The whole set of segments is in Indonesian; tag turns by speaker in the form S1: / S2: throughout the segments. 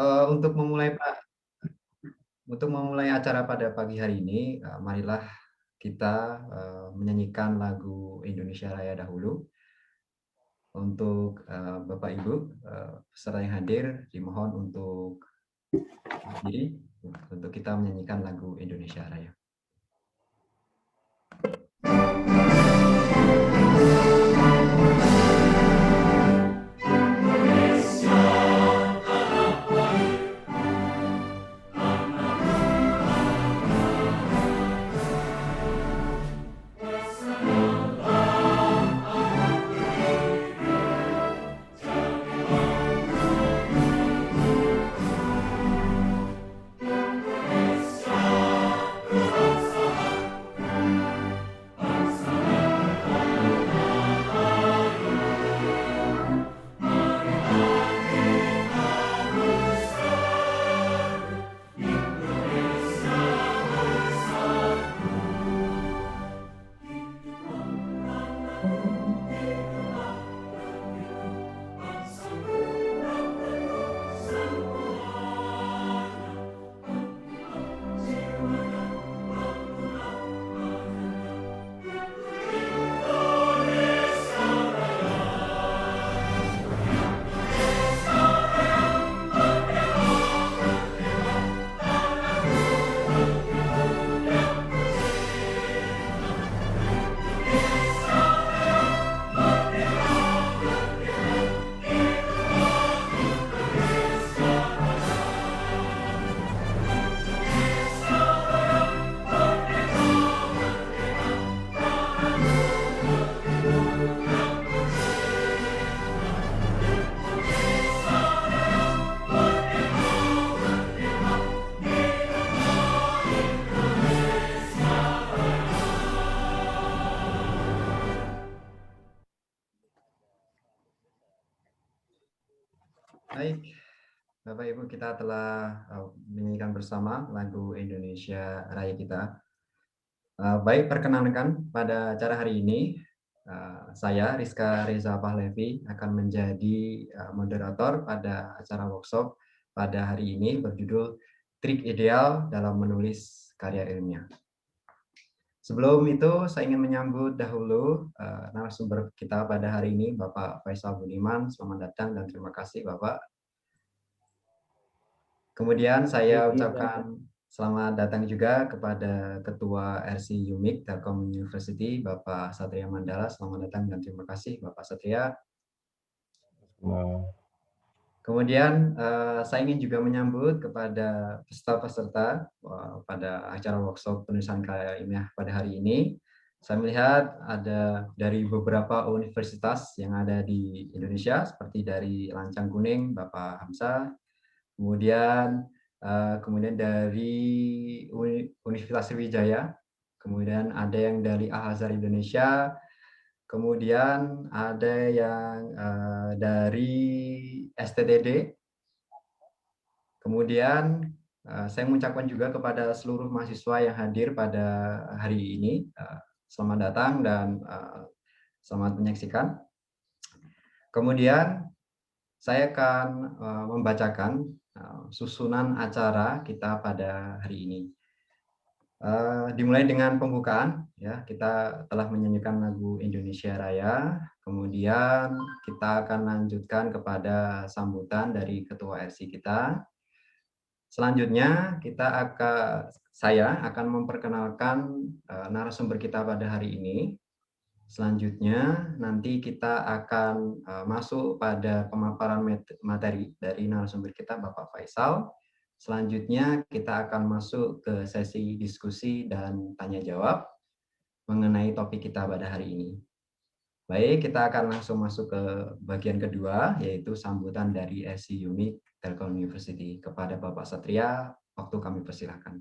S1: Untuk memulai acara pada pagi hari ini, marilah kita, menyanyikan lagu Indonesia Raya dahulu. Untuk, Bapak Ibu, peserta yang hadir dimohon untuk berdiri untuk kita menyanyikan lagu Indonesia Raya. Baik, Bapak Ibu, kita telah menyanyikan bersama lagu Indonesia Raya kita. Baik, perkenalkan pada acara hari ini, saya Rizka Reza Pahlevi akan menjadi moderator pada acara workshop pada hari ini berjudul Trik Ideal dalam Menulis Karya Ilmiah. Sebelum itu, saya ingin menyambut dahulu narasumber kita pada hari ini, Bapak Faisal Budiman. Selamat datang dan terima kasih, Bapak. Kemudian saya ucapkan selamat datang juga kepada Ketua RC UMIK Telkom University, Bapak Satria Mandala. Selamat datang dan terima kasih, Bapak Satria. Kemudian saya ingin juga menyambut kepada peserta-peserta pada acara workshop penulisan karya ilmiah pada hari ini. Saya melihat ada dari beberapa universitas yang ada di Indonesia, seperti dari Lancang Kuning, Bapak Hamzah, kemudian dari Universitas Sriwijaya, kemudian ada yang dari Al-Azhar Indonesia, kemudian ada yang dari STTD, kemudian saya mengucapkan juga kepada seluruh mahasiswa yang hadir pada hari ini, selamat datang dan selamat menyaksikan. Kemudian saya akan membacakan susunan acara kita pada hari ini. Dimulai dengan pembukaan, ya, kita telah menyanyikan lagu Indonesia Raya, kemudian kita akan lanjutkan kepada sambutan dari Ketua RC kita. Selanjutnya saya akan memperkenalkan narasumber kita pada hari ini. Selanjutnya nanti kita akan masuk pada pemaparan materi dari narasumber kita, Bapak Faisal. Selanjutnya kita akan masuk ke sesi diskusi dan tanya jawab mengenai topik kita pada hari ini. Baik, kita akan langsung masuk ke bagian kedua, yaitu sambutan dari SC UMIK Telkom University. Kepada Bapak Satria, waktu kami persilahkan.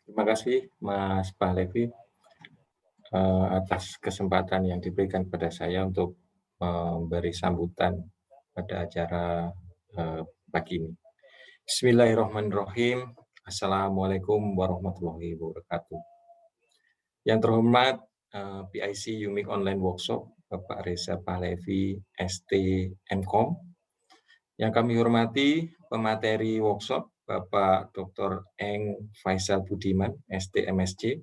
S2: Terima kasih Mas Pahlevi atas kesempatan yang diberikan kepada saya untuk memberi sambutan pada acara pagi ini. Bismillahirrahmanirrahim. Assalamualaikum warahmatullahi wabarakatuh. Yang terhormat PIC UMIK Online Workshop Bapak Reza Pahlevi, ST Mkom, Yang kami hormati pemateri workshop Bapak Dr. Eng Faisal Budiman, STMSC,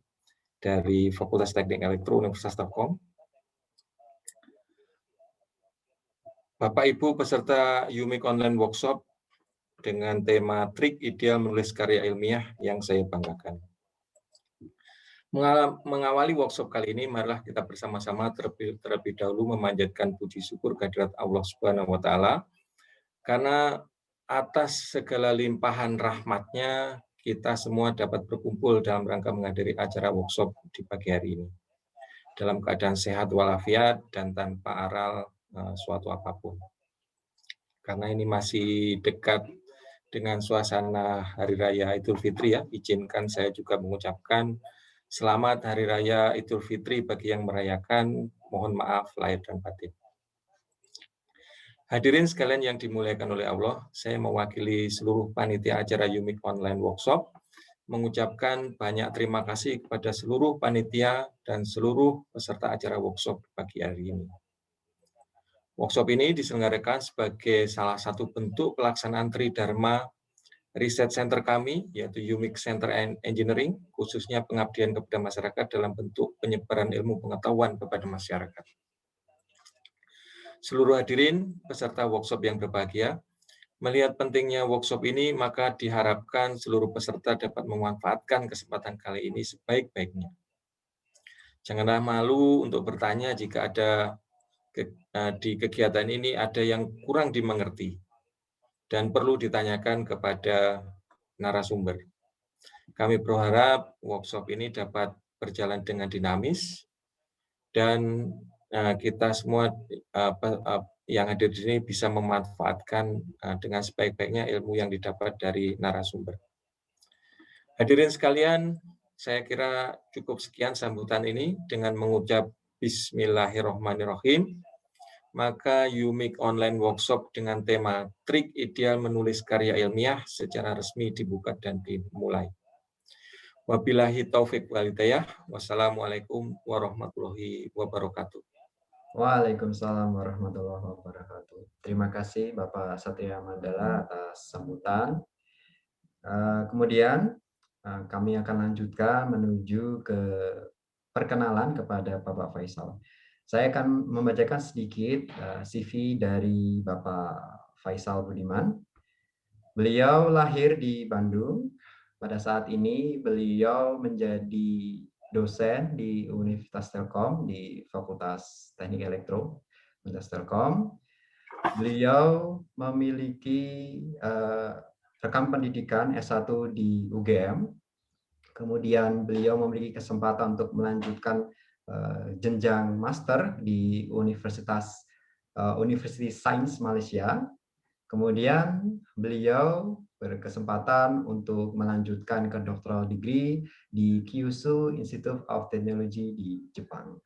S2: dari Fakultas Teknik Elektro Universitas Telkom. Bapak Ibu peserta UMIK Online Workshop dengan tema trik ideal menulis karya ilmiah yang saya banggakan. Mengawali workshop kali ini, marilah kita bersama-sama terlebih dahulu memanjatkan puji syukur kehadirat Allah Subhanahu wa Ta'ala, karena atas segala limpahan rahmat-Nya kita semua dapat berkumpul dalam rangka menghadiri acara workshop di pagi hari ini dalam keadaan sehat walafiat dan tanpa aral suatu apapun. Karena ini masih dekat dengan suasana Hari Raya Idul Fitri ya, izinkan saya juga mengucapkan Selamat Hari Raya Idul Fitri bagi yang merayakan, mohon maaf lahir dan batin. Hadirin sekalian yang dimuliakan oleh Allah, saya mewakili seluruh panitia acara UMIK Online Workshop, mengucapkan banyak terima kasih kepada seluruh panitia dan seluruh peserta acara workshop pagi hari ini. Workshop ini diselenggarakan sebagai salah satu bentuk pelaksanaan Tridharma Riset Center kami, yaitu UMIK Center Engineering, khususnya pengabdian kepada masyarakat dalam bentuk penyebaran ilmu pengetahuan kepada masyarakat. Seluruh hadirin peserta workshop yang berbahagia, melihat pentingnya workshop ini, maka diharapkan seluruh peserta dapat memanfaatkan kesempatan kali ini sebaik-baiknya. Janganlah malu untuk bertanya jika ada di kegiatan ini ada yang kurang dimengerti dan perlu ditanyakan kepada narasumber. Kami berharap workshop ini dapat berjalan dengan dinamis dan kita semua yang hadir di sini bisa memanfaatkan dengan sebaik-baiknya ilmu yang didapat dari narasumber. Hadirin sekalian, saya kira cukup sekian sambutan ini dengan mengucap Bismillahirrahmanirrahim. Maka UMIK Online Workshop dengan tema Trik Ideal Menulis Karya Ilmiah secara resmi dibuka dan dimulai. Wabillahi taufik wal hidayah. Wassalamualaikum warahmatullahi wabarakatuh.
S1: Waalaikumsalam warahmatullahi wabarakatuh. Terima kasih Bapak Satria Mandala atas sambutan. Kemudian kami akan lanjutkan menuju ke perkenalan kepada Bapak Faisal. Saya akan membacakan sedikit CV dari Bapak Faisal Budiman. Beliau lahir di Bandung. Pada saat ini beliau menjadi dosen di Universitas Telkom di Fakultas Teknik Elektro Universitas Telkom. Beliau memiliki rekam pendidikan S1 di UGM. Kemudian beliau memiliki kesempatan untuk melanjutkan jenjang master di University Science Malaysia. Kemudian beliau berkesempatan untuk melanjutkan ke doctoral degree di Kyushu Institute of Technology di Jepang.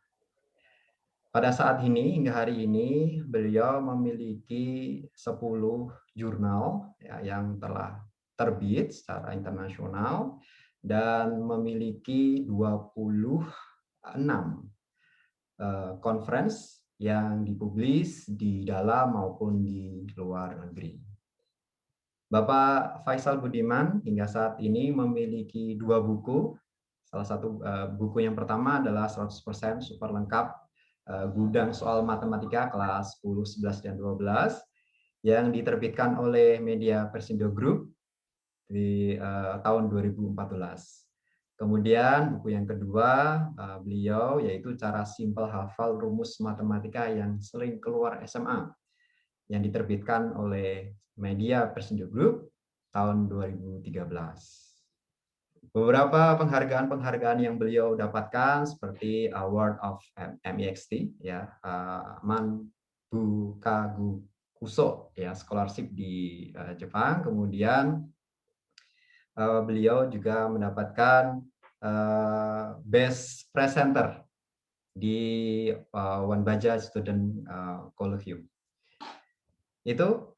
S1: Pada saat ini, hingga hari ini, beliau memiliki 10 jurnal ya, yang telah terbit secara internasional dan memiliki 26 conference yang dipublis di dalam maupun di luar negeri. Bapak Faisal Budiman hingga saat ini memiliki 2 buku. Salah satu buku yang pertama adalah 100% super lengkap gudang soal matematika kelas 10, 11, dan 12 yang diterbitkan oleh Media Persindo Group di tahun 2014. Kemudian buku yang kedua beliau yaitu Cara Simpel Hafal Rumus Matematika yang Sering Keluar SMA yang diterbitkan oleh Media Persindo Group tahun 2013. Beberapa penghargaan-penghargaan yang beliau dapatkan seperti Award of MEXT ya, Manbukagu Kuso ya, scholarship di Jepang. Kemudian beliau juga mendapatkan Best Presenter di Wanbaja Student Colloquium. Itu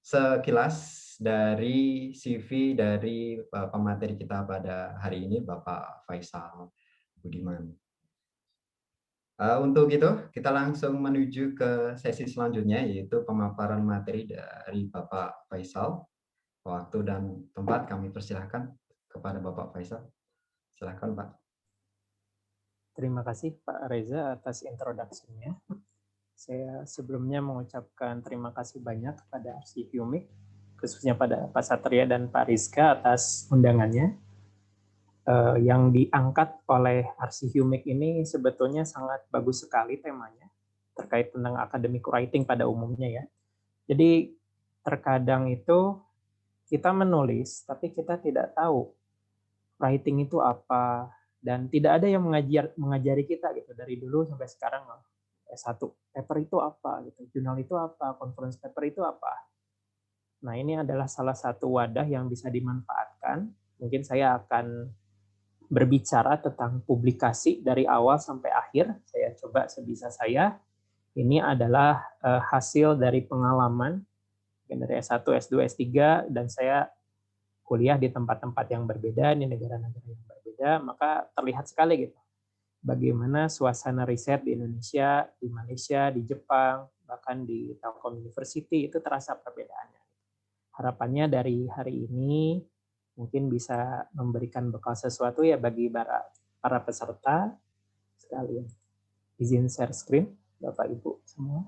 S1: sekilas dari CV dari pemateri kita pada hari ini, Bapak Faisal Budiman. Untuk itu, kita langsung menuju ke sesi selanjutnya, yaitu pemaparan materi dari Bapak Faisal. Waktu dan tempat kami persilahkan kepada Bapak Faisal. Silakan, Pak.
S3: Terima kasih Pak Reza atas introduction-nya. Saya sebelumnya mengucapkan terima kasih banyak kepada Arsiviumik, khususnya pada Pak Satria dan Pak Rizka atas undangannya. Yang diangkat oleh Arsiviumik ini sebetulnya sangat bagus sekali temanya, terkait tentang academic writing pada umumnya ya. Jadi terkadang itu kita menulis, tapi kita tidak tahu writing itu apa, dan tidak ada yang mengajari kita gitu dari dulu sampai sekarang. S1 paper itu apa gitu, jurnal itu apa, conference paper itu apa. Nah, ini adalah salah satu wadah yang bisa dimanfaatkan. Mungkin saya akan berbicara tentang publikasi dari awal sampai akhir. Saya coba sebisa saya. Ini adalah hasil dari pengalaman dari S1, S2, S3, dan saya kuliah di tempat-tempat yang berbeda, di negara-negara yang berbeda, maka terlihat sekali gitu bagaimana suasana riset di Indonesia, di Malaysia, di Jepang, bahkan di Telkom University itu terasa perbedaannya. Harapannya dari hari ini mungkin bisa memberikan bekal sesuatu ya bagi para peserta sekalian. Izin share screen, Bapak Ibu semua.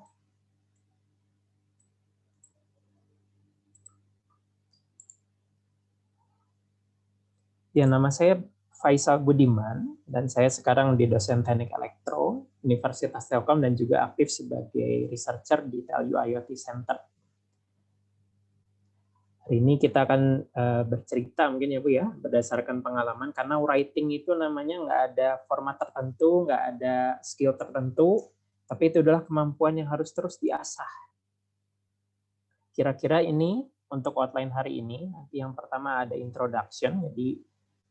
S3: Ya, nama saya Faisal Budiman, dan saya sekarang di dosen teknik elektro, Universitas Telkom, dan juga aktif sebagai researcher di TELU IoT Center. Hari ini kita akan bercerita mungkin ya Bu ya, berdasarkan pengalaman, karena writing itu namanya nggak ada format tertentu, nggak ada skill tertentu, tapi itu adalah kemampuan yang harus terus diasah. Kira-kira ini untuk outline hari ini, nanti yang pertama ada introduction, jadi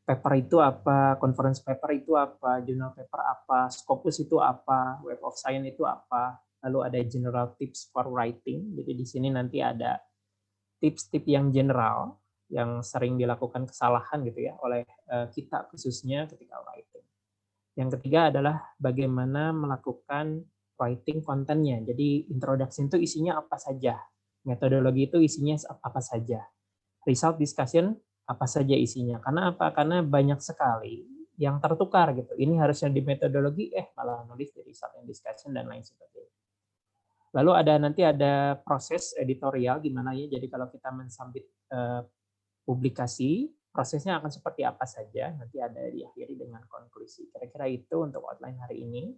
S3: paper itu apa, conference paper itu apa, journal paper apa, Scopus itu apa, Web of Science itu apa, lalu ada general tips for writing. Jadi di sini nanti ada tips-tips yang general yang sering dilakukan kesalahan gitu ya oleh kita khususnya ketika writing. Yang ketiga adalah bagaimana melakukan writing kontennya. Jadi introduction itu isinya apa saja, metodologi itu isinya apa saja, result discussion apa saja isinya. Karena apa? Karena banyak sekali yang tertukar gitu. Ini harusnya di metodologi, malah nulis di result and discussion dan lain sebagainya. Lalu nanti ada proses editorial gimana ya. Jadi kalau kita mensubmit publikasi, prosesnya akan seperti apa saja. Nanti ada diakhiri dengan konklusi. Kira-kira itu untuk outline hari ini.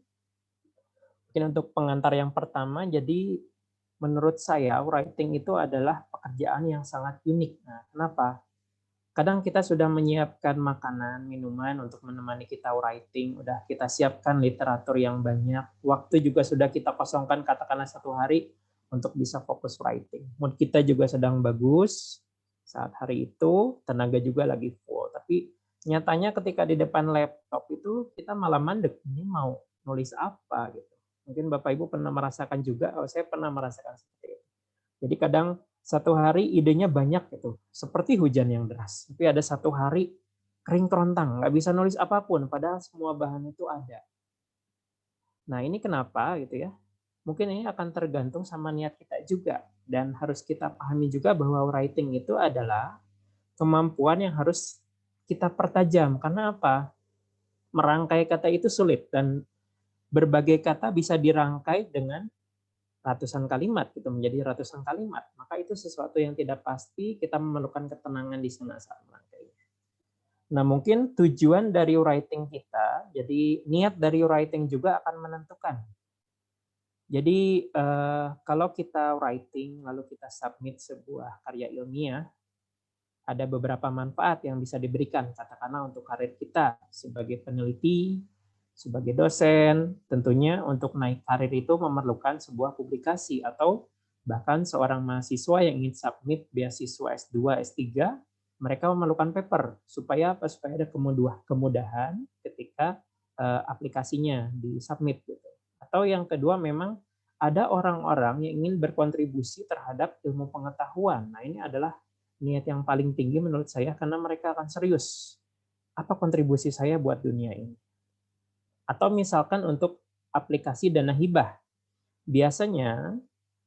S3: Mungkin untuk pengantar yang pertama, jadi menurut saya writing itu adalah pekerjaan yang sangat unik. Nah, kenapa? Kadang kita sudah menyiapkan makanan, minuman untuk menemani kita writing, udah kita siapkan literatur yang banyak, waktu juga sudah kita kosongkan katakanlah 1 hari untuk bisa fokus writing. Mood kita juga sedang bagus saat hari itu, tenaga juga lagi full. Tapi nyatanya ketika di depan laptop itu kita malah mandek, ini mau nulis apa gitu. Mungkin Bapak Ibu pernah merasakan juga, saya pernah merasakan seperti itu. Jadi kadang 1 hari idenya banyak gitu, seperti hujan yang deras. Tapi ada 1 hari kering kerontang, nggak bisa nulis apapun, padahal semua bahan itu ada. Nah ini kenapa gitu ya? Mungkin ini akan tergantung sama niat kita juga. Dan harus kita pahami juga bahwa writing itu adalah kemampuan yang harus kita pertajam. Karena apa? Merangkai kata itu sulit, dan berbagai kata bisa dirangkai dengan ratusan kalimat gitu, menjadi ratusan kalimat, maka itu sesuatu yang tidak pasti, kita memerlukan ketenangan di sana saat merangkainya. Nah, mungkin tujuan dari writing kita, jadi niat dari writing juga akan menentukan. Jadi kalau kita writing lalu kita submit sebuah karya ilmiah, ada beberapa manfaat yang bisa diberikan, katakanlah untuk karir kita sebagai peneliti, sebagai dosen. Tentunya untuk naik karir itu memerlukan sebuah publikasi, atau bahkan seorang mahasiswa yang ingin submit beasiswa S2, S3, mereka memerlukan paper supaya apa? Supaya ada kemudahan ketika aplikasinya disubmit gitu. Atau yang kedua, memang ada orang-orang yang ingin berkontribusi terhadap ilmu pengetahuan. Nah, ini adalah niat yang paling tinggi menurut saya, karena mereka akan serius. Apa kontribusi saya buat dunia ini? Atau misalkan untuk aplikasi dana hibah. Biasanya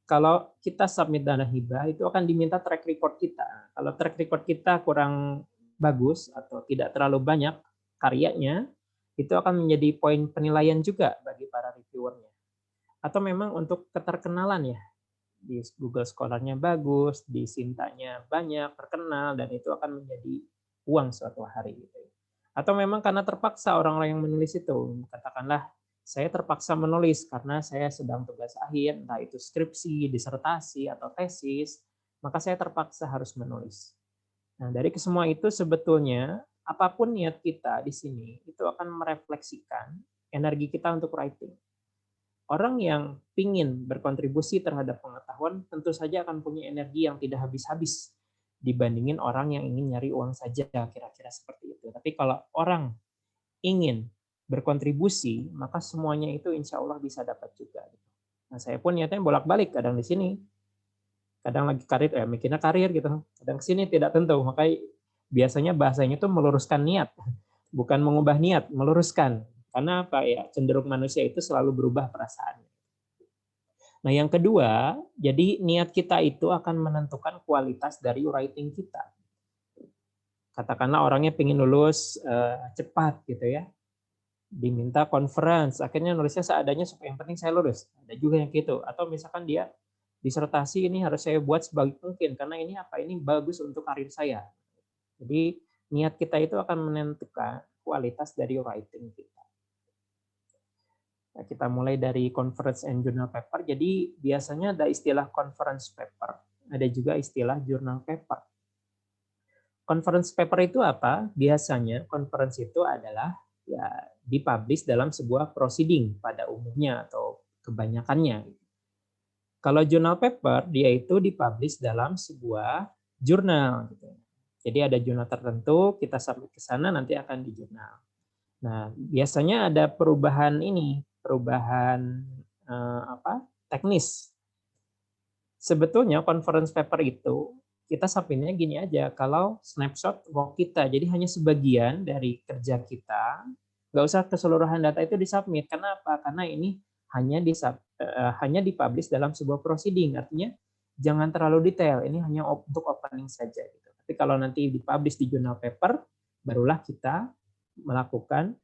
S3: kalau kita submit dana hibah itu akan diminta track record kita. Kalau track record kita kurang bagus atau tidak terlalu banyak karyanya, itu akan menjadi poin penilaian juga bagi para reviewernya. Atau memang untuk keterkenalan ya, di Google Scholar-nya bagus, di Sintanya banyak, terkenal, dan itu akan menjadi uang suatu hari. Gitu. Atau memang karena terpaksa orang-orang yang menulis itu, katakanlah saya terpaksa menulis karena saya sedang tugas akhir, entah itu skripsi, disertasi, atau tesis, maka saya terpaksa harus menulis. Nah, dari kesemua itu sebetulnya apapun niat kita di sini itu akan merefleksikan energi kita untuk writing. Orang yang ingin berkontribusi terhadap pengetahuan tentu saja akan punya energi yang tidak habis-habis dibandingin orang yang ingin nyari uang saja, kira-kira seperti itu. Tapi kalau orang ingin berkontribusi, maka semuanya itu insya Allah bisa dapat juga. Nah, saya pun niatnya bolak-balik, kadang di sini, kadang lagi karir, mikirnya karir gitu, kadang ke sini tidak tentu. Makanya biasanya bahasanya itu meluruskan niat, bukan mengubah niat, meluruskan. Karena apa ya, cenderung manusia itu selalu berubah perasaannya. Nah, yang kedua, jadi niat kita itu akan menentukan kualitas dari writing kita. Katakanlah orangnya pengen lulus cepat gitu ya, diminta conference, akhirnya nulisnya seadanya supaya yang penting saya lulus. Ada juga yang gitu. Atau misalkan dia disertasi ini harus saya buat sebaik mungkin karena ini bagus untuk karir saya. Jadi niat kita itu akan menentukan kualitas dari writing kita. Nah, kita mulai dari conference and journal paper. Jadi biasanya ada istilah conference paper, ada juga istilah journal paper. Conference paper itu apa? Biasanya conference itu adalah ya dipublish dalam sebuah proceeding pada umumnya atau kebanyakannya. Kalau journal paper dia itu dipublish dalam sebuah jurnal. Jadi ada jurnal tertentu, kita submit ke sana nanti akan di jurnal. Nah, biasanya ada perubahan teknis. Sebetulnya conference paper itu kita submitnya gini aja, kalau snapshot work kita, jadi hanya sebagian dari kerja kita, nggak usah keseluruhan data itu disubmit. Karena apa? Karena ini hanya dipublish dalam sebuah proceeding, artinya jangan terlalu detail, ini hanya untuk opening saja. Gitu. Tapi kalau nanti dipublish di journal paper, barulah kita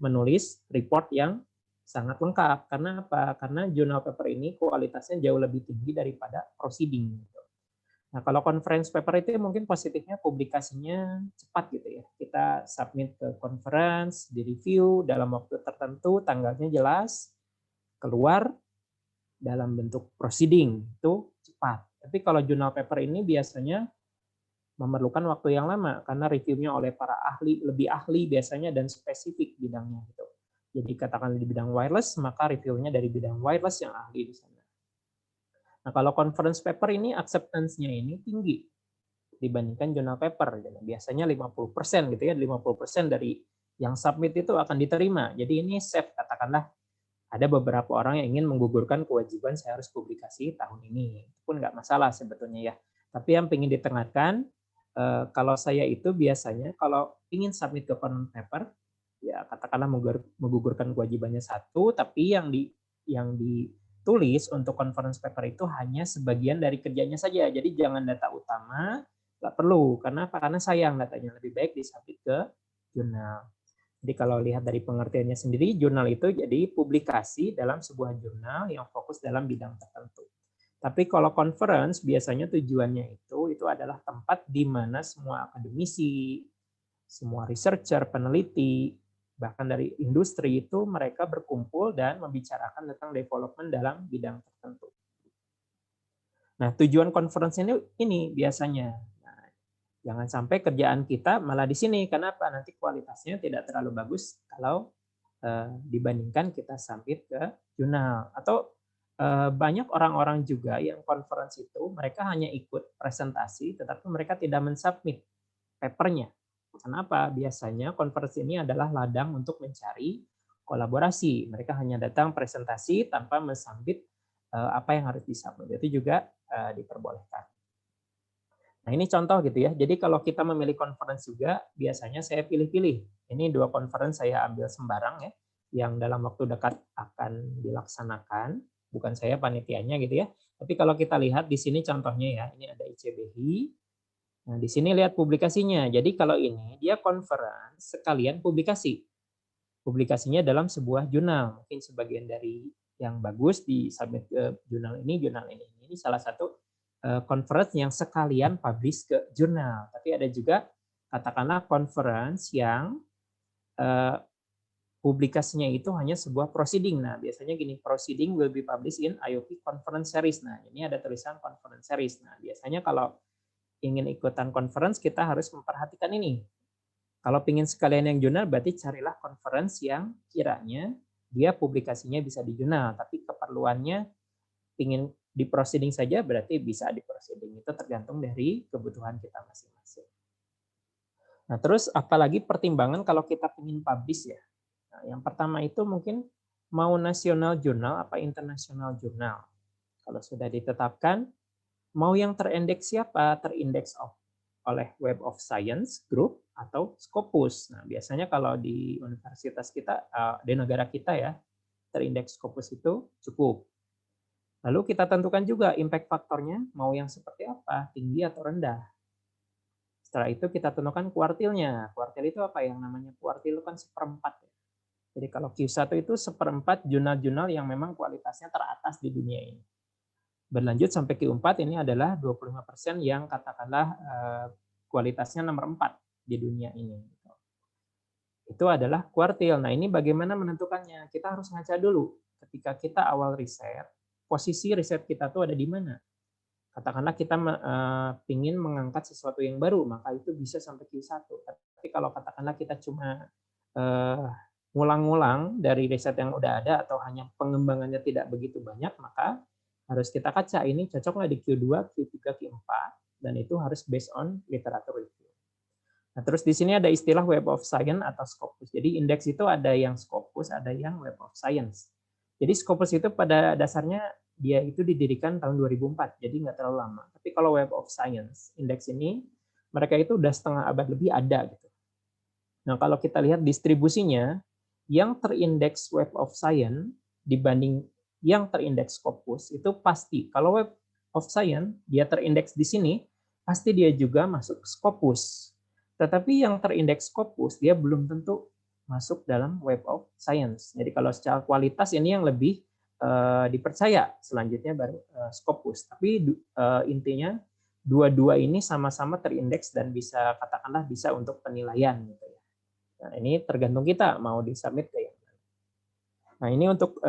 S3: menulis report yang sangat lengkap. Karena apa? Karena journal paper ini kualitasnya jauh lebih tinggi daripada proceeding. Nah, kalau conference paper itu mungkin positifnya publikasinya cepat gitu ya. Kita submit ke conference, di review dalam waktu tertentu, tanggalnya jelas, keluar dalam bentuk proceeding, itu cepat. Tapi kalau journal paper ini biasanya memerlukan waktu yang lama karena reviewnya oleh para ahli, lebih ahli biasanya dan spesifik bidangnya gitu. Jadi katakan di bidang wireless, maka reviewnya dari bidang wireless yang ahli di sana. Nah, kalau conference paper ini acceptance-nya ini tinggi dibandingkan journal paper. Biasanya 50% gitu ya, 50% dari yang submit itu akan diterima. Jadi ini safe, katakanlah ada beberapa orang yang ingin menggugurkan kewajiban saya harus publikasi tahun ini. Itu pun nggak masalah sebetulnya ya. Tapi yang ingin ditengakan, kalau saya itu biasanya kalau ingin submit ke conference paper, ya katakanlah menggugurkan kewajibannya satu, tapi yang ditulis untuk conference paper itu hanya sebagian dari kerjanya saja. Jadi jangan data utama, nggak perlu. Karena apa? Karena sayang datanya, lebih baik disubmit ke jurnal. Jadi kalau lihat dari pengertiannya sendiri, jurnal itu jadi publikasi dalam sebuah jurnal yang fokus dalam bidang tertentu. Tapi kalau conference biasanya tujuannya itu adalah tempat di mana semua akademisi, semua researcher, peneliti, bahkan dari industri itu mereka berkumpul dan membicarakan tentang development dalam bidang tertentu. Nah, tujuan conference ini biasanya. Nah, jangan sampai kerjaan kita malah di sini. Kenapa? Nanti kualitasnya tidak terlalu bagus kalau dibandingkan kita submit ke jurnal. Atau banyak orang-orang juga yang conference itu mereka hanya ikut presentasi, tetapi mereka tidak mensubmit papernya. Kenapa? Biasanya conference ini adalah ladang untuk mencari kolaborasi. Mereka hanya datang presentasi tanpa mensubmit apa yang harus disubmit. Itu juga diperbolehkan. Nah, ini contoh gitu ya. Jadi kalau kita memilih conference juga, biasanya saya pilih-pilih. Ini 2 conference saya ambil sembarang ya. yang dalam waktu dekat akan dilaksanakan. Bukan saya panitianya gitu ya. Tapi kalau kita lihat di sini contohnya ya, ini ada ICBHI. Nah, di sini lihat publikasinya. Jadi kalau ini dia conference sekalian publikasi. Publikasinya dalam sebuah jurnal. Mungkin sebagian dari yang bagus disubmit ke jurnal ini, jurnal ini. Ini salah satu conference yang sekalian publish ke jurnal. Tapi ada juga katakanlah conference yang publikasinya itu hanya sebuah proceeding. Nah, biasanya gini, proceeding will be published in IOP conference series. Nah, ini ada tulisan conference series. Nah, biasanya kalau ingin ikutan conference, kita harus memperhatikan ini. Kalau ingin sekalian yang jurnal, berarti carilah conference yang kiranya dia publikasinya bisa di jurnal. Tapi keperluannya ingin di proceeding saja, berarti bisa di proceeding. Itu tergantung dari kebutuhan kita masing-masing. Nah, terus apalagi pertimbangan kalau kita ingin publish ya. Nah, yang pertama itu mungkin mau nasional jurnal apa internasional jurnal. Kalau sudah ditetapkan, mau yang terindeks siapa? Terindeks oleh Web of Science Group atau Scopus. Nah, biasanya kalau di universitas kita, di negara kita ya, terindeks Scopus itu cukup. Lalu kita tentukan juga impact faktornya, mau yang seperti apa, tinggi atau rendah. Setelah itu kita tentukan kuartilnya. Kuartil itu apa? Yang namanya kuartil itu kan seperempat. Jadi kalau Q1 itu seperempat jurnal-jurnal yang memang kualitasnya teratas di dunia ini. Berlanjut sampai Q4 ini adalah 25% yang katakanlah kualitasnya nomor 4 di dunia ini. Itu adalah kuartil. Nah, ini bagaimana menentukannya? Kita harus ngaca dulu. Ketika kita awal riset, posisi riset kita tuh ada di mana? Katakanlah kita ingin mengangkat sesuatu yang baru, maka itu bisa sampai Q1. Tapi kalau katakanlah kita cuma ngulang-ngulang dari riset yang udah ada atau hanya pengembangannya tidak begitu banyak, maka harus kita kaca ini cocok nggak di Q2, Q3, Q4, dan itu harus based on literature review. Nah, terus di sini ada istilah Web of Science atau Scopus. Jadi indeks itu ada yang Scopus, ada yang Web of Science. Jadi Scopus itu pada dasarnya dia itu didirikan tahun 2004, jadi nggak terlalu lama. Tapi kalau Web of Science, indeks ini mereka itu udah setengah abad lebih ada gitu. Nah, kalau kita lihat distribusinya, yang terindeks Web of Science dibanding yang terindeks Scopus itu pasti. Kalau Web of Science dia terindeks di sini, pasti dia juga masuk Scopus. Tetapi yang terindeks Scopus dia belum tentu masuk dalam Web of Science. Jadi kalau secara kualitas ini yang lebih dipercaya, selanjutnya baru Scopus. Tapi intinya dua-dua ini sama-sama terindeks dan bisa katakanlah bisa untuk penilaian gitu ya. Nah, ini tergantung kita mau disubmit ke yang mana. Nah, ini untuk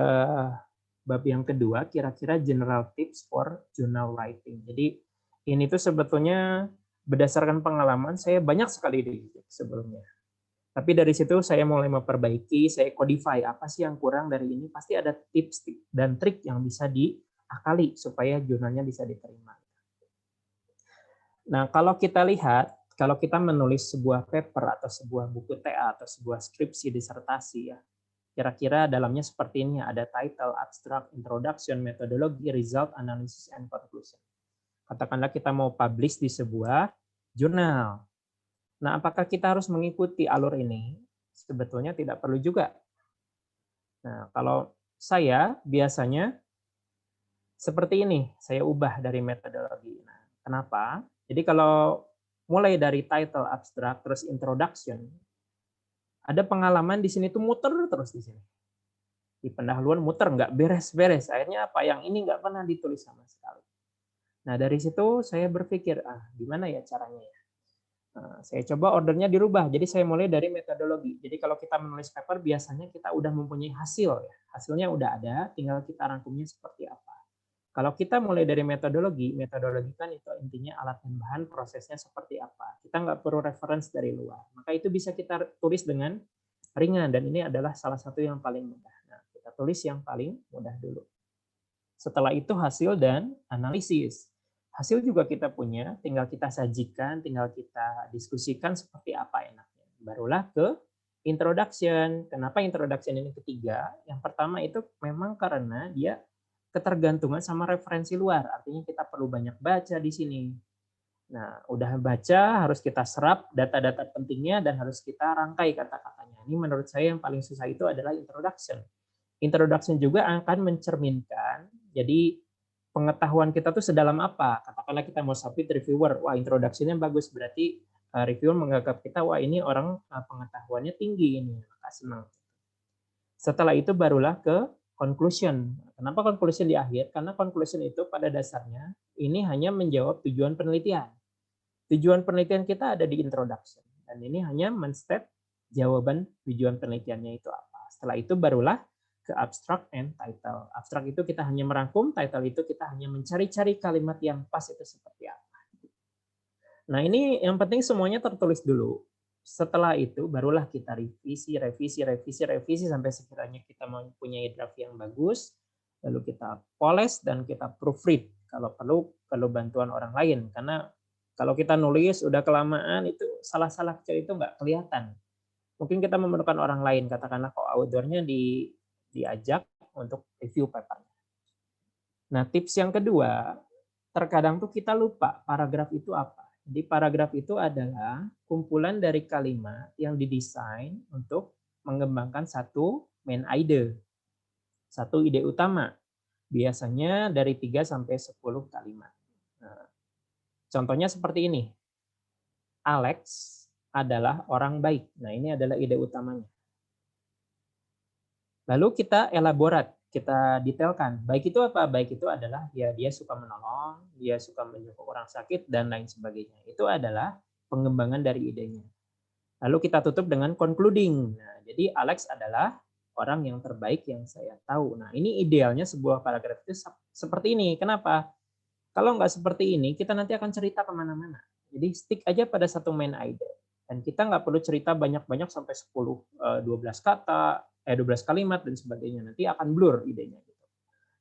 S3: bab yang kedua, kira-kira general tips for journal writing. Jadi ini tuh sebetulnya berdasarkan pengalaman saya banyak sekali di sebelumnya. Tapi dari situ saya mulai memperbaiki, saya codify apa sih yang kurang dari ini. Pasti ada tips dan trik yang bisa diakali supaya jurnalnya bisa diterima. Nah, kalau kita lihat, kalau kita menulis sebuah paper atau sebuah buku TA atau sebuah skripsi disertasi ya, kira-kira dalamnya seperti ini, ada title, abstract, introduction, metodologi, result, analysis, and conclusion. Katakanlah kita mau publish di sebuah jurnal. Nah, apakah kita harus mengikuti alur ini? Sebetulnya tidak perlu juga. Nah, kalau saya biasanya seperti ini, saya ubah dari metodologi. Nah, kenapa? Jadi kalau mulai dari title, abstract, terus introduction, ada pengalaman di sini tuh muter terus di sini. Di pendahuluan muter, nggak beres-beres. Akhirnya apa? Yang ini nggak pernah ditulis sama sekali. Nah, dari situ saya berpikir, gimana ya caranya ya? Nah, saya coba ordernya dirubah. Jadi saya mulai dari metodologi. Jadi kalau kita menulis paper, biasanya kita udah mempunyai hasil. Ya. Hasilnya udah ada, tinggal kita rangkumnya seperti apa. Kalau kita mulai dari metodologi kan itu intinya alat dan bahan, prosesnya seperti apa. Kita nggak perlu reference dari luar. Maka itu bisa kita tulis dengan ringan, dan ini adalah salah satu yang paling mudah. Nah, kita tulis yang paling mudah dulu. Setelah itu hasil dan analisis. Hasil juga kita punya, tinggal kita sajikan, tinggal kita diskusikan seperti apa enaknya. Barulah ke introduction. Kenapa introduction ini ketiga? Yang pertama itu memang karena dia ketergantungan sama referensi luar. Artinya kita perlu banyak baca di sini. Nah, udah baca, harus kita serap data-data pentingnya dan harus kita rangkai kata-katanya. ini menurut saya yang paling susah itu adalah introduction. Introduction juga akan mencerminkan, jadi pengetahuan kita tuh sedalam apa. Katakanlah kita mau submit reviewer, wah introduction-nya bagus, berarti reviewer menganggap kita, wah ini orang pengetahuannya tinggi ini, maka senang. Setelah itu barulah ke conclusion. Kenapa conclusion di akhir? Karena conclusion itu pada dasarnya ini hanya menjawab tujuan penelitian. Tujuan penelitian kita ada di introduction. Dan ini hanya men-state jawaban tujuan penelitiannya itu apa. Setelah itu barulah ke abstract and title. Abstract itu kita hanya merangkum, title itu kita hanya mencari-cari kalimat yang pas itu seperti apa. Nah ini yang penting semuanya tertulis dulu. Setelah itu barulah kita revisi sampai sekiranya kita mempunyai draft yang bagus, lalu kita polish dan kita proofread kalau perlu bantuan orang lain, karena kalau kita nulis udah kelamaan itu salah-salah kecil itu nggak kelihatan. Mungkin kita memerlukan orang lain, katakanlah co-author-nya diajak untuk review papernya. Nah tips yang kedua, terkadang tuh kita lupa paragraf itu apa. Jadi paragraf itu adalah kumpulan dari kalimat yang didesain untuk mengembangkan satu main ide, satu ide utama. Biasanya dari 3 sampai 10 kalimat. Nah, contohnya seperti ini. Alex adalah orang baik. Nah, ini adalah ide utamanya. Lalu kita elaborat, kita detailkan. Baik itu apa? Baik itu adalah ya dia suka menolong, dia suka menjenguk orang sakit, dan lain sebagainya. Itu adalah pengembangan dari idenya. Lalu kita tutup dengan concluding. Nah, jadi Alex adalah orang yang terbaik yang saya tahu. Nah, ini idealnya sebuah paragraf itu seperti ini. Kenapa? Kalau nggak seperti ini, kita nanti akan cerita kemana-mana. Jadi stick aja pada satu main ide. Dan kita nggak perlu cerita banyak-banyak sampai 10, 12 kata, 12 kalimat, dan sebagainya. Nanti akan blur idenya.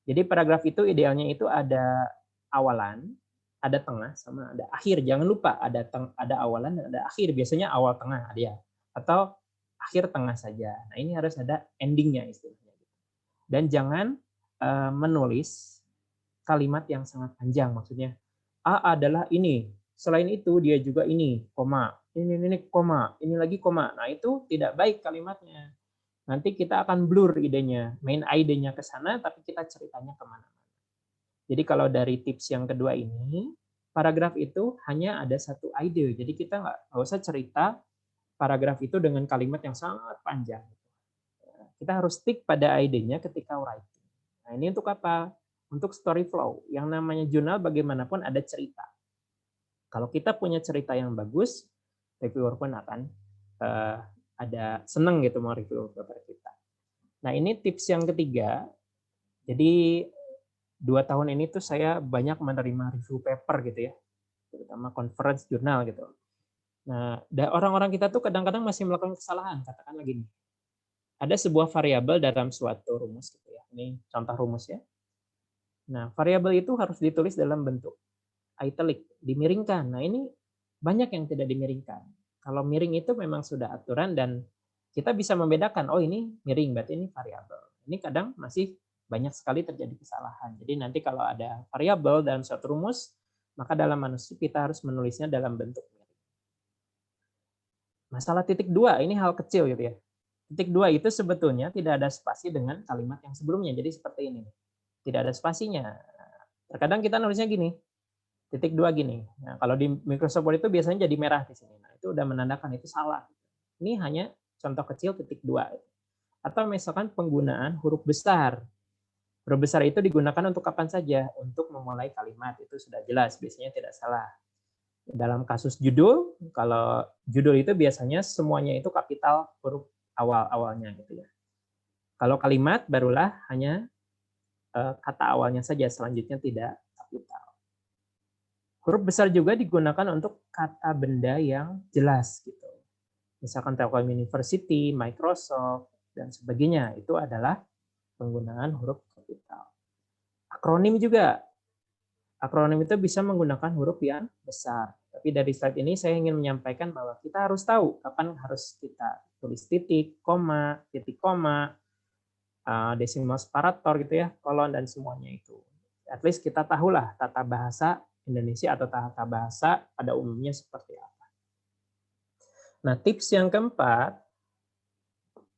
S3: Jadi paragraf itu idealnya itu ada awalan, ada tengah, sama ada akhir. Jangan lupa ada awalan dan ada akhir. Biasanya awal tengah ada ya. Atau akhir tengah saja. Nah ini harus ada endingnya istilahnya. Dan jangan menulis kalimat yang sangat panjang. Maksudnya A adalah ini. Selain itu dia juga ini, koma. Ini koma. Ini lagi koma. Nah itu tidak baik kalimatnya. Nanti kita akan blur idenya. Main idenya ke sana, tapi kita ceritanya kemana-mana. Jadi kalau dari tips yang kedua ini, paragraf itu hanya ada satu ide. Jadi kita nggak usah cerita paragraf itu dengan kalimat yang sangat panjang. Kita harus stick pada idenya ketika writing. Nah ini untuk apa? Untuk story flow. Yang namanya jurnal bagaimanapun ada cerita. Kalau kita punya cerita yang bagus, reviewer pun akan ada senang gitu mau review paper kita. Nah ini tips yang ketiga. Jadi 2 tahun ini tuh saya banyak menerima review paper gitu ya, terutama conference jurnal gitu. Nah orang-orang kita tuh kadang-kadang masih melakukan kesalahan. Katakanlah gini, ada sebuah variabel dalam suatu rumus gitu ya. Ini contoh rumus ya. Nah variabel itu harus ditulis dalam bentuk italic, dimiringkan. Nah ini banyak yang tidak dimiringkan. Kalau miring itu memang sudah aturan dan kita bisa membedakan, oh ini miring, berarti ini variabel. Ini kadang masih banyak sekali terjadi kesalahan. Jadi nanti kalau ada variabel dalam suatu rumus, maka dalam manuskrip kita harus menulisnya dalam bentuk miring. Masalah titik 2, ini hal kecil gitu ya. Titik 2 itu sebetulnya tidak ada spasi dengan kalimat yang sebelumnya. Jadi seperti ini. Tidak ada spasinya. Terkadang kita nulisnya gini, titik 2 gini. Nah, kalau di Microsoft Word itu biasanya jadi merah di sini. Nah, itu udah menandakan itu salah. Ini hanya contoh kecil titik 2. Atau misalkan penggunaan huruf besar. Huruf besar itu digunakan untuk kapan saja? Untuk memulai kalimat. Itu sudah jelas, biasanya tidak salah. Dalam kasus judul, kalau judul itu biasanya semuanya itu kapital huruf awalnya gitu ya. Kalau kalimat barulah hanya kata awalnya saja, selanjutnya tidak kapital. Huruf besar juga digunakan untuk kata benda yang jelas gitu. Misalkan Telkom University, Microsoft, dan sebagainya. Itu adalah penggunaan huruf kapital. Akronim juga. Akronim itu bisa menggunakan huruf yang besar. Tapi dari slide ini saya ingin menyampaikan bahwa kita harus tahu kapan harus kita tulis titik, koma, desimal separator gitu ya, kolon, dan semuanya itu. At least kita tahulah tata bahasa Indonesia atau tata bahasa pada umumnya seperti apa. Nah, tips yang keempat,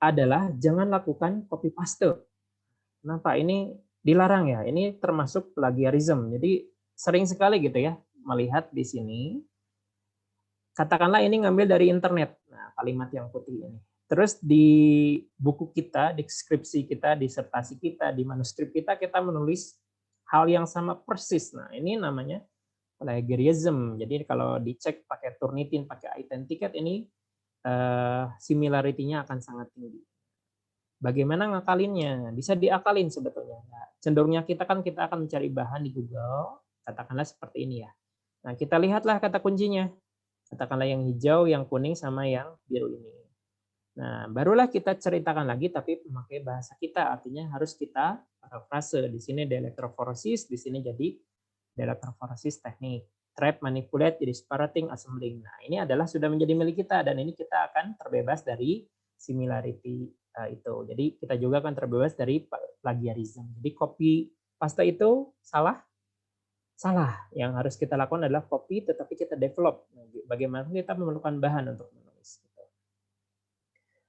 S3: adalah jangan lakukan copy paste. Kenapa? Ini dilarang ya. Ini termasuk plagiarism. Jadi sering sekali gitu ya melihat di sini. Katakanlah ini ngambil dari internet. Nah, kalimat yang putih ini. Terus di buku kita, di skripsi kita, disertasi kita, di manuskrip kita menulis hal yang sama persis. Nah, ini namanya plagiarism. Jadi kalau dicek pakai Turnitin, pakai iTenticket ini similarity-nya akan sangat tinggi. Bagaimana ngakalinnya? Bisa diakalin sebetulnya. Nah, cenderungnya kita akan mencari bahan di Google, katakanlah seperti ini ya. Nah, kita lihatlah kata kuncinya. Katakanlah yang hijau, yang kuning, sama yang biru ini. Nah, barulah kita ceritakan lagi, tapi memakai bahasa kita. Artinya harus kita parafrase. Di sini electrophoresis, di sini jadi electrophoresis teknik. Trap, manipulate, jadi separating, assembling. Nah, ini adalah sudah menjadi milik kita, dan ini kita akan terbebas dari similarity itu. Jadi kita juga akan terbebas dari plagiarism. Jadi copy paste itu salah? Salah. Yang harus kita lakukan adalah copy, tetapi kita develop. Bagaimana kita memerlukan bahan untuk menulis.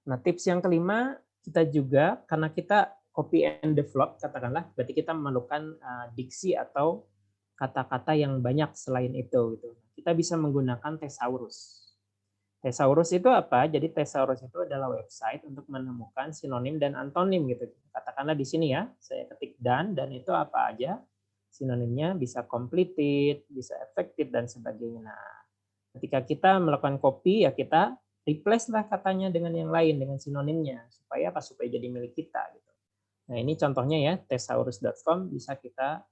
S3: Nah, tips yang kelima, kita juga, karena kita copy and develop, katakanlah, berarti kita memerlukan diksi atau kata-kata yang banyak selain itu. Gitu. Kita bisa menggunakan thesaurus. Thesaurus itu apa? Jadi thesaurus itu adalah website untuk menemukan sinonim dan antonim gitu. Katakanlah di sini ya, saya ketik dan itu apa aja? Sinonimnya bisa completed, bisa effective dan sebagainya. Nah, ketika kita melakukan copy ya kita replace lah katanya dengan yang lain dengan sinonimnya supaya apa? Supaya jadi milik kita gitu. Nah, ini contohnya ya, thesaurus.com bisa kita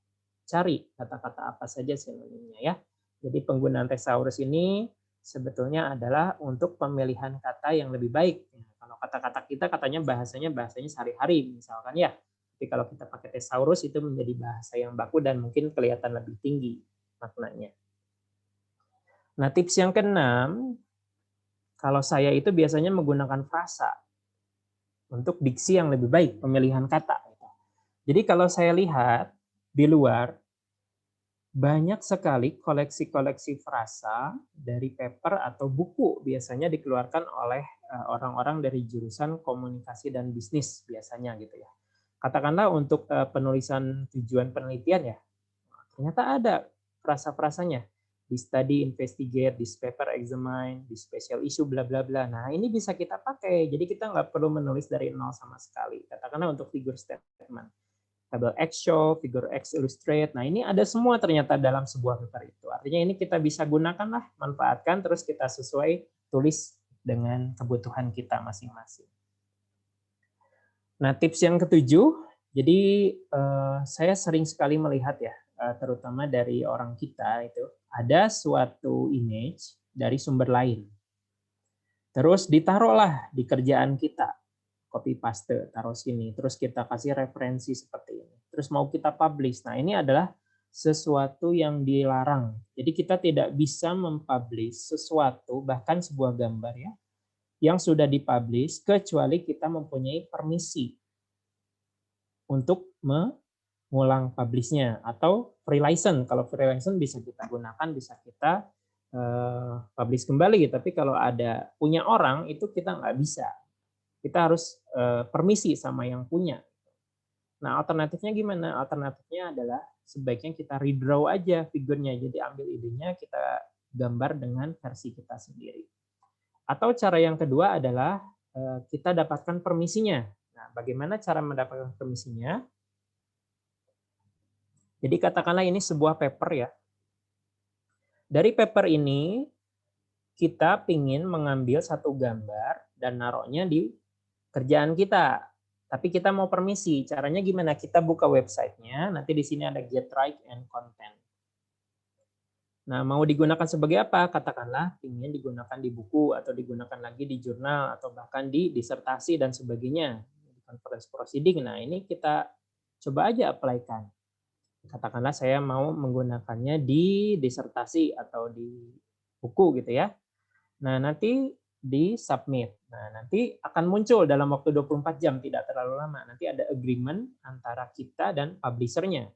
S3: cari kata-kata apa saja sinonimnya ya. Jadi penggunaan thesaurus ini sebetulnya adalah untuk pemilihan kata yang lebih baik. Kalau kata-kata kita katanya bahasanya sehari-hari misalkan ya. Tapi kalau kita pakai thesaurus itu menjadi bahasa yang baku dan mungkin kelihatan lebih tinggi maknanya. Nah, tips yang keenam, kalau saya itu biasanya menggunakan frasa untuk diksi yang lebih baik, pemilihan kata. Jadi kalau saya lihat di luar, banyak sekali koleksi-koleksi frasa dari paper atau buku biasanya dikeluarkan oleh orang-orang dari jurusan komunikasi dan bisnis biasanya gitu ya. Katakanlah untuk penulisan tujuan penelitian ya, ternyata ada frasa-frasanya. Di study, investigate, this paper examine, di special issue, bla bla bla. Nah, ini bisa kita pakai. Jadi kita nggak perlu menulis dari nol sama sekali. Katakanlah untuk figure statement. Table X show, figure X illustrate. Nah, ini ada semua ternyata dalam sebuah paper itu. Artinya ini kita bisa gunakanlah, manfaatkan, terus kita sesuai tulis dengan kebutuhan kita masing-masing. Nah, tips yang ketujuh, jadi saya sering sekali melihat ya, terutama dari orang kita itu, ada suatu image dari sumber lain. Terus ditaruhlah di kerjaan kita. Copy paste, taruh sini, terus kita kasih referensi seperti ini. Terus mau kita publish. Nah, ini adalah sesuatu yang dilarang. Jadi kita tidak bisa mempublish sesuatu, bahkan sebuah gambar ya, yang sudah dipublish kecuali kita mempunyai permisi untuk mengulang publish-nya atau free license. Kalau free license bisa kita gunakan, bisa kita publish kembali. Tapi kalau ada punya orang itu kita nggak bisa. Kita harus permisi sama yang punya. Nah, alternatifnya gimana? Alternatifnya adalah sebaiknya kita redraw aja figurnya. Jadi ambil idenya, kita gambar dengan versi kita sendiri. Atau cara yang kedua adalah kita dapatkan permisinya. Nah, bagaimana cara mendapatkan permisinya? Jadi katakanlah ini sebuah paper ya. Dari paper ini, kita ingin mengambil satu gambar dan naruhnya di kerjaan kita, tapi kita mau permisi. Caranya gimana? Kita buka websitenya, nanti di sini ada get right and content. Nah, mau digunakan sebagai apa? Katakanlah ingin digunakan di buku atau digunakan lagi di jurnal atau bahkan di disertasi dan sebagainya, di conference proceeding. Nah, ini kita coba aja apply-kan. Katakanlah saya mau menggunakannya di disertasi atau di buku gitu ya. Nah, nanti di submit. Nah, nanti akan muncul dalam waktu 24 jam, tidak terlalu lama. Nanti ada agreement antara kita dan publisher-nya.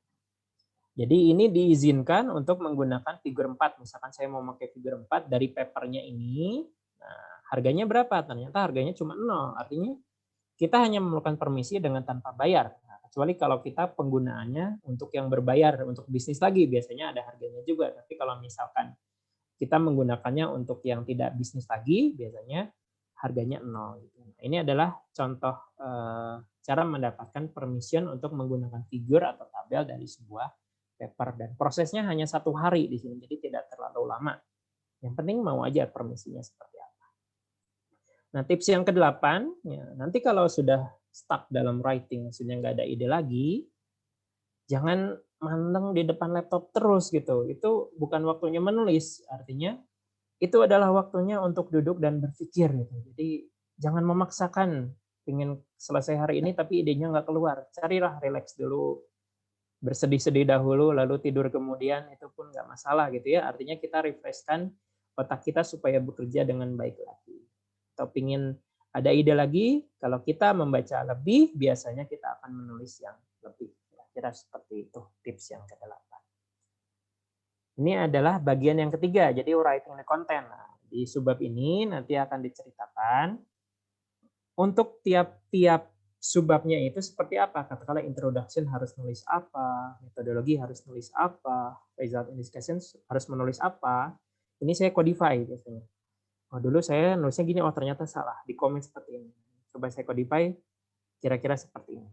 S3: Jadi ini diizinkan untuk menggunakan figur 4. Misalkan saya mau pakai figur 4 dari papernya ini. Nah, harganya berapa? Ternyata harganya cuma 0. Artinya kita hanya memerlukan permisi dengan tanpa bayar. Nah, kecuali kalau kita penggunaannya untuk yang berbayar, untuk bisnis lagi, biasanya ada harganya juga. Tapi kalau misalkan kita menggunakannya untuk yang tidak bisnis lagi, biasanya harganya 0. Nah, ini adalah contoh cara mendapatkan permission untuk menggunakan figur atau tabel dari sebuah paper. Dan prosesnya hanya 1 hari di sini, jadi tidak terlalu lama. Yang penting mau aja permisinya seperti apa. Nah, tips yang ke-8, ya, nanti kalau sudah stuck dalam writing, maksudnya nggak ada ide lagi, jangan manteng di depan laptop terus gitu. Itu bukan waktunya menulis, artinya itu adalah waktunya untuk duduk dan berpikir gitu. Jadi jangan memaksakan ingin selesai hari ini tapi idenya nggak keluar. Carilah relax dulu, bersedih-sedih dahulu, lalu tidur kemudian, itu pun nggak masalah gitu ya. Artinya kita refreshkan otak kita supaya bekerja dengan baik lagi. Atau pingin ada ide lagi, kalau kita membaca lebih, biasanya kita akan menulis yang lebih. Kira-kira seperti itu tips yang ke-8. Ini adalah bagian yang ketiga, jadi writing the content. Nah, di subbab ini nanti akan diceritakan untuk tiap-tiap subbabnya itu seperti apa. Katakanlah introduction harus nulis apa, metodologi harus nulis apa, result and discussion harus menulis apa. Ini saya codify biasanya. Oh, dulu saya nulisnya gini, oh ternyata salah, di komen seperti ini. Coba saya codify, kira-kira seperti ini.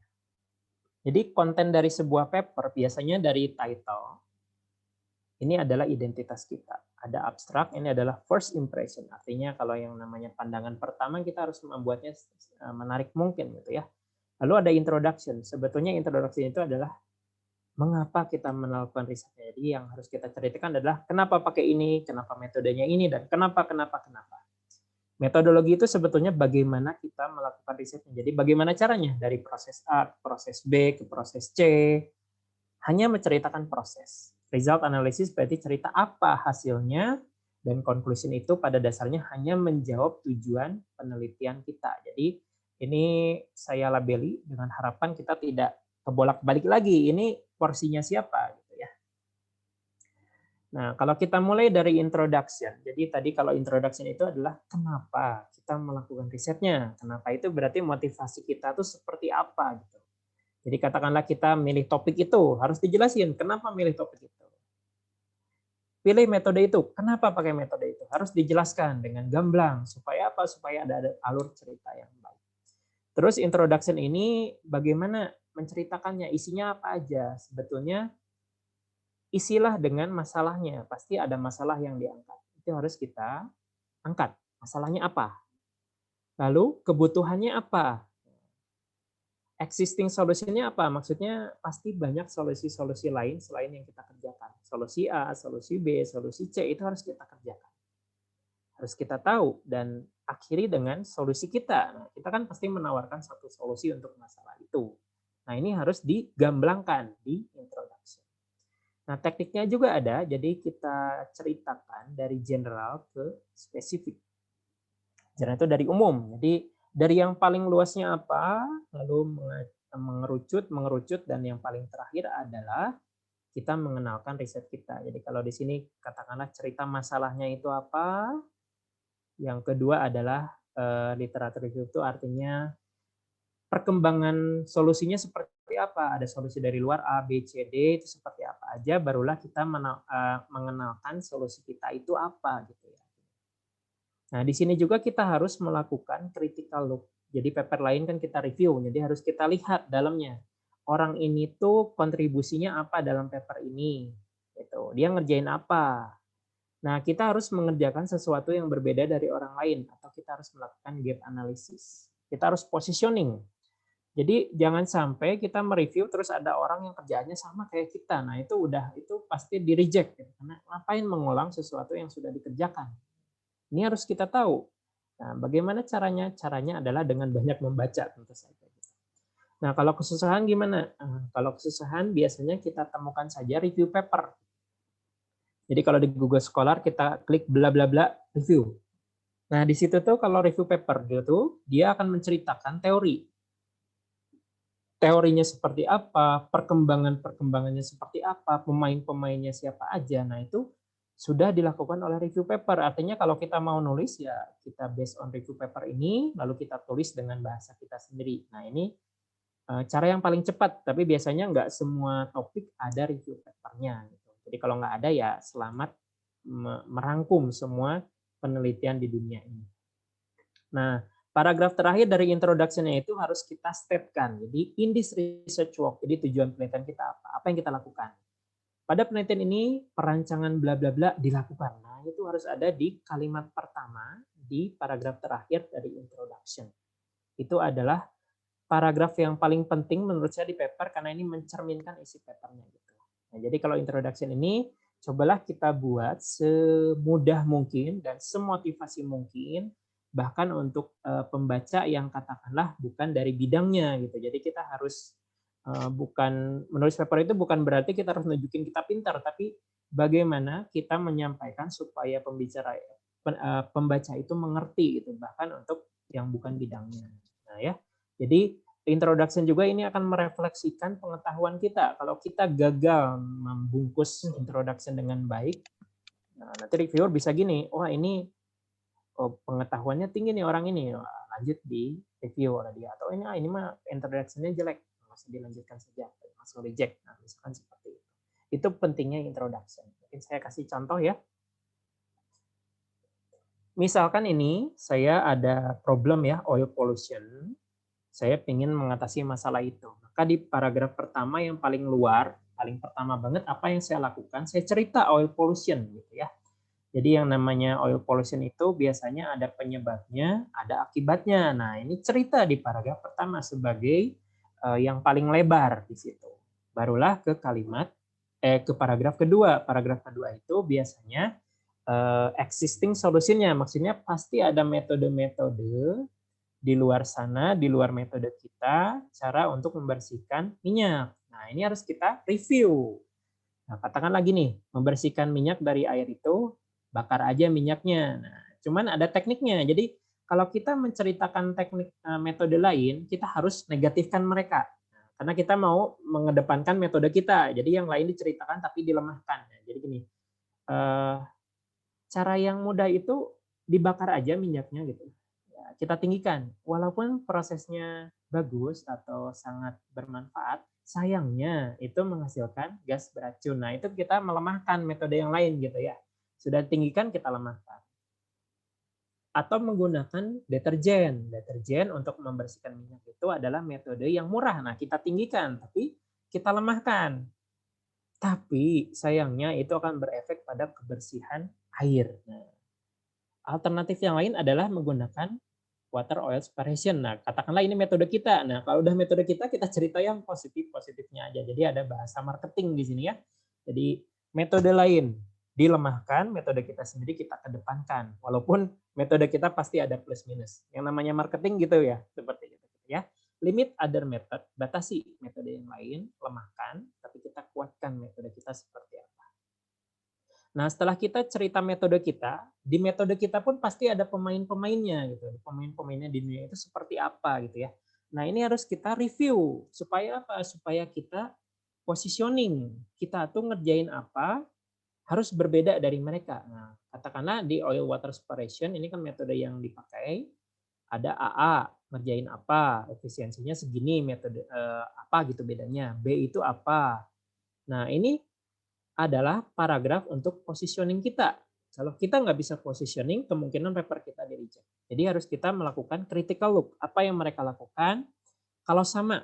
S3: Jadi konten dari sebuah paper biasanya dari title, ini adalah identitas kita. Ada abstrak, ini adalah first impression. Artinya kalau yang namanya pandangan pertama, kita harus membuatnya menarik mungkin gitu ya. Lalu ada introduction. Sebetulnya introduction itu adalah mengapa kita melakukan risetnya. Jadi yang harus kita ceritakan adalah kenapa pakai ini, kenapa metodenya ini, dan kenapa. Metodologi itu sebetulnya bagaimana kita melakukan risetnya. Jadi bagaimana caranya dari proses A ke proses B ke proses C. Hanya menceritakan proses. Result analysis berarti cerita apa hasilnya, dan conclusion itu pada dasarnya hanya menjawab tujuan penelitian kita. Jadi ini saya labeli dengan harapan kita tidak kebolak-balik lagi. Ini porsinya siapa gitu ya. Nah, kalau kita mulai dari introduction. Jadi tadi kalau introduction itu adalah kenapa kita melakukan risetnya. Kenapa itu berarti motivasi kita tuh seperti apa gitu. Jadi katakanlah kita milih topik itu, harus dijelasin kenapa milih topik itu. Pilih metode itu, kenapa pakai metode itu? Harus dijelaskan dengan gamblang. Supaya apa? Supaya ada alur cerita yang baik. Terus introduction ini bagaimana menceritakannya, isinya apa aja? Sebetulnya isilah dengan masalahnya. Pasti ada masalah yang diangkat. Itu harus kita angkat. Masalahnya apa? Lalu kebutuhannya apa? Existing solution-nya apa? Maksudnya pasti banyak solusi-solusi lain selain yang kita kerjakan. Solusi A, solusi B, solusi C itu harus kita kerjakan. Harus kita tahu dan akhiri dengan solusi kita. Nah, kita kan pasti menawarkan satu solusi untuk masalah itu. Nah, ini harus digamblangkan di introduction. Nah, tekniknya juga ada, jadi kita ceritakan dari general ke spesifik. General itu dari umum, jadi dari yang paling luasnya apa, lalu mengerucut, dan yang paling terakhir adalah kita mengenalkan riset kita. Jadi kalau di sini katakanlah cerita masalahnya itu apa, yang kedua adalah literatur review itu artinya perkembangan solusinya seperti apa, ada solusi dari luar A, B, C, D, itu seperti apa aja, barulah kita mengenalkan solusi kita itu apa gitu ya. Nah, di sini juga kita harus melakukan critical look. Jadi paper lain kan kita review, jadi harus kita lihat dalamnya. Orang ini tuh kontribusinya apa dalam paper ini. Gitu. Dia ngerjain apa. Nah, kita harus mengerjakan sesuatu yang berbeda dari orang lain, atau kita harus melakukan gap analysis. Kita harus positioning. Jadi jangan sampai kita mereview terus ada orang yang kerjaannya sama kayak kita. Nah, itu pasti di-reject. Karena ngapain mengulang sesuatu yang sudah dikerjakan. Ini harus kita tahu. Nah, bagaimana caranya? Caranya adalah dengan banyak membaca tentu saja. Nah, kalau kesusahan gimana? Kalau kesusahan biasanya kita temukan saja review paper. Jadi kalau di Google Scholar kita klik bla bla bla review. Nah, di situ tuh kalau review paper itu dia akan menceritakan teori. Teorinya seperti apa, perkembangannya seperti apa, pemain-pemainnya siapa aja. Nah, itu sudah dilakukan oleh review paper. Artinya kalau kita mau nulis ya kita based on review paper ini, lalu kita tulis dengan bahasa kita sendiri. Nah ini cara yang paling cepat, tapi biasanya nggak semua topik ada review papernya. Gitu. Jadi kalau nggak ada ya selamat merangkum semua penelitian di dunia ini. Nah, paragraf terakhir dari introduction-nya itu harus kita statekan. Jadi in this research work, jadi tujuan penelitian kita apa? Apa yang kita lakukan? Pada penelitian ini perancangan bla bla bla dilakukan. Nah, itu harus ada di kalimat pertama di paragraf terakhir dari introduction. Itu adalah paragraf yang paling penting menurut saya di paper karena ini mencerminkan isi papernya gitu. Nah, jadi kalau introduction ini cobalah kita buat semudah mungkin dan semotivasi mungkin, bahkan untuk pembaca yang katakanlah bukan dari bidangnya gitu. Jadi kita harus bukan menulis paper itu bukan berarti kita harus nunjukin kita pintar, tapi bagaimana kita menyampaikan supaya pembaca itu mengerti gitu, bahkan untuk yang bukan bidangnya. Nah ya, jadi introduction juga ini akan merefleksikan pengetahuan kita. Kalau kita gagal membungkus introduction dengan baik, nah, nanti reviewer bisa gini, wah ini pengetahuannya tinggi nih orang ini, lanjut di review oleh dia. Atau ini mah introduction-nya jelek, masih dilanjutkan saja, langsung reject. Nah, misalkan seperti itu. Itu pentingnya introduction. Mungkin saya kasih contoh ya. Misalkan ini saya ada problem ya, oil pollution. Saya ingin mengatasi masalah itu. Maka di paragraf pertama yang paling luar, paling pertama banget apa yang saya lakukan, saya cerita oil pollution gitu ya. Jadi yang namanya oil pollution itu biasanya ada penyebabnya, ada akibatnya. Nah, ini cerita di paragraf pertama sebagai yang paling lebar di situ. Barulah ke ke paragraf kedua. Paragraf kedua itu biasanya existing solution-nya, maksudnya pasti ada metode-metode di luar sana, di luar metode kita, cara untuk membersihkan minyak. Nah, ini harus kita review. Nah, katakan lagi nih, membersihkan minyak dari air itu, bakar aja minyaknya. Nah, cuman ada tekniknya. Jadi, kalau kita menceritakan teknik metode lain, kita harus negatifkan mereka. Nah, karena kita mau mengedepankan metode kita. Jadi, yang lain diceritakan tapi dilemahkan. Nah, jadi gini, cara yang mudah itu dibakar aja minyaknya gitu. Kita tinggikan. Walaupun prosesnya bagus atau sangat bermanfaat, sayangnya itu menghasilkan gas beracun. Nah, itu kita melemahkan metode yang lain gitu ya. Sudah tinggikan, kita lemahkan. Atau menggunakan deterjen. Deterjen untuk membersihkan minyak itu adalah metode yang murah. Nah, kita tinggikan, tapi kita lemahkan. Tapi sayangnya itu akan berefek pada kebersihan air. Nah, alternatif yang lain adalah menggunakan water oil separation. Nah, katakanlah ini metode kita. Nah, kalau udah metode kita cerita yang positifnya aja. Jadi ada bahasa marketing di sini ya. Jadi metode lain dilemahkan, metode kita sendiri kita kedepankan. Walaupun metode kita pasti ada plus minus. Yang namanya marketing gitu ya, seperti itu ya. Limit other method, batasi metode yang lain, lemahkan, tapi kita kuatkan metode kita seperti apa. Nah, setelah kita cerita metode kita, di metode kita pun pasti ada pemain-pemainnya gitu. Pemain-pemainnya di dunia itu seperti apa gitu ya. Nah, ini harus kita review supaya apa? Supaya kita positioning. Kita tuh ngerjain apa harus berbeda dari mereka. Nah, katakanlah di oil water separation ini kan metode yang dipakai ada AA ngerjain apa, efisiensinya segini, metode apa gitu bedanya. B itu apa. Nah, ini adalah paragraf untuk positioning kita. Kalau kita nggak bisa positioning, kemungkinan paper kita di-reject. Jadi harus kita melakukan critical look. Apa yang mereka lakukan, kalau sama,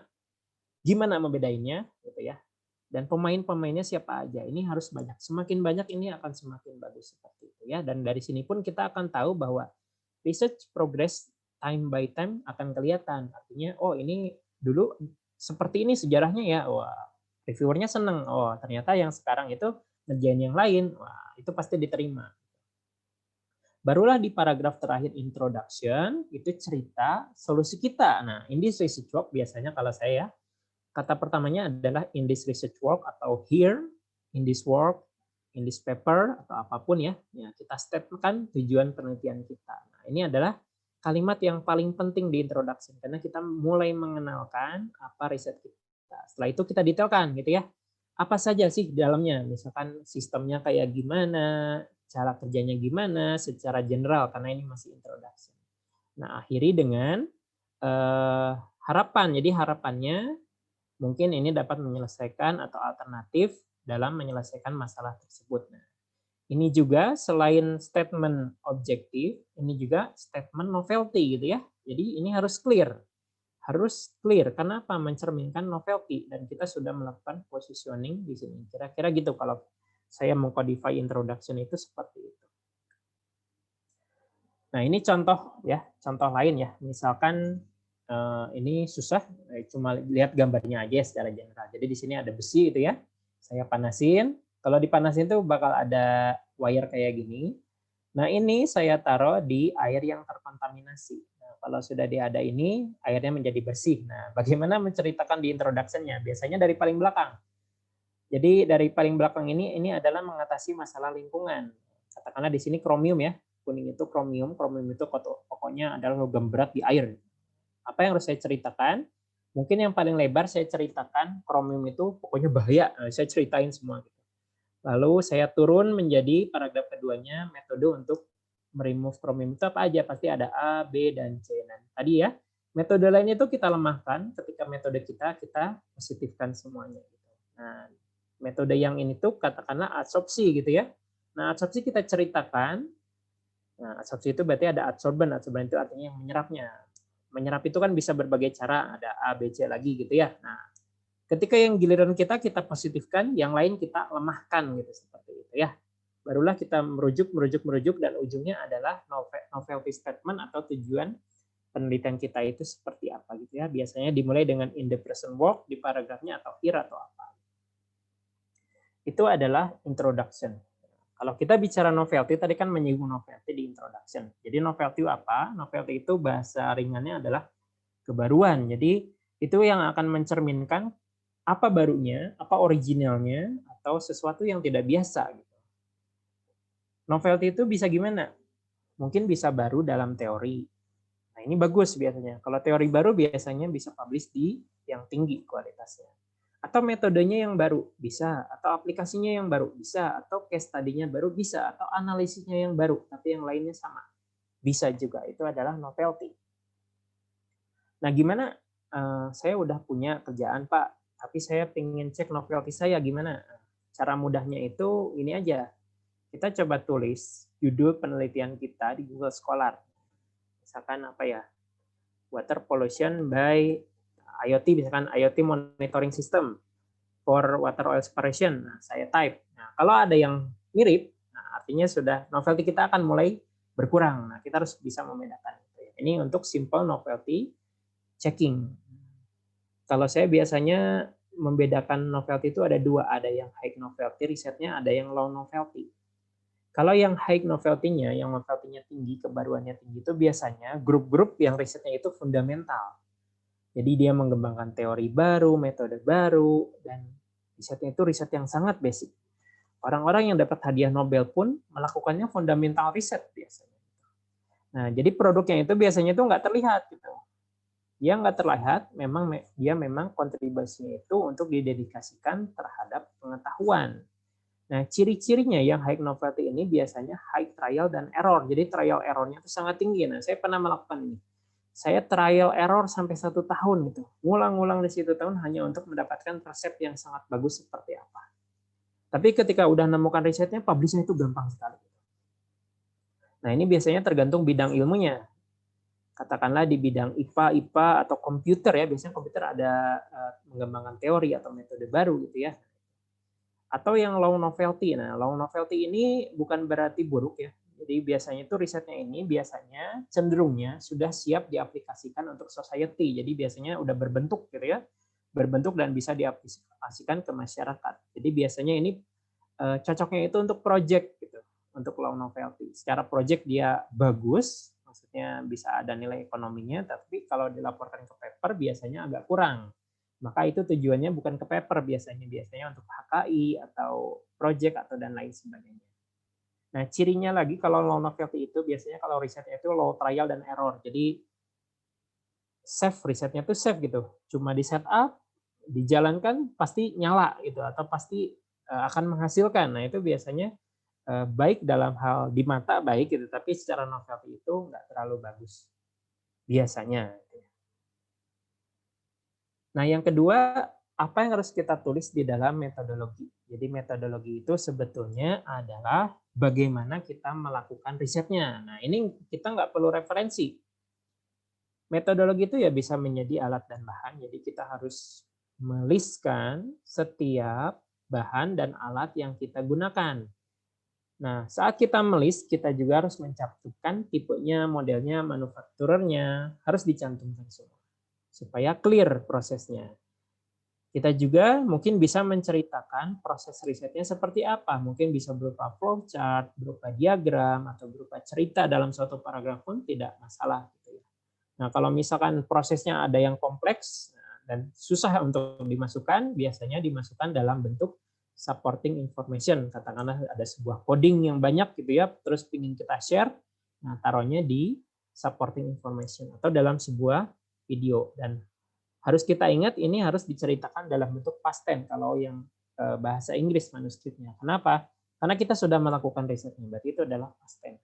S3: gimana membedainnya, gitu ya. Dan pemain-pemainnya siapa aja. Ini harus banyak. Semakin banyak ini akan semakin bagus seperti itu ya. Dan dari sini pun kita akan tahu bahwa research progress time by time akan kelihatan. Artinya, oh ini dulu seperti ini sejarahnya ya. Wah, reviewernya seneng. Oh, ternyata yang sekarang itu ngerjain yang lain. Wah, itu pasti diterima. Barulah di paragraf terakhir introduction, itu cerita solusi kita. Nah, in this research work biasanya kalau saya, kata pertamanya adalah in this research work atau here, in this work, in this paper, atau apapun ya. Ya kita statekan tujuan penelitian kita. Nah, ini adalah kalimat yang paling penting di introduction, karena kita mulai mengenalkan apa riset kita. Setelah itu kita detailkan gitu ya. apa saja sih di dalamnya, misalkan sistemnya kayak gimana, cara kerjanya gimana, secara general, karena ini masih introduction. Nah, akhiri dengan harapan. Jadi harapannya mungkin ini dapat menyelesaikan atau alternatif dalam menyelesaikan masalah tersebut. Nah, ini juga selain statement objektif, ini juga statement novelty gitu ya. Jadi ini harus clear. Harus clear. Kenapa? Mencerminkan novelty dan kita sudah melakukan positioning di sini. Kira-kira gitu kalau saya mengcodify introduction itu seperti itu. Nah, ini contoh ya, contoh lain ya. Misalkan ini susah, cuma lihat gambarnya aja secara general. Jadi di sini ada besi itu ya. Saya panasin. Kalau dipanasin tuh bakal ada wire kayak gini. Nah, ini saya taruh di air yang terkontaminasi. Nah, kalau sudah ada ini, airnya menjadi bersih. Nah, bagaimana menceritakan di introduction-nya? Biasanya dari paling belakang. Jadi dari paling belakang ini adalah mengatasi masalah lingkungan. Katakanlah di sini kromium ya. Kuning itu kromium itu pokoknya adalah logam berat di air. Apa yang harus saya ceritakan? Mungkin yang paling lebar saya ceritakan kromium itu pokoknya bahaya. Nah, saya ceritain semua. Lalu saya turun menjadi paragraf keduanya, metode untuk meremove kromium itu apa aja? Pasti ada A, B, dan C. Nah, tadi ya, metode lainnya itu kita lemahkan ketika metode kita positifkan semuanya. Nah, metode yang ini tuh katakanlah adsorpsi gitu ya. Nah, adsorpsi kita ceritakan. Nah, adsorpsi itu berarti ada adsorben. Adsorben itu artinya yang menyerapnya. Menyerap itu kan bisa berbagai cara, ada A, B, C lagi gitu ya. Nah, ketika yang giliran kita positifkan, yang lain kita lemahkan gitu seperti itu ya. Barulah kita merujuk dan ujungnya adalah novelty statement atau tujuan penelitian kita itu seperti apa gitu ya. Biasanya dimulai dengan in the present work di paragrafnya atau here atau apa. Itu adalah introduction. Kalau kita bicara novelty, tadi kan menyinggung novelty di introduction. Jadi novelty apa? Novelty itu bahasa ringannya adalah kebaruan. Jadi itu yang akan mencerminkan apa barunya, apa originalnya, atau sesuatu yang tidak biasa. Novelty itu bisa gimana? Mungkin bisa baru dalam teori. Nah, ini bagus biasanya. Kalau teori baru biasanya bisa publish di yang tinggi kualitasnya. Atau metodenya yang baru, bisa. Atau aplikasinya yang baru, bisa. Atau case study-nya baru, bisa. Atau analisisnya yang baru, tapi yang lainnya sama. Bisa juga. Itu adalah novelty. Nah, gimana? Saya udah punya kerjaan, Pak. Tapi saya pengen cek novelty saya gimana. Cara mudahnya itu ini aja. Kita coba tulis judul penelitian kita di Google Scholar. Misalkan apa ya? Water pollution by IoT, misalkan IoT monitoring system for water oil separation. Nah, saya type. Nah, kalau ada yang mirip, nah, artinya sudah novelty kita akan mulai berkurang. Nah, kita harus bisa membedakan. Ini untuk simple novelty checking. Kalau saya biasanya membedakan novelty itu ada dua, ada yang high novelty risetnya, ada yang low novelty. Kalau yang high novelty-nya, yang novelty-nya tinggi, kebaruannya tinggi itu biasanya grup-grup yang risetnya itu fundamental. Jadi dia mengembangkan teori baru, metode baru, dan risetnya itu riset yang sangat basic. Orang-orang yang dapat hadiah Nobel pun melakukannya fundamental riset biasanya. Nah, jadi produknya itu biasanya itu nggak terlihat gitu. Dia nggak terlihat, dia memang kontribusinya itu untuk didedikasikan terhadap pengetahuan. Nah, ciri-cirinya yang high novelty ini biasanya high trial dan error. Jadi trial errornya itu sangat tinggi. Nah, saya pernah melakukan ini. Saya trial error sampai 1 tahun gitu. Ngulang-ngulang di situ tahun hanya untuk mendapatkan resep yang sangat bagus seperti apa. Tapi ketika udah nemukan risetnya, publishnya itu gampang sekali. Nah, ini biasanya tergantung bidang ilmunya. Katakanlah di bidang IPA atau komputer ya, biasanya komputer ada mengembangkan teori atau metode baru gitu ya. Atau yang low novelty. Nah, low novelty ini bukan berarti buruk ya. Jadi biasanya itu risetnya ini biasanya cenderungnya sudah siap diaplikasikan untuk society. Jadi biasanya udah berbentuk gitu ya. Berbentuk dan bisa diaplikasikan ke masyarakat. Jadi biasanya ini cocoknya itu untuk project gitu, untuk low novelty. Secara project dia bagus, maksudnya bisa ada nilai ekonominya, tapi kalau dilaporkan ke paper biasanya agak kurang. Maka itu tujuannya bukan ke paper biasanya untuk HKI atau project atau dan lain sebagainya. Nah, cirinya lagi kalau low novelty itu biasanya kalau risetnya itu low trial dan error. Jadi safe, risetnya itu safe gitu. Cuma di setup, dijalankan pasti nyala gitu atau pasti akan menghasilkan. Nah, itu biasanya baik dalam hal di mata baik gitu, tapi secara novelty itu nggak terlalu bagus biasanya. Nah, yang kedua, apa yang harus kita tulis di dalam metodologi? Jadi metodologi itu sebetulnya adalah bagaimana kita melakukan risetnya. Nah, ini kita nggak perlu referensi. Metodologi itu ya bisa menjadi alat dan bahan, jadi kita harus meliskan setiap bahan dan alat yang kita gunakan. Nah, saat kita melis, kita juga harus mencantumkan tipenya, modelnya, manufakturernya, harus dicantumkan semua supaya clear prosesnya. Kita juga mungkin bisa menceritakan proses risetnya seperti apa. Mungkin bisa berupa flowchart, berupa diagram, atau berupa cerita dalam suatu paragraf pun tidak masalah. Nah, kalau misalkan prosesnya ada yang kompleks dan susah untuk dimasukkan, biasanya dimasukkan dalam bentuk supporting information. Katakanlah ada sebuah coding yang banyak gitu ya, terus ingin kita share, nah taruhnya di supporting information atau dalam sebuah video. Dan harus kita ingat ini harus diceritakan dalam bentuk past tense kalau yang bahasa Inggris manuskripnya. Kenapa? Karena kita sudah melakukan risetnya, berarti itu adalah past tense.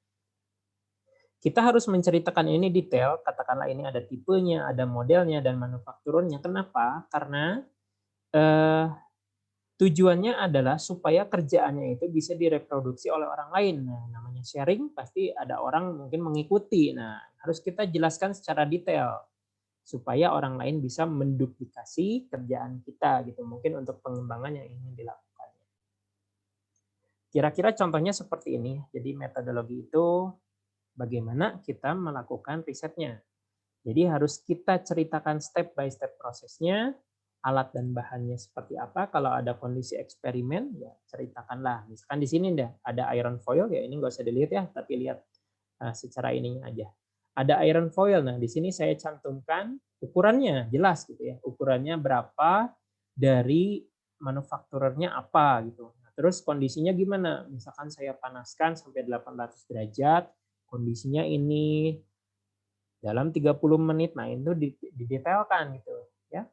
S3: Kita harus menceritakan ini detail, katakanlah ini ada tipenya, ada modelnya, dan manufakturernya. Kenapa? Karena tujuannya adalah supaya kerjaannya itu bisa direproduksi oleh orang lain. Nah, namanya sharing, pasti ada orang mungkin mengikuti. Nah, harus kita jelaskan secara detail supaya orang lain bisa menduplikasi kerjaan kita gitu. Mungkin untuk pengembangan yang ingin dilakukan. Kira-kira contohnya seperti ini. Jadi metodologi itu bagaimana kita melakukan risetnya. Jadi harus kita ceritakan step by step prosesnya, alat dan bahannya seperti apa. Kalau ada kondisi eksperimen, ya ceritakanlah. Misalkan di sini ada iron foil, ya ini nggak usah dilihat ya, tapi lihat secara ininya aja. Ada iron foil, nah di sini saya cantumkan ukurannya, jelas gitu ya. Ukurannya berapa, dari manufakturernya apa gitu. Nah, terus kondisinya gimana? Misalkan saya panaskan sampai 800 derajat, kondisinya ini dalam 30 menit. Nah, itu didetailkan gitu ya.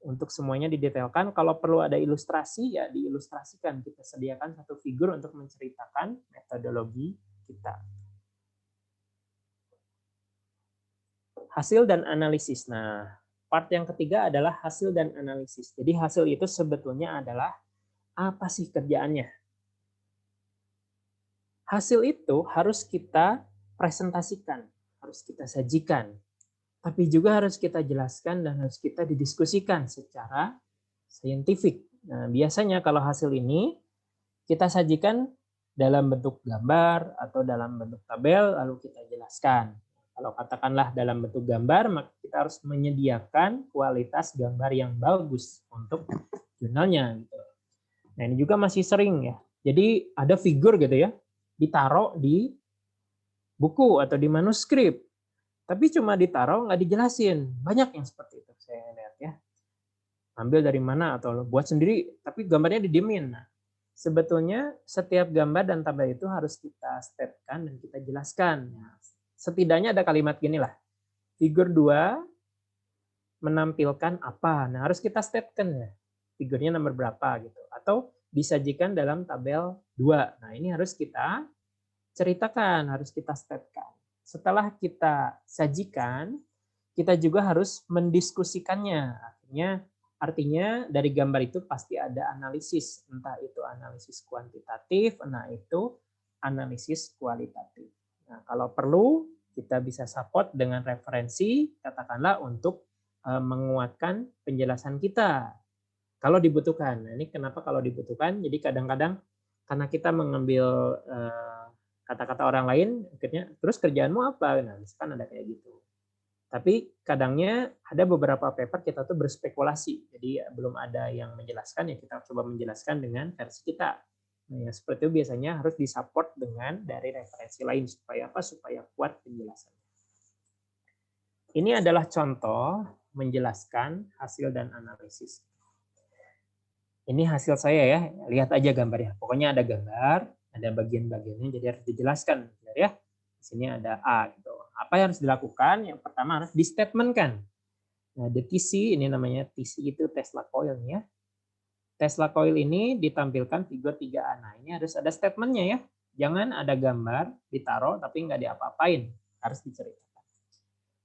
S3: Untuk semuanya didetailkan. Kalau perlu ada ilustrasi ya diilustrasikan. Kita sediakan satu figur untuk menceritakan metodologi kita. Hasil dan analisis. Nah, part yang ketiga adalah hasil dan analisis. Jadi hasil itu sebetulnya adalah apa sih kerjaannya? Hasil itu harus kita presentasikan, harus kita sajikan, tapi juga harus kita jelaskan dan harus kita didiskusikan secara saintifik. Nah, biasanya kalau hasil ini kita sajikan dalam bentuk gambar atau dalam bentuk tabel, lalu kita jelaskan. Kalau katakanlah dalam bentuk gambar, maka kita harus menyediakan kualitas gambar yang bagus untuk jurnalnya. Nah, ini juga masih sering ya. Jadi ada figur gitu ya, ditaruh di buku atau di manuskrip, tapi cuma ditaruh nggak dijelasin. Banyak yang seperti itu saya lihat ya. Ambil dari mana atau buat sendiri, tapi gambarnya didiemin. Nah, sebetulnya setiap gambar dan tabel itu harus kita stepkan dan kita jelaskan. Nah, setidaknya ada kalimat gini lah. Figur 2 menampilkan apa. Nah, harus kita stepkan ya. Figurnya nomor berapa gitu. Atau disajikan dalam tabel 2. Nah, ini harus kita ceritakan, harus kita stepkan. Setelah kita sajikan, kita juga harus mendiskusikannya. Artinya dari gambar itu pasti ada analisis, entah itu analisis kuantitatif, entah itu analisis kualitatif. Nah, kalau perlu kita bisa support dengan referensi, katakanlah untuk menguatkan penjelasan kita kalau dibutuhkan. Nah, ini kenapa kalau dibutuhkan? Jadi kadang-kadang karena kita mengambil kata-kata orang lain, akhirnya terus kerjaanmu apa? Nah, misalkan ada kayak gitu. Tapi kadangnya ada beberapa paper kita tuh berspekulasi, jadi belum ada yang menjelaskan, ya kita coba menjelaskan dengan versi kita. Nah, yang seperti itu biasanya harus disupport dengan dari referensi lain supaya apa? Supaya kuat penjelasannya. Ini adalah contoh menjelaskan hasil dan analisis. Ini hasil saya ya, lihat aja gambarnya. Pokoknya ada gambar, ada bagian-bagiannya, jadi harus dijelaskan ya. Di sini ada A gitu. Apa yang harus dilakukan? Yang pertama harus di-statementkan. Nah, the TC ini namanya TC itu Tesla coil ya. Tesla coil ini ditampilkan figur 3A. Nah, ini harus ada statementnya ya. Jangan ada gambar ditaruh tapi nggak diapa-apain, harus diceritakan.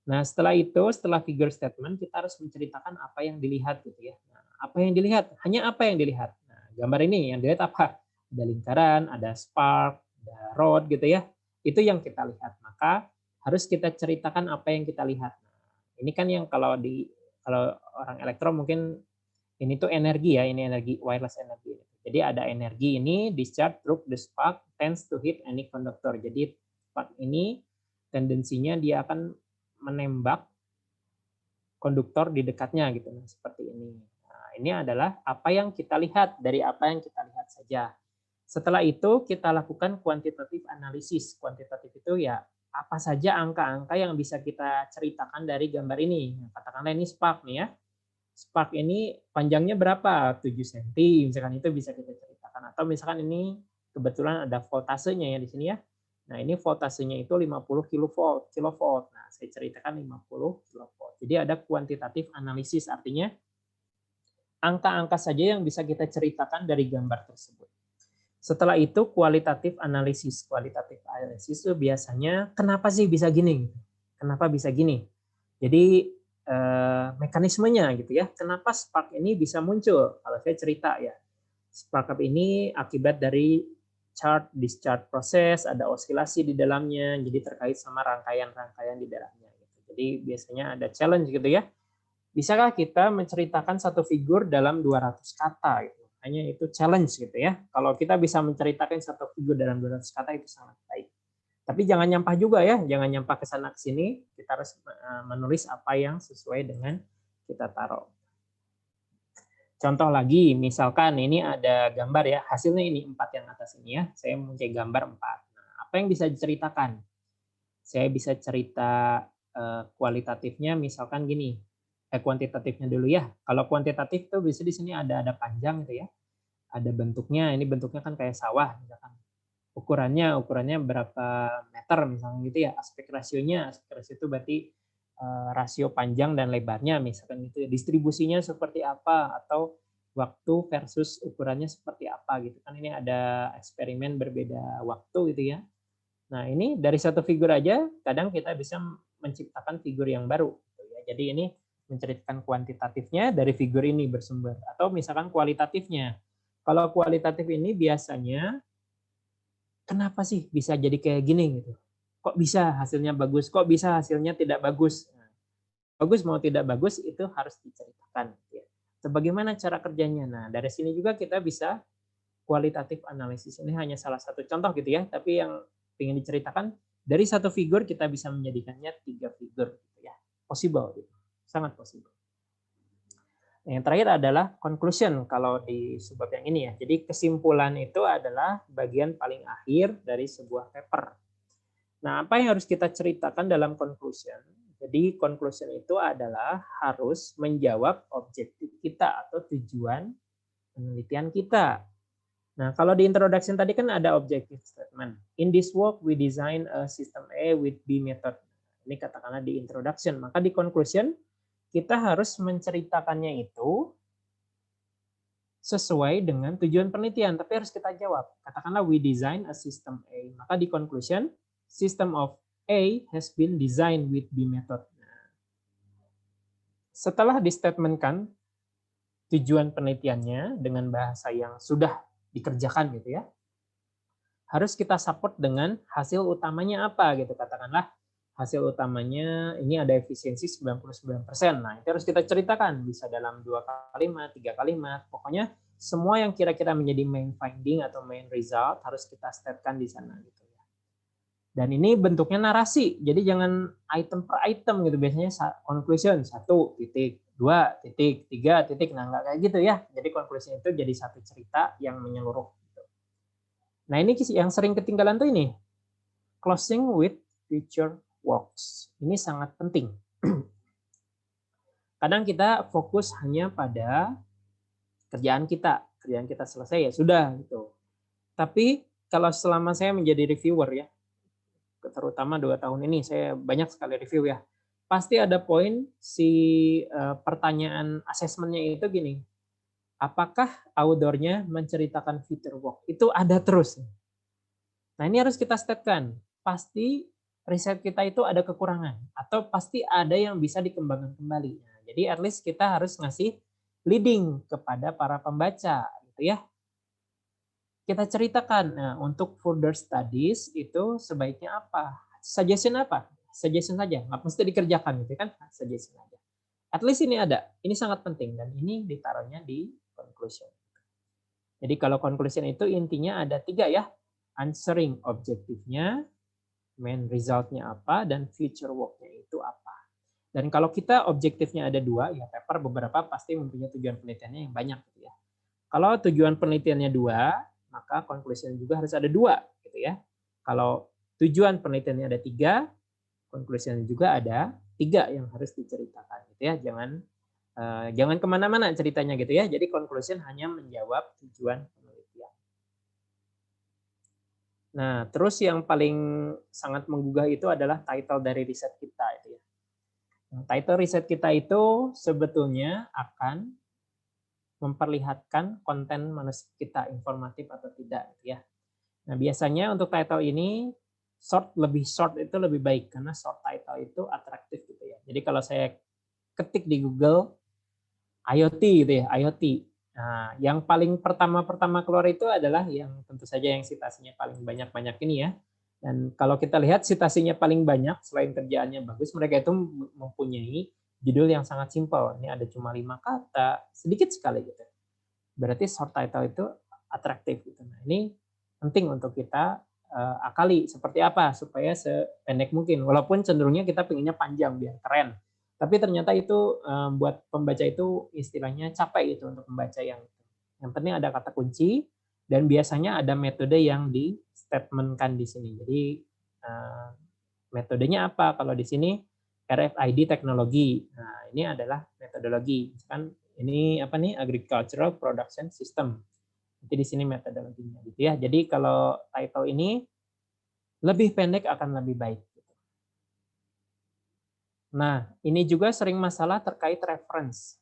S3: Nah, setelah itu, setelah figure statement, kita harus menceritakan apa yang dilihat gitu ya. Nah, apa yang dilihat? Hanya apa yang dilihat. Nah, gambar ini yang dilihat apa? Ada lingkaran, ada spark, ada rod gitu ya. Itu yang kita lihat. Maka harus kita ceritakan apa yang kita lihat. Nah, ini kan yang kalau orang elektro mungkin ini tuh energi ya, ini energi wireless energy. Jadi ada energi ini discharge through the spark tends to hit any conductor. Jadi spark ini tendensinya dia akan menembak konduktor di dekatnya gitu, nah, seperti ini. Nah, ini adalah apa yang kita lihat, dari apa yang kita lihat saja. Setelah itu kita lakukan quantitative analysis. Kuantitatif itu ya apa saja angka-angka yang bisa kita ceritakan dari gambar ini. Katakanlah ini spark nih ya. Spark ini panjangnya berapa? 7 cm, misalkan itu bisa kita ceritakan. Atau misalkan ini kebetulan ada voltasenya ya di sini ya. Nah, ini voltasenya itu 50 kilovolt. Nah, saya ceritakan 50 kilovolt. Jadi ada kuantitatif analisis, artinya angka-angka saja yang bisa kita ceritakan dari gambar tersebut. Setelah itu kualitatif analisis. Kualitatif analisis itu biasanya kenapa sih bisa gini? Kenapa bisa gini? Jadi mekanismenya gitu ya. Kenapa spark ini bisa muncul? Kalau saya cerita ya, spark up ini akibat dari charge discharge proses, ada osilasi di dalamnya, jadi terkait sama rangkaian-rangkaian di dalamnya. Gitu. Jadi biasanya ada challenge gitu ya. Bisakah kita menceritakan satu figur dalam 200 kata? Gitu. Hanya itu challenge gitu ya. Kalau kita bisa menceritakan satu figur dalam 200 kata itu sangat baik. Tapi jangan nyampah juga ya, jangan nyampah ke sana ke sini. Kita harus menulis apa yang sesuai dengan kita taruh. Contoh lagi, misalkan ini ada gambar ya, hasilnya ini 4 yang atas ini ya. Saya mempunyai gambar 4. Nah, apa yang bisa diceritakan? Saya bisa cerita kualitatifnya misalkan gini. Kuantitatifnya dulu ya. Kalau kuantitatif tuh bisa di sini ada panjang gitu ya. Ada bentuknya, ini bentuknya kan kayak sawah misalkan. Ukurannya berapa meter misalnya gitu ya. Aspek rasio itu berarti rasio panjang dan lebarnya misalkan gitu ya. Distribusinya seperti apa atau waktu versus ukurannya seperti apa gitu kan. Ini ada eksperimen berbeda waktu gitu ya. Nah, ini dari satu figur aja kadang kita bisa menciptakan figur yang baru gitu ya. Jadi ini menceritakan kuantitatifnya dari figur ini bersumber atau misalkan kualitatifnya. Kalau kualitatif ini biasanya kenapa sih bisa jadi kayak gini gitu? Kok bisa hasilnya bagus? Kok bisa hasilnya tidak bagus? Nah, bagus mau tidak bagus itu harus diceritakan. Ya. Sebagaimana cara kerjanya? Nah, dari sini juga kita bisa kualitatif analisis. Ini hanya salah satu contoh gitu ya, tapi yang ingin diceritakan dari satu figur kita bisa menjadikannya 3 figur gitu ya. Possible gitu. Sangat possible. Yang terakhir adalah conclusion kalau di subbab yang ini ya. Jadi kesimpulan itu adalah bagian paling akhir dari sebuah paper. Nah, apa yang harus kita ceritakan dalam conclusion? Jadi conclusion itu adalah harus menjawab objektif kita atau tujuan penelitian kita. Nah, kalau di introduction tadi kan ada objective statement. In this work we design a system A with B method. Ini katakanlah di introduction. Maka di conclusion kita harus menceritakannya itu sesuai dengan tujuan penelitian, tapi harus kita jawab. Katakanlah we design a system A. Maka di conclusion, system of A has been designed with B method. Nah, setelah distatementkan tujuan penelitiannya dengan bahasa yang sudah dikerjakan gitu ya, harus kita support dengan hasil utamanya apa gitu. Katakanlah hasil utamanya ini ada efisiensi 99%. Nah, itu harus kita ceritakan, bisa dalam 2 kalimat, 3 kalimat. Pokoknya semua yang kira-kira menjadi main finding atau main result harus kita statekan di sana gitu ya. Dan ini bentuknya narasi. Jadi jangan item per item gitu. Biasanya conclusion 1 titik, 2 titik, 3 titik. Nah, enggak kayak gitu ya. Jadi conclusion itu jadi satu cerita yang menyeluruh gitu. Nah, ini yang sering ketinggalan tuh ini. Closing with future works. Ini sangat penting. Kadang kita fokus hanya pada kerjaan kita selesai ya sudah gitu. Tapi kalau selama saya menjadi reviewer ya, terutama 2 tahun ini saya banyak sekali review ya. pasti ada poin si pertanyaan asesmennya itu gini, apakah outdoor-nya menceritakan future work? Itu ada terus. Nah, ini harus kita setkan. Pasti riset kita itu ada kekurangan atau pasti ada yang bisa dikembangkan kembali. Nah, jadi at least kita harus ngasih leading kepada para pembaca gitu ya. Kita ceritakan, nah, untuk further studies itu sebaiknya apa? Suggestion apa? Suggestion saja, nggak mesti dikerjakan gitu kan? Suggestion aja. At least ini ada, ini sangat penting dan ini ditaruhnya di conclusion. Jadi kalau conclusion itu intinya ada 3 ya, answering objektifnya, main result-nya apa, dan future work-nya itu apa. Dan kalau kita objektifnya ada 2, ya paper beberapa pasti mempunyai tujuan penelitiannya yang banyak gitu ya. Kalau tujuan penelitiannya 2, maka conclusion juga harus ada 2 gitu ya. Kalau tujuan penelitiannya ada 3, conclusion juga ada 3 yang harus diceritakan gitu ya. Jangan kemana-mana ceritanya gitu ya. Jadi conclusion hanya menjawab tujuan penelitian. Nah, terus yang paling sangat menggugah itu adalah title dari riset kita itu ya. Nah, title riset kita itu sebetulnya akan memperlihatkan konten manuskrip kita informatif atau tidak gitu ya. Nah, biasanya untuk title ini lebih short itu lebih baik karena short title itu atraktif gitu ya. Jadi kalau saya ketik di Google IoT gitu ya, IoT. Nah, yang paling pertama keluar itu adalah yang tentu saja yang citasinya paling banyak ini ya. Dan kalau kita lihat citasinya paling banyak selain kerjaannya bagus, mereka itu mempunyai judul yang sangat simpel. Ini ada cuma 5 kata, sedikit sekali gitu. Berarti short title itu atraktif gitu. Nah, ini penting untuk kita akali seperti apa supaya sependek mungkin. Walaupun cenderungnya kita pengennya panjang biar keren. Tapi ternyata itu buat pembaca itu istilahnya capek gitu untuk membaca yang penting ada kata kunci dan biasanya ada metode yang di statementkan di sini. Jadi metodenya apa? Kalau di sini RFID teknologi. Nah, ini adalah metodologi. Misalkan ini apa nih? Agricultural Production System. Jadi di sini metodologinya gitu ya. Jadi kalau title ini lebih pendek akan lebih baik. Nah, ini juga sering masalah terkait reference.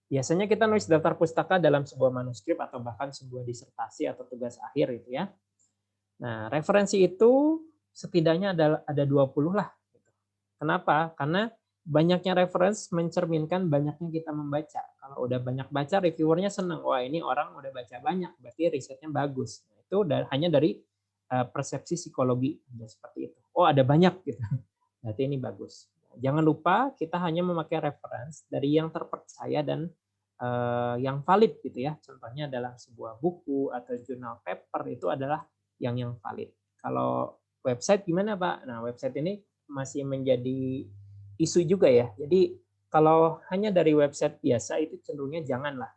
S3: Biasanya kita nulis daftar pustaka dalam sebuah manuskrip atau bahkan sebuah disertasi atau tugas akhir gitu ya. Nah, referensi itu setidaknya ada 20 lah. Kenapa? Karena banyaknya reference mencerminkan banyaknya kita membaca. Kalau udah banyak baca, reviewernya senang. Wah, ini orang udah baca banyak, berarti risetnya bagus. Nah, itu hanya dari persepsi psikologi. Seperti itu. Oh, ada banyak gitu. Berarti ini bagus. Jangan lupa kita hanya memakai reference dari yang terpercaya dan yang valid gitu ya. Contohnya dalam sebuah buku atau jurnal paper itu adalah yang valid. Kalau website gimana Pak? Nah, website ini masih menjadi isu juga ya. Jadi kalau hanya dari website biasa itu cenderungnya janganlah.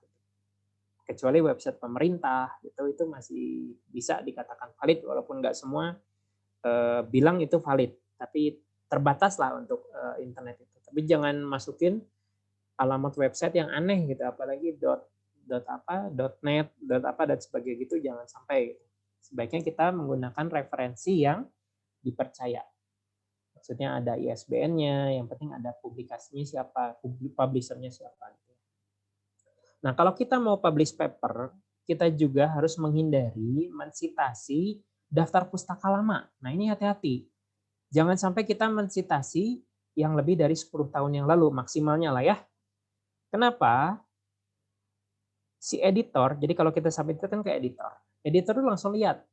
S3: Kecuali website pemerintah itu masih bisa dikatakan valid walaupun nggak semua bilang itu valid. Tapi terbatas lah untuk internet itu. Tapi jangan masukin alamat website yang aneh gitu, apalagi .net, dan sebagainya gitu, jangan sampai. Sebaiknya kita menggunakan referensi yang dipercaya. Maksudnya ada ISBN-nya, yang penting ada publikasinya siapa, publisher-nya siapa. Nah, kalau kita mau publish paper, kita juga harus menghindari mensitasi daftar pustaka lama. Nah, ini hati-hati. Jangan sampai kita mensitasi yang lebih dari 10 tahun yang lalu, maksimalnya lah ya. Kenapa? Si editor, jadi kalau kita submitkan ke editor itu langsung lihat.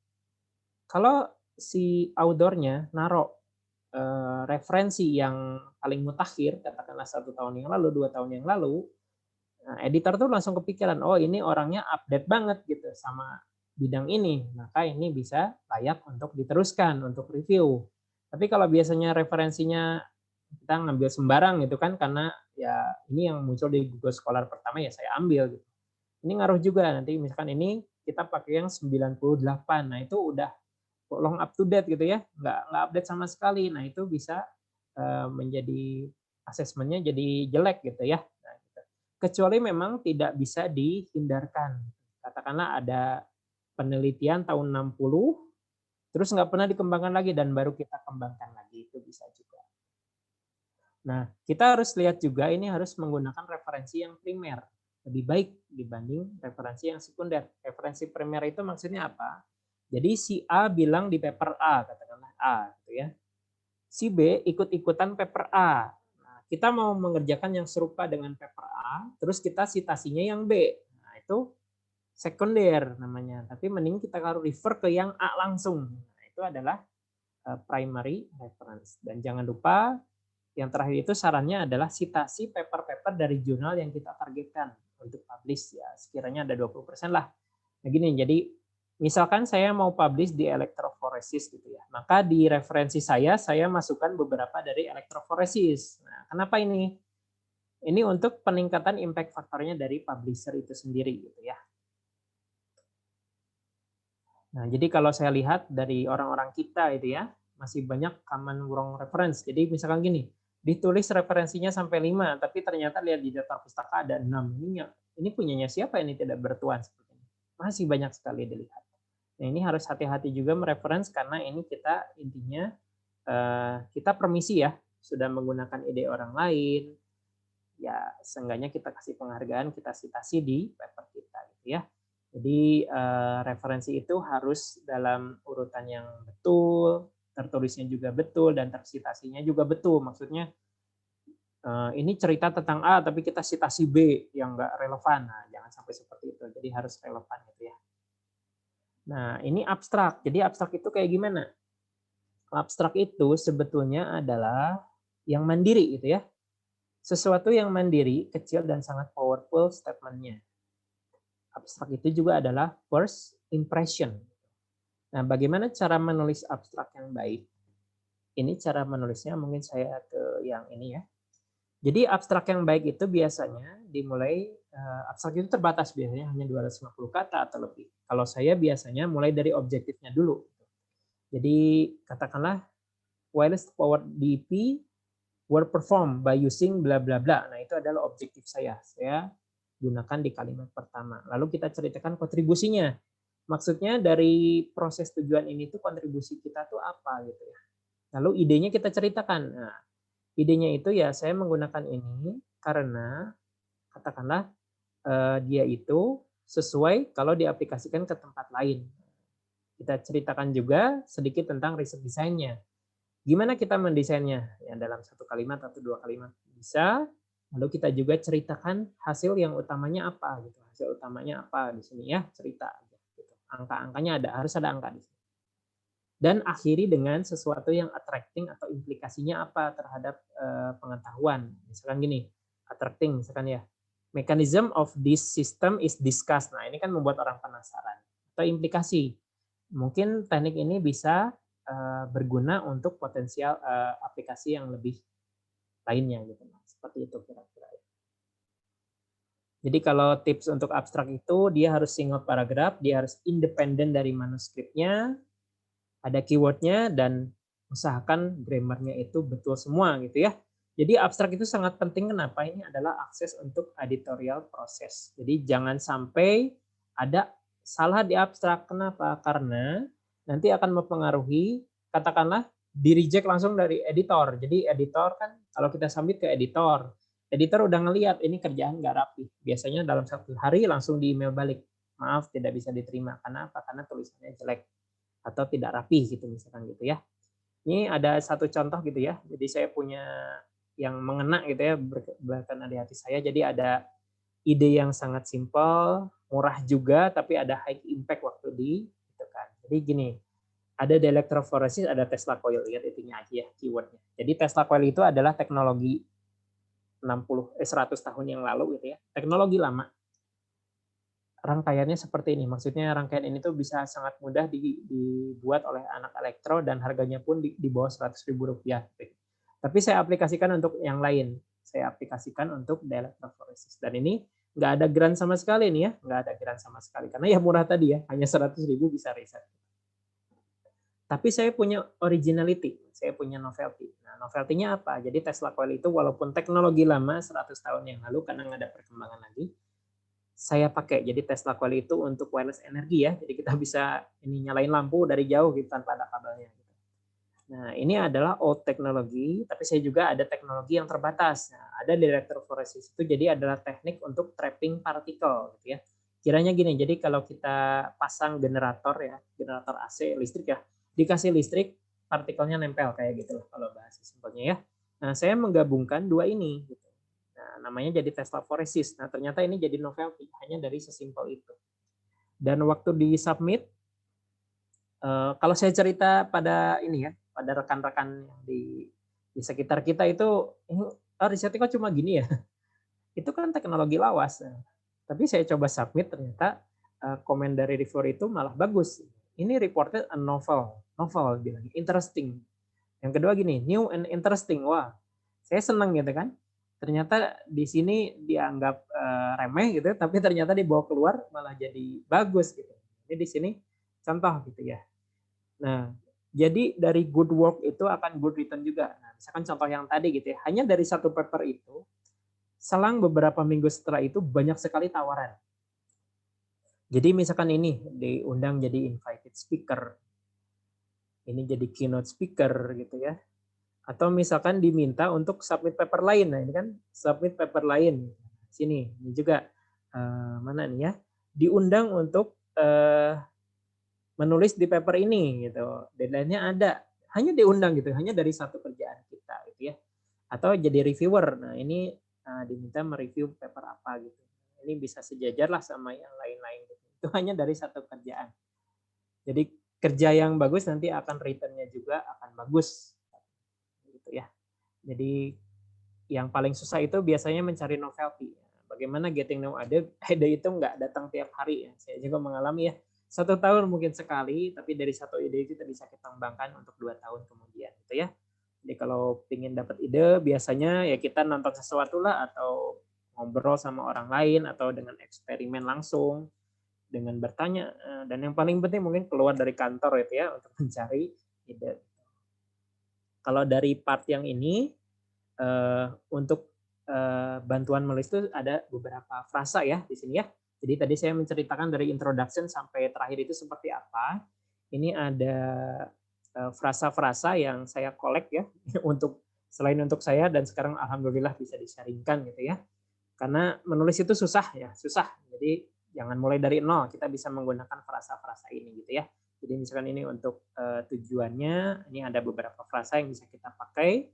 S3: Kalau si author-nya naruh referensi yang paling mutakhir, katakanlah 1 tahun yang lalu, 2 tahun yang lalu, nah, editor tuh langsung kepikiran, oh ini orangnya update banget gitu sama bidang ini, maka ini bisa layak untuk diteruskan, untuk review. Tapi kalau biasanya referensinya kita ngambil sembarang gitu kan, karena ya ini yang muncul di Google Scholar pertama ya saya ambil gitu. Ini ngaruh juga nanti misalkan ini kita pakai yang 98, nah itu udah long up to date gitu ya, nggak update sama sekali. Nah itu bisa menjadi asesmennya jadi jelek gitu ya. Nah, gitu. Kecuali memang tidak bisa dihindarkan. Katakanlah ada penelitian tahun 60, terus nggak pernah dikembangkan lagi dan baru kita kembangkan lagi, itu bisa juga. Nah, kita harus lihat juga ini harus menggunakan referensi yang primer, lebih baik dibanding referensi yang sekunder. Referensi primer itu maksudnya apa? Jadi si A bilang di paper A, katakanlah A, gitu ya. Si B ikut-ikutan paper A. Nah, kita mau mengerjakan yang serupa dengan paper A, terus kita citasinya yang B. Nah, itu sekunder namanya. Tapi mending kita kalau refer ke yang A langsung. Nah, itu adalah primary reference. Dan jangan lupa yang terakhir itu sarannya adalah citasi paper-paper dari jurnal yang kita targetkan untuk publish ya sekiranya ada 20% lah. Nah gini, jadi misalkan saya mau publish di electrophoresis gitu ya, maka di referensi saya masukkan beberapa dari electrophoresis. Nah, kenapa ini? Ini untuk peningkatan impact faktornya dari publisher itu sendiri gitu ya. Nah, jadi kalau saya lihat dari orang-orang kita itu ya, masih banyak common wrong reference. Jadi misalkan gini, ditulis referensinya sampai 5, tapi ternyata lihat di daftar pustaka ada 6. Ini punyanya siapa ini tidak bertuan seperti ini? Masih banyak sekali dilihat. Nah, ini harus hati-hati juga mereference karena ini kita intinya kita permisi ya, sudah menggunakan ide orang lain. Ya, seenggaknya kita kasih penghargaan, kita citasi di paper kita gitu ya. Jadi referensi itu harus dalam urutan yang betul, tertulisnya juga betul, dan tersitasinya juga betul. Maksudnya ini cerita tentang A, tapi kita citasi B yang nggak relevan. Nah, jangan sampai seperti itu. Jadi harus relevan gitu ya. Nah, ini abstrak. Jadi abstrak itu kayak gimana? Abstrak itu sebetulnya adalah yang mandiri gitu ya. Sesuatu yang mandiri, kecil, dan sangat powerful statement-nya. Abstrak itu juga adalah first impression. Nah, bagaimana cara menulis abstrak yang baik? Ini cara menulisnya mungkin saya ke yang ini ya. Jadi abstrak yang baik itu biasanya dimulai, abstrak itu terbatas biasanya hanya 250 kata atau lebih. Kalau saya biasanya mulai dari objektifnya dulu. Jadi katakanlah wireless powered DP were performed by using bla bla bla. Nah, itu adalah objektif saya. Saya gunakan di kalimat pertama. Lalu kita ceritakan kontribusinya. Maksudnya dari proses tujuan ini tuh kontribusi kita tuh apa gitu ya. Lalu idenya kita ceritakan. Nah, idenya itu ya saya menggunakan ini karena katakanlah dia itu sesuai kalau diaplikasikan ke tempat lain. Kita ceritakan juga sedikit tentang riset desainnya. Gimana kita mendesainnya? Ya, dalam satu kalimat atau 2 kalimat bisa. Lalu kita juga ceritakan hasil yang utamanya apa gitu. Hasil utamanya apa di sini ya, cerita aja gitu. Angka-angkanya harus ada angka di sini. Dan akhiri dengan sesuatu yang attracting atau implikasinya apa terhadap pengetahuan. Misalkan gini, attracting misalkan ya. Mechanism of this system is discussed. Nah, ini kan membuat orang penasaran. Atau implikasi. Mungkin teknik ini bisa berguna untuk potensial aplikasi yang lebih lainnya gitu. Seperti itu kira-kira. Jadi kalau tips untuk abstrak itu dia harus single paragraph, dia harus independen dari manuskripnya, ada keywordnya, dan usahakan grammarnya itu betul semua gitu ya. Jadi abstrak itu sangat penting. Kenapa? Ini adalah akses untuk editorial proses. Jadi jangan sampai ada salah di abstrak. Kenapa? Karena nanti akan mempengaruhi, katakanlah di reject langsung dari editor. Jadi editor kan kalau kita submit ke editor udah ngelihat ini kerjaan nggak rapi. Biasanya dalam 1 hari langsung di email balik. Maaf tidak bisa diterima. Karena apa? Karena tulisannya jelek atau tidak rapi gitu misalkan gitu ya. Ini ada satu contoh gitu ya. Jadi saya punya yang mengena gitu ya berkenan di hati saya. Jadi ada ide yang sangat simpel, murah juga, tapi ada high impact waktu di gitu kan. Jadi gini, ada di electrophoresis, ada Tesla coil, lihat itunya aja ya keywordnya. Jadi Tesla coil itu adalah teknologi 100 tahun yang lalu gitu ya. Teknologi lama. Rangkaiannya seperti ini. Maksudnya rangkaian ini tuh bisa sangat mudah dibuat oleh anak elektro dan harganya pun di bawah Rp100.000. Tapi saya aplikasikan untuk yang lain. Saya aplikasikan untuk electrophoresis. Dan ini nggak ada grant sama sekali nih ya, nggak ada grant sama sekali karena ya murah tadi ya, hanya 100.000 bisa riset. Tapi saya punya originality, saya punya novelty. Nah, novelty-nya apa? Jadi Tesla coil itu walaupun teknologi lama 100 tahun yang lalu karena nggak ada perkembangan lagi, saya pakai. Jadi Tesla coil itu untuk wireless energi ya. Jadi kita bisa ini nyalain lampu dari jauh gitu tanpa ada kabelnya. Nah, ini adalah old teknologi, tapi saya juga ada teknologi yang terbatas. Nah, ada electrophoresis itu jadi adalah teknik untuk trapping partikel, gitu ya. Kiranya gini, jadi kalau kita pasang generator ya, generator AC listrik ya, dikasih listrik, partikelnya nempel kayak gitu loh kalau bahasa simpelnya ya. Nah, saya menggabungkan dua ini, gitu. Nah, namanya jadi Tesla Foresis. Nah, ternyata ini jadi novelty, hanya dari sesimpel itu. Dan waktu di submit, kalau saya cerita pada ini ya, pada rekan-rekan yang di sekitar kita itu, ini risetnya kok cuma gini ya. Itu kan teknologi lawas. Tapi saya coba submit ternyata komen dari reviewer itu malah bagus. Ini reported a novel, novel bilang interesting. Yang kedua gini, new and interesting. Wah, saya senang gitu kan. Ternyata di sini dianggap remeh gitu, tapi ternyata dibawa keluar malah jadi bagus gitu. Jadi di sini contoh gitu ya. Nah, jadi dari good work itu akan good return juga. Nah, misalkan contoh yang tadi gitu ya, hanya dari satu paper itu, selang beberapa minggu setelah itu banyak sekali tawaran. Jadi misalkan ini diundang jadi invited speaker, ini jadi keynote speaker gitu ya, atau misalkan diminta untuk submit paper lain. Nah ini kan submit paper lain. Sini, ini juga mana nih ya, diundang untuk menulis di paper ini gitu. Deadline-nya ada, hanya diundang gitu, hanya dari satu kerjaan kita gitu ya. Atau jadi reviewer. Nah, ini diminta mereview paper apa gitu. Ini bisa sejajar lah sama yang lain-lain gitu. Itu hanya dari satu kerjaan. Jadi kerja yang bagus nanti akan return-nya juga akan bagus gitu ya. Jadi yang paling susah itu biasanya mencari novelty. Bagaimana getting new ide itu nggak datang tiap hari ya. Saya juga mengalami ya. 1 tahun mungkin sekali, tapi dari satu ide kita bisa kita kembangkan untuk 2 tahun kemudian gitu ya. Jadi kalau ingin dapat ide, biasanya ya kita nonton sesuatu lah atau ngobrol sama orang lain atau dengan eksperimen langsung, dengan bertanya, dan yang paling penting mungkin keluar dari kantor itu ya untuk mencari ide. Kalau dari part yang ini, untuk bantuan menulis itu ada beberapa frasa ya di sini ya. Jadi tadi saya menceritakan dari introduction sampai terakhir itu seperti apa. Ini ada frasa-frasa yang saya collect ya untuk selain untuk saya dan sekarang alhamdulillah bisa disaringkan gitu ya. Karena menulis itu susah ya, susah. Jadi jangan mulai dari nol, kita bisa menggunakan frasa-frasa ini gitu ya. Jadi misalkan ini untuk tujuannya, ini ada beberapa frasa yang bisa kita pakai.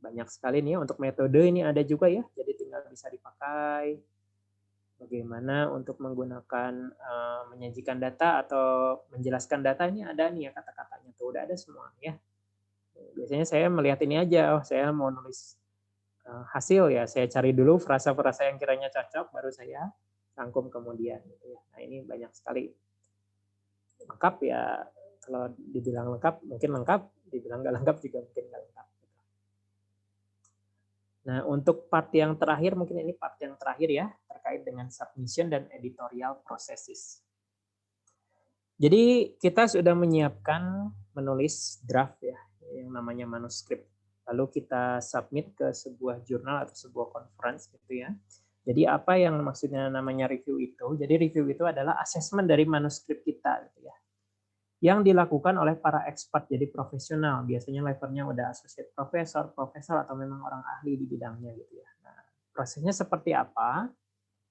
S3: Banyak sekali nih untuk metode ini ada juga ya, jadi tinggal bisa dipakai. Bagaimana untuk menggunakan menyajikan data atau menjelaskan data, ini ada nih ya kata-katanya tuh udah ada semua ya. Biasanya saya melihat ini aja, oh saya mau nulis hasil ya, saya cari dulu frasa-frasa yang kiranya cocok, baru saya rangkum kemudian gitu ya. Nah ini banyak sekali. Lengkap ya, kalau dibilang lengkap mungkin lengkap, dibilang nggak lengkap juga mungkin nggak lengkap. Nah, untuk part yang terakhir, mungkin ini part yang terakhir ya, terkait dengan submission dan editorial processes. Jadi kita sudah menyiapkan menulis draft ya, yang namanya manuskrip. Lalu kita submit ke sebuah jurnal atau sebuah conference gitu ya. Jadi apa yang maksudnya namanya review itu? Jadi review itu adalah assessment dari manuskrip kita gitu ya, yang dilakukan oleh para expert, jadi profesional. Biasanya levelnya udah associate professor, atau memang orang ahli di bidangnya gitu ya. Nah, prosesnya seperti apa?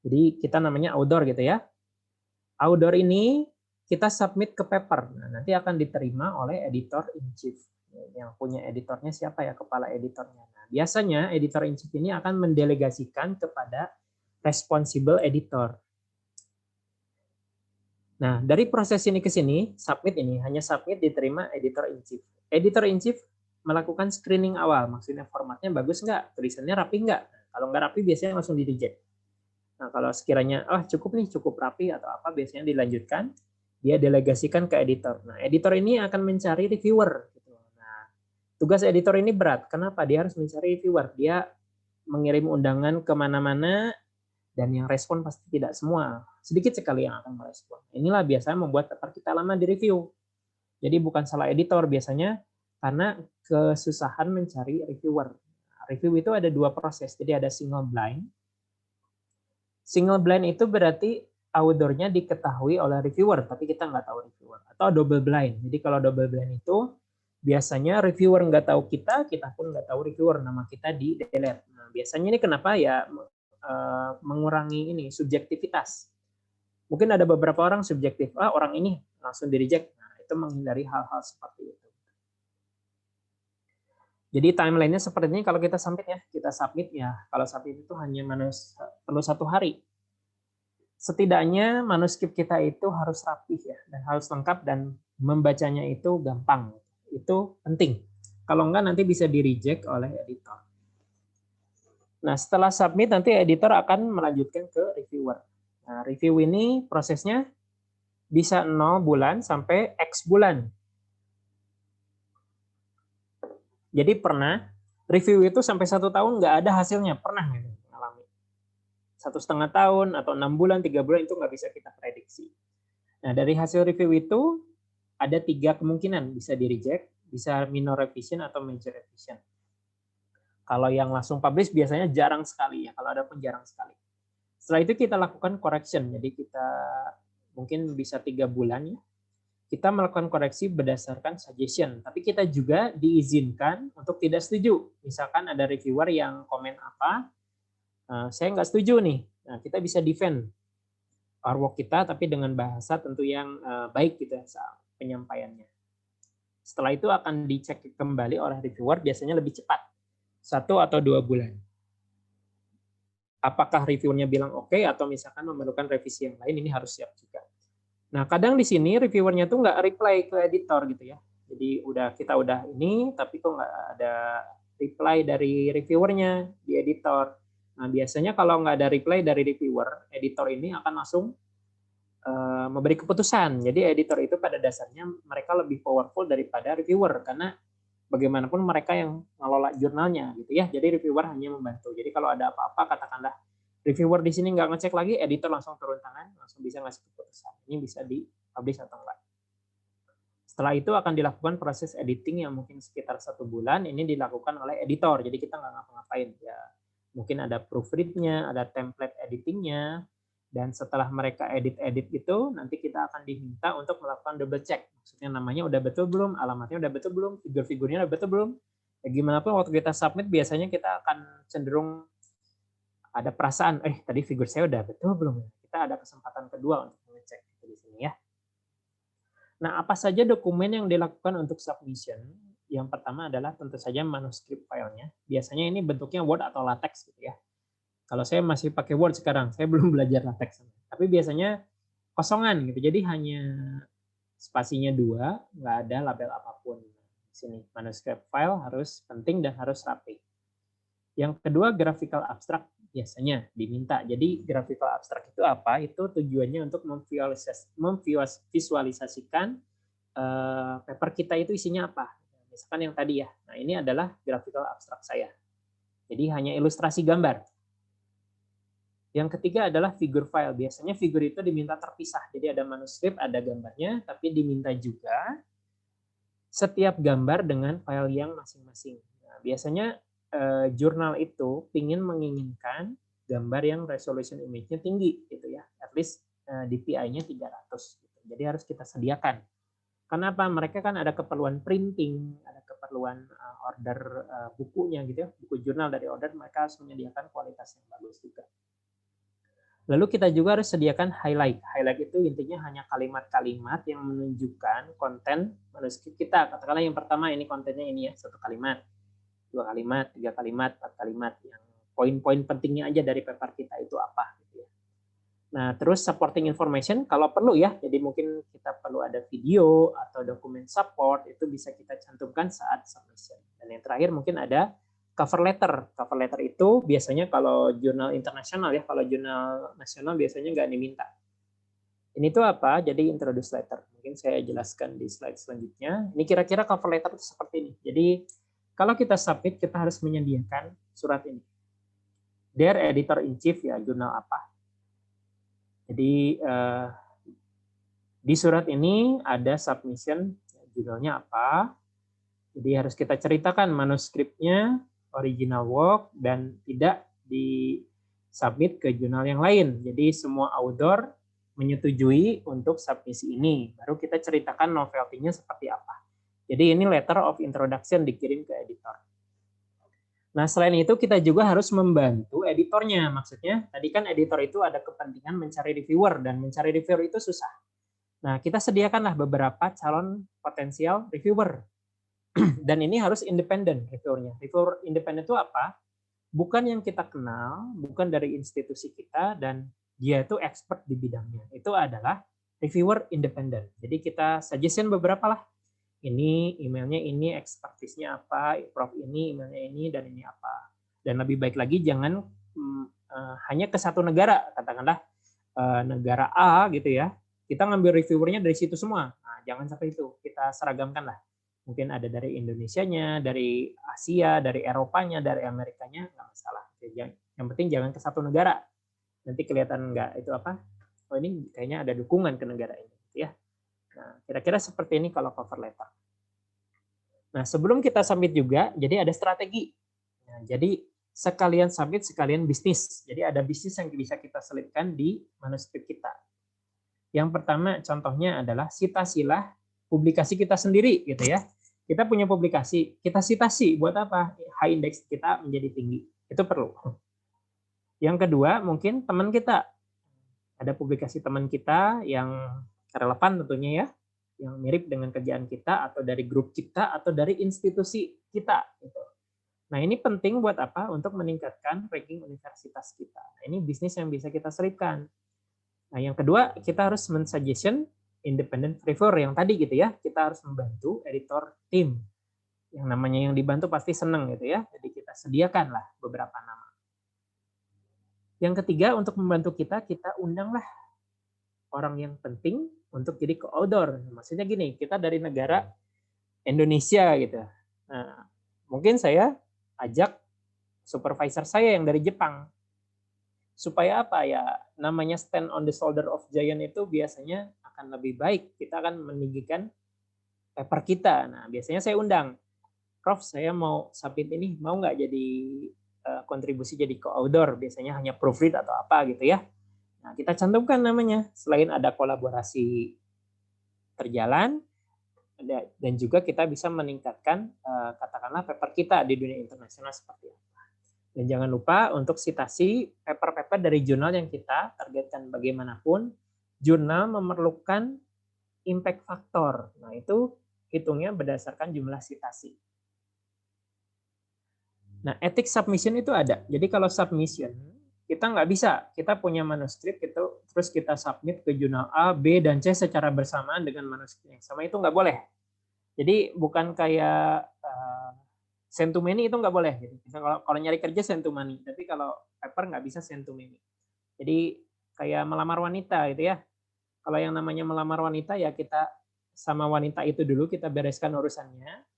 S3: Jadi kita namanya author gitu ya. Author ini kita submit ke paper. Nah, nanti akan diterima oleh editor in chief. Yang punya editornya siapa ya? Kepala editornya. Nah, biasanya editor in chief ini akan mendelegasikan kepada responsible editor. Nah, dari proses ini ke sini, submit ini, hanya submit diterima editor in chief. Editor in chief melakukan screening awal, maksudnya formatnya bagus nggak, tulisannya rapi nggak. Kalau nggak rapi, biasanya langsung di reject. Nah, kalau sekiranya, cukup nih, cukup rapi atau apa, biasanya dilanjutkan, dia delegasikan ke editor. Nah, editor ini akan mencari reviewer. Nah, tugas editor ini berat. Kenapa? Dia harus mencari reviewer. Dia mengirim undangan kemana-mana, dan yang respon pasti tidak semua. Sedikit sekali yang akan merespon. Inilah biasanya membuat paper kita lama di review. Jadi bukan salah editor biasanya, karena kesusahan mencari reviewer. Review itu ada 2 proses. Jadi ada single blind. Single blind itu berarti author-nya diketahui oleh reviewer, tapi kita nggak tahu reviewer. Atau double blind. Jadi kalau double blind itu biasanya reviewer nggak tahu kita pun nggak tahu reviewer, nama kita di delete. Nah, biasanya ini kenapa ya, mengurangi ini subjektivitas. Mungkin ada beberapa orang subjektif, orang ini langsung di reject. Nah, itu menghindari hal-hal seperti itu. Jadi timeline-nya seperti ini kalau kita submit ya, kalau submit itu hanya perlu 1 hari. Setidaknya manuskrip kita itu harus rapih ya, dan harus lengkap, dan membacanya itu gampang. Itu penting. Kalau enggak nanti bisa di-reject oleh editor. Nah, setelah submit nanti editor akan melanjutkan ke reviewer. Nah, review ini prosesnya bisa 0 bulan sampai X bulan. Jadi pernah review itu sampai 1 tahun nggak ada hasilnya, pernah mengalami. 1,5 tahun atau 6 bulan, 3 bulan itu nggak bisa kita prediksi. Nah, dari hasil review itu ada 3 kemungkinan, bisa di-reject, bisa minor revision atau major revision. Kalau yang langsung publish biasanya jarang sekali ya, kalau ada pun jarang sekali. Setelah itu kita lakukan correction, jadi kita mungkin bisa 3 bulan ya. Kita melakukan koreksi berdasarkan suggestion, tapi kita juga diizinkan untuk tidak setuju. Misalkan ada reviewer yang komen apa, saya nggak setuju nih. Nah, kita bisa defend artwork kita, tapi dengan bahasa tentu yang baik gitu ya, penyampaiannya. Setelah itu akan dicek kembali oleh reviewer, biasanya lebih cepat, 1 atau 2 bulan. Apakah reviewernya bilang oke, atau misalkan memerlukan revisi yang lain, ini harus siap juga. Nah, kadang di sini reviewernya tuh nggak reply ke editor gitu ya. Jadi kita udah ini, tapi kok nggak ada reply dari reviewernya di editor. Nah, biasanya kalau nggak ada reply dari reviewer, editor ini akan langsung memberi keputusan. Jadi editor itu pada dasarnya mereka lebih powerful daripada reviewer, karena bagaimanapun mereka yang ngelola jurnalnya gitu ya. Jadi reviewer hanya membantu. Jadi kalau ada apa-apa, katakanlah reviewer di sini nggak ngecek lagi, editor langsung turun tangan, langsung bisa ngasih keputusan. Ini bisa di-publish atau enggak. Setelah itu akan dilakukan proses editing yang mungkin sekitar 1 bulan. Ini dilakukan oleh editor, jadi kita nggak ngapa-ngapain. Ya, mungkin ada proofread-nya, ada template editing-nya, dan setelah mereka edit-edit itu, nanti kita akan diminta untuk melakukan double check. Maksudnya namanya udah betul belum, alamatnya udah betul belum, figur-figurnya udah betul belum. Ya, gimana pun waktu kita submit, biasanya kita akan cenderung ada perasaan, tadi figur saya udah betul belum? Kita ada kesempatan kedua untuk mengecek di sini ya. Nah, apa saja dokumen yang dilakukan untuk submission? Yang pertama adalah tentu saja manuskrip filenya. Biasanya ini bentuknya Word atau LaTeX gitu ya. Kalau saya masih pakai Word sekarang, saya belum belajar LaTeX. Tapi biasanya kosongan gitu, jadi hanya spasinya 2, nggak ada label apapun. Di sini manuskrip file harus penting dan harus rapi. Yang kedua, graphical abstract biasanya diminta. Jadi graphical abstract itu apa? Itu tujuannya untuk memvisualisasikan paper kita itu isinya apa. Misalkan yang tadi ya. Nah, ini adalah graphical abstract saya. Jadi hanya ilustrasi gambar. Yang ketiga adalah figure file. Biasanya figur itu diminta terpisah. Jadi ada manuskrip, ada gambarnya, tapi diminta juga setiap gambar dengan file yang masing-masing. Nah, biasanya jurnal itu menginginkan gambar yang resolution image-nya tinggi gitu ya, at least DPI-nya 300 gitu. Jadi harus kita sediakan. Kenapa? Mereka kan ada keperluan printing, ada keperluan order bukunya gitu ya, buku jurnal dari order, mereka harus menyediakan kualitas yang bagus juga. Lalu kita juga harus sediakan highlight. Highlight itu intinya hanya kalimat-kalimat yang menunjukkan konten manuskrip kita. Katakanlah yang pertama ini kontennya ini ya, 1 kalimat. 2 kalimat, 3 kalimat, 4 kalimat, yang poin-poin pentingnya aja dari paper kita itu apa gitu ya. Nah, terus supporting information kalau perlu ya, jadi mungkin kita perlu ada video atau dokumen support, itu bisa kita cantumkan saat submission. Dan yang terakhir mungkin ada cover letter. Cover letter itu biasanya kalau jurnal internasional ya, kalau jurnal nasional biasanya nggak diminta. Ini tuh apa? Jadi introduce letter. Mungkin saya jelaskan di slide selanjutnya. Ini kira-kira cover letter itu seperti ini. Jadi kalau kita submit, kita harus menyediakan surat ini. Dear Editor-in-Chief, ya jurnal apa. Jadi di surat ini ada submission, judulnya apa. Jadi harus kita ceritakan manuskripnya, original work, dan tidak disubmit ke jurnal yang lain. Jadi semua author menyetujui untuk submisi ini. Baru kita ceritakan novelty-nya seperti apa. Jadi ini letter of introduction dikirim ke editor. Nah, selain itu kita juga harus membantu editornya. Maksudnya, tadi kan editor itu ada kepentingan mencari reviewer, dan mencari reviewer itu susah. Nah, kita sediakanlah beberapa calon potensial reviewer. Dan ini harus independen reviewernya. Reviewer independen itu apa? Bukan yang kita kenal, bukan dari institusi kita, dan dia itu expert di bidangnya. Itu adalah reviewer independen. Jadi kita suggestion beberapa lah. Ini emailnya ini, expertise-nya apa, prof ini, emailnya ini, dan ini apa. Dan lebih baik lagi jangan hanya ke satu negara, katakanlah negara A gitu ya. Kita ngambil reviewernya dari situ semua. Nah, jangan sampai itu, kita seragamkan lah. Mungkin ada dari Indonesianya, dari Asia, dari Eropanya, dari Amerikanya, nggak masalah. Yang penting jangan ke satu negara. Nanti kelihatan nggak itu apa, oh ini kayaknya ada dukungan ke negara ini. Ya. Nah, kira-kira seperti ini kalau cover letter. Nah, sebelum kita submit juga, jadi ada strategi. Nah, jadi sekalian submit, sekalian bisnis. Jadi ada bisnis yang bisa kita selipkan di manuskrip kita. Yang pertama, contohnya adalah citasilah publikasi kita sendiri, gitu ya. Kita punya publikasi, kita citasi buat apa? High index kita menjadi tinggi. Itu perlu. Yang kedua, mungkin teman kita. Ada publikasi teman kita yang relevan tentunya ya, yang mirip dengan kerjaan kita, atau dari grup kita, atau dari institusi kita. Gitu. Nah, ini penting buat apa? Untuk meningkatkan ranking universitas kita. Nah, ini bisnis yang bisa kita selipkan. Nah, yang kedua, kita harus men-suggestion independent reviewer yang tadi gitu ya. Kita harus membantu editor tim. Yang namanya yang dibantu pasti senang gitu ya. Jadi kita sediakanlah beberapa nama. Yang ketiga, untuk membantu kita undanglah orang yang penting untuk jadi co-author. Maksudnya gini, kita dari negara Indonesia gitu. Nah, mungkin saya ajak supervisor saya yang dari Jepang. Supaya apa ya, namanya stand on the shoulder of giant itu biasanya akan lebih baik. Kita akan meninggikan paper kita. Nah, biasanya saya undang, Prof, saya mau submit ini, mau nggak jadi kontribusi jadi co-author? Biasanya hanya proofread atau apa gitu ya. Nah, kita cantumkan namanya. Selain ada kolaborasi terjalan, dan juga kita bisa meningkatkan katakanlah paper kita di dunia internasional seperti apa. Dan jangan lupa untuk citasi paper-paper dari jurnal yang kita targetkan. Bagaimanapun, jurnal memerlukan impact factor. Nah, itu hitungnya berdasarkan jumlah citasi. Nah, ethics submission itu ada. Jadi kalau submission, kita nggak bisa. Kita punya manuskrip, gitu, terus kita submit ke jurnal A, B, dan C secara bersamaan dengan manuskrip yang sama. Itu nggak boleh. Jadi bukan kayak send to many, itu nggak boleh. Gitu. Kalau nyari kerja send to many, tapi kalau paper nggak bisa send to many. Jadi kayak melamar wanita gitu ya. Kalau yang namanya melamar wanita ya kita sama wanita itu dulu kita bereskan urusannya.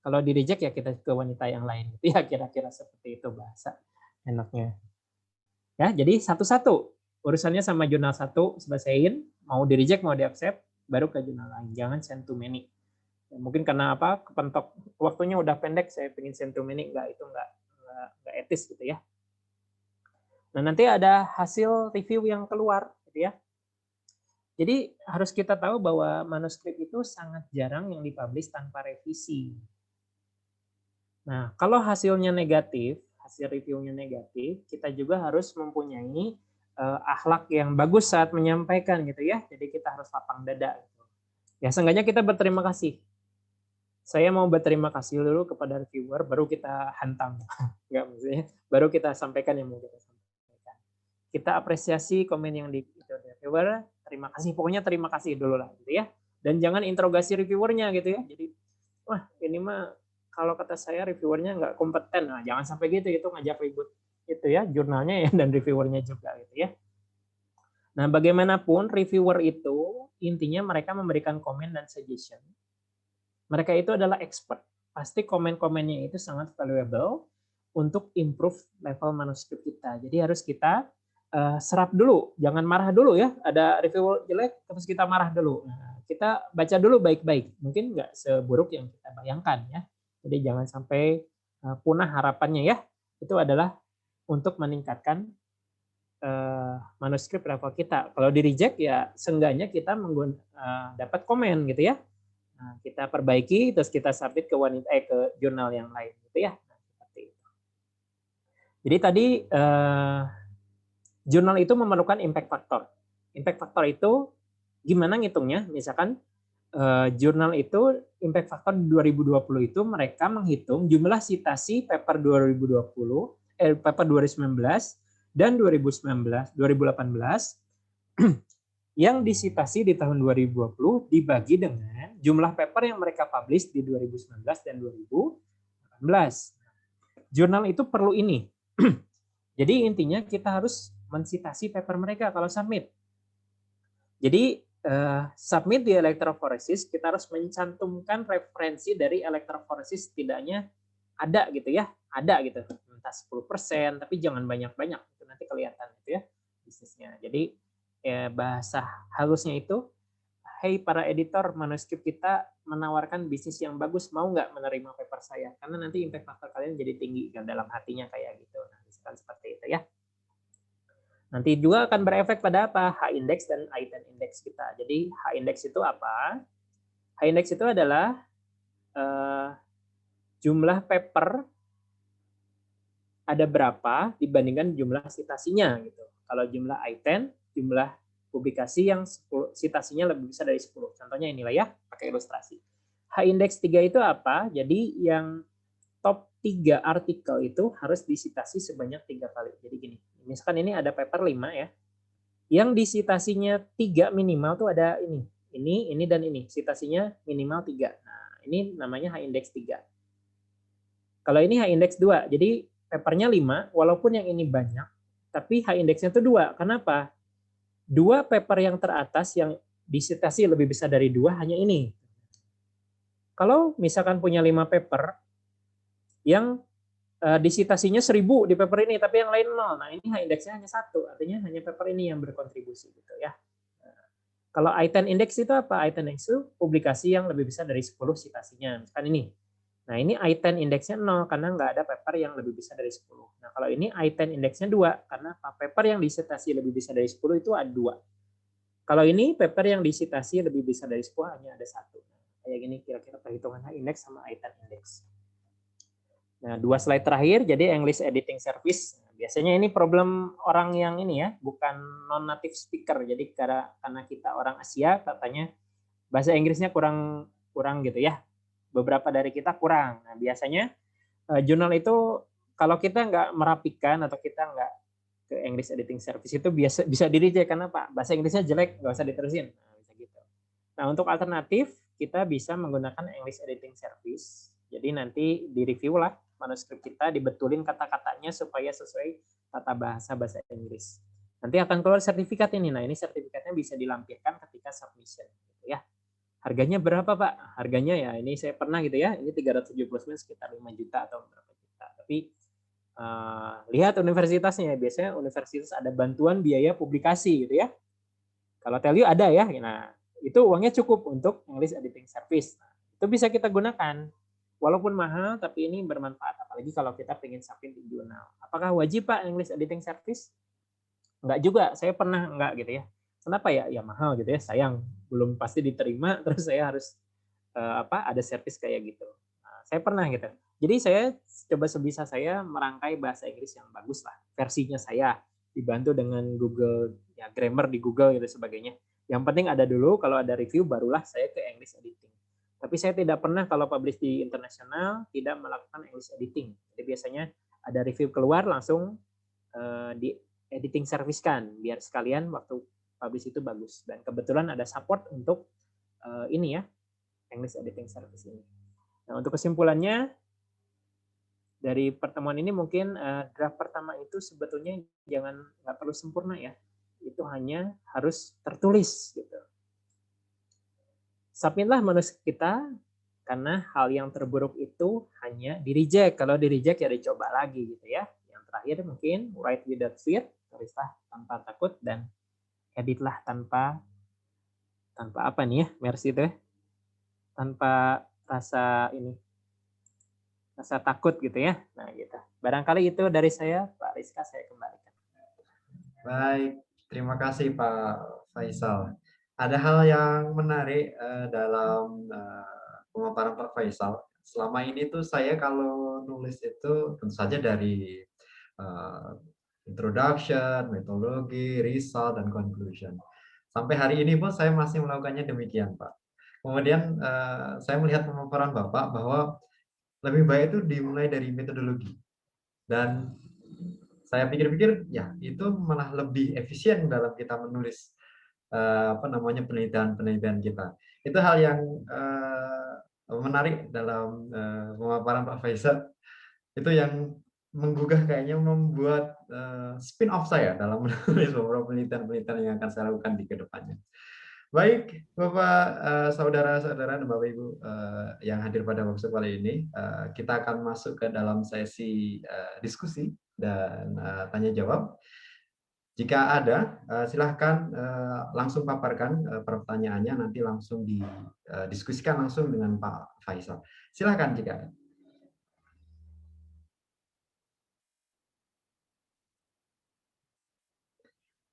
S3: Kalau di reject ya kita ke wanita yang lain. Gitu ya, kira-kira seperti itu bahasa enaknya. Ya, jadi satu-satu urusannya sama jurnal satu selesaiin, mau di reject mau di accept, baru ke jurnal lain. Jangan send to many. Ya, mungkin karena apa? Kepentok waktunya udah pendek, saya pengen send to many, itu enggak etis gitu ya. Nah, nanti ada hasil review yang keluar gitu ya. Jadi harus kita tahu bahwa manuskrip itu sangat jarang yang dipublish tanpa revisi. Nah, kalau hasilnya negatif, hasil reviewnya negatif, kita juga harus mempunyai akhlak yang bagus saat menyampaikan gitu ya. Jadi kita harus lapang dada. Gitu. Ya, seenggaknya kita berterima kasih. Saya mau berterima kasih dulu kepada reviewer, baru kita hantam. Enggak, maksudnya baru kita sampaikan yang mau kita sampaikan. Kita apresiasi komen yang di reviewer, terima kasih. Pokoknya terima kasih dulu lah gitu ya. Dan jangan interogasi reviewernya gitu ya. Jadi, wah ini mah kalau kata saya reviewernya nggak kompeten, nah jangan sampai gitu, itu ngajak ribut itu ya jurnalnya ya dan reviewernya juga gitu ya. Nah, bagaimanapun reviewer itu intinya mereka memberikan komen dan suggestion. Mereka itu adalah expert. Pasti komen-komennya itu sangat valuable untuk improve level manuskrip kita. Jadi harus kita serap dulu, jangan marah dulu ya. Ada reviewer jelek terus kita marah dulu. Nah, kita baca dulu baik-baik. Mungkin nggak seburuk yang kita bayangkan ya. Jadi jangan sampai punah harapannya ya. Itu adalah untuk meningkatkan manuskrip level kita. Kalau di reject ya seenggaknya kita dapat komen gitu ya. Nah, kita perbaiki, terus kita submit ke jurnal yang lain, gitu ya. Nah, seperti itu. Jadi tadi jurnal itu memerlukan impact factor. Impact factor itu gimana ngitungnya? Misalkan jurnal itu impact factor 2020 itu mereka menghitung jumlah citasi paper 2020, paper 2019 dan 2018 yang disitasi di tahun 2020 dibagi dengan jumlah paper yang mereka publish di 2019 dan 2018. Jurnal itu perlu ini. Jadi intinya kita harus mensitasi paper mereka kalau submit. Jadi submit di electrophoresis kita harus mencantumkan referensi dari electrophoresis setidaknya ada gitu ya, ada gitu. Entah 10%, tapi jangan banyak-banyak. Itu nanti kelihatan gitu ya bisnisnya. Jadi bahasa halusnya itu, hey para editor, manuskrip kita menawarkan bisnis yang bagus, mau nggak menerima paper saya? Karena nanti impact factor kalian jadi tinggi kan dalam hatinya kayak gitu. Nah, misalkan seperti itu ya. Nanti juga akan berefek pada apa? H-index dan I10 index kita. Jadi H-index itu apa? H-index itu adalah jumlah paper ada berapa dibandingkan jumlah citasinya gitu. Kalau jumlah I10, jumlah publikasi yang citasinya lebih besar dari 10. Contohnya inilah ya, pakai ilustrasi. H-index 3 itu apa? Jadi yang top 3 artikel itu harus disitasi sebanyak 3 kali. Jadi gini, misalkan ini ada paper 5 ya. Yang disitasinya 3 minimal tuh ada ini dan ini. Citasinya minimal 3. Nah, ini namanya H-index 3. Kalau ini H-index 2, jadi papernya 5, walaupun yang ini banyak, tapi H-indexnya itu 2. Kenapa? 2 paper yang teratas yang disitasi lebih besar dari 2 hanya ini. Kalau misalkan punya 5 paper yang disitasinya 1000 di paper ini, tapi yang lain 0. Nah, ini H-indexnya hanya 1, artinya hanya paper ini yang berkontribusi gitu ya. Kalau I10 index itu apa? I10 index itu publikasi yang lebih besar dari 10 citasinya. Misalkan ini. Nah, ini I10 indeksnya 0 karena nggak ada paper yang lebih besar dari 10. Nah, kalau ini I10 indeksnya 2 karena paper yang disitasi lebih besar dari 10 itu ada 2. Kalau ini paper yang disitasi lebih besar dari 10 hanya ada 1. Nah, kayak gini kira-kira perhitungan H-index sama I10 index. Nah, 2 slide terakhir, jadi English editing service. Nah, biasanya ini problem orang yang ini ya, bukan non-native speaker. Jadi karena kita orang Asia, katanya bahasa Inggrisnya kurang gitu ya. Beberapa dari kita kurang. Nah, biasanya jurnal itu kalau kita nggak merapikan atau kita nggak ke English editing service itu bisa di-reject karena Pak bahasa Inggrisnya jelek, nggak usah diterusin. Nah, bisa gitu. Nah, untuk alternatif kita bisa menggunakan English editing service. Jadi nanti di-review lah manuskrip kita, dibetulin kata-katanya supaya sesuai tata bahasa Inggris. Nanti akan keluar sertifikat ini. Nah, ini sertifikatnya bisa dilampirkan ketika submission gitu ya. Harganya berapa Pak? Harganya ya ini saya pernah gitu ya, ini 379 sekitar 5 juta atau berapa juta. Tapi lihat universitasnya, biasanya universitas ada bantuan biaya publikasi gitu ya. Kalau Telio ada ya, nah itu uangnya cukup untuk English editing service. Nah, itu bisa kita gunakan. Walaupun mahal, tapi ini bermanfaat. Apalagi kalau kita pengen submit di jurnal. Apakah wajib Pak English editing service? Enggak juga, saya pernah enggak gitu ya. Kenapa ya? Ya mahal gitu ya, sayang belum pasti diterima, terus saya harus ada service kayak gitu. Nah, saya pernah gitu. Jadi saya coba sebisa saya merangkai bahasa Inggris yang bagus lah, versinya saya dibantu dengan Google ya grammar di Google gitu sebagainya. Yang penting ada dulu, kalau ada review barulah saya ke English editing. Tapi saya tidak pernah kalau publish di internasional tidak melakukan English editing. Jadi biasanya ada review keluar langsung di editing service kan, biar sekalian waktu publish itu bagus. Dan kebetulan ada support untuk ini ya, English editing service ini. Nah, untuk kesimpulannya dari pertemuan ini mungkin draft pertama itu sebetulnya nggak perlu sempurna ya, itu hanya harus tertulis gitu. Submitlah manuskrip kita karena hal yang terburuk itu hanya di-reject. Kalau di-reject ya dicoba lagi gitu ya. Yang terakhir mungkin write without fear, tulislah tanpa takut dan editlah tanpa apa nih ya, Mercy itu ya. Tanpa rasa takut gitu ya. Nah, gitu. Barangkali itu dari saya, Pak Rizka, saya kembalikan.
S1: Baik, terima kasih Pak Faisal. ada hal yang menarik dalam pemaparan Pak Faisal. Selama ini tuh saya kalau nulis itu tentu saja dari eh, introduction, metodologi, result, dan conclusion. Sampai hari ini pun saya masih melakukannya demikian, Pak. Kemudian saya melihat pemaparan Bapak bahwa lebih baik itu dimulai dari metodologi. Dan saya pikir-pikir, ya itu malah lebih efisien dalam kita menulis penelitian-penelitian kita. Itu hal yang menarik dalam pemaparan Pak Faisal. Itu yang menggugah, kayaknya membuat spin off saya dalam menulis beberapa penelitian-penelitian yang akan saya lakukan di kedepannya. Baik, Bapak, saudara-saudara dan Bapak Ibu yang hadir pada workshop kali ini, kita akan masuk ke dalam sesi diskusi dan tanya jawab. Jika ada, silahkan langsung paparkan pertanyaannya, nanti langsung didiskusikan langsung dengan Pak Faisal. Silahkan jika ada.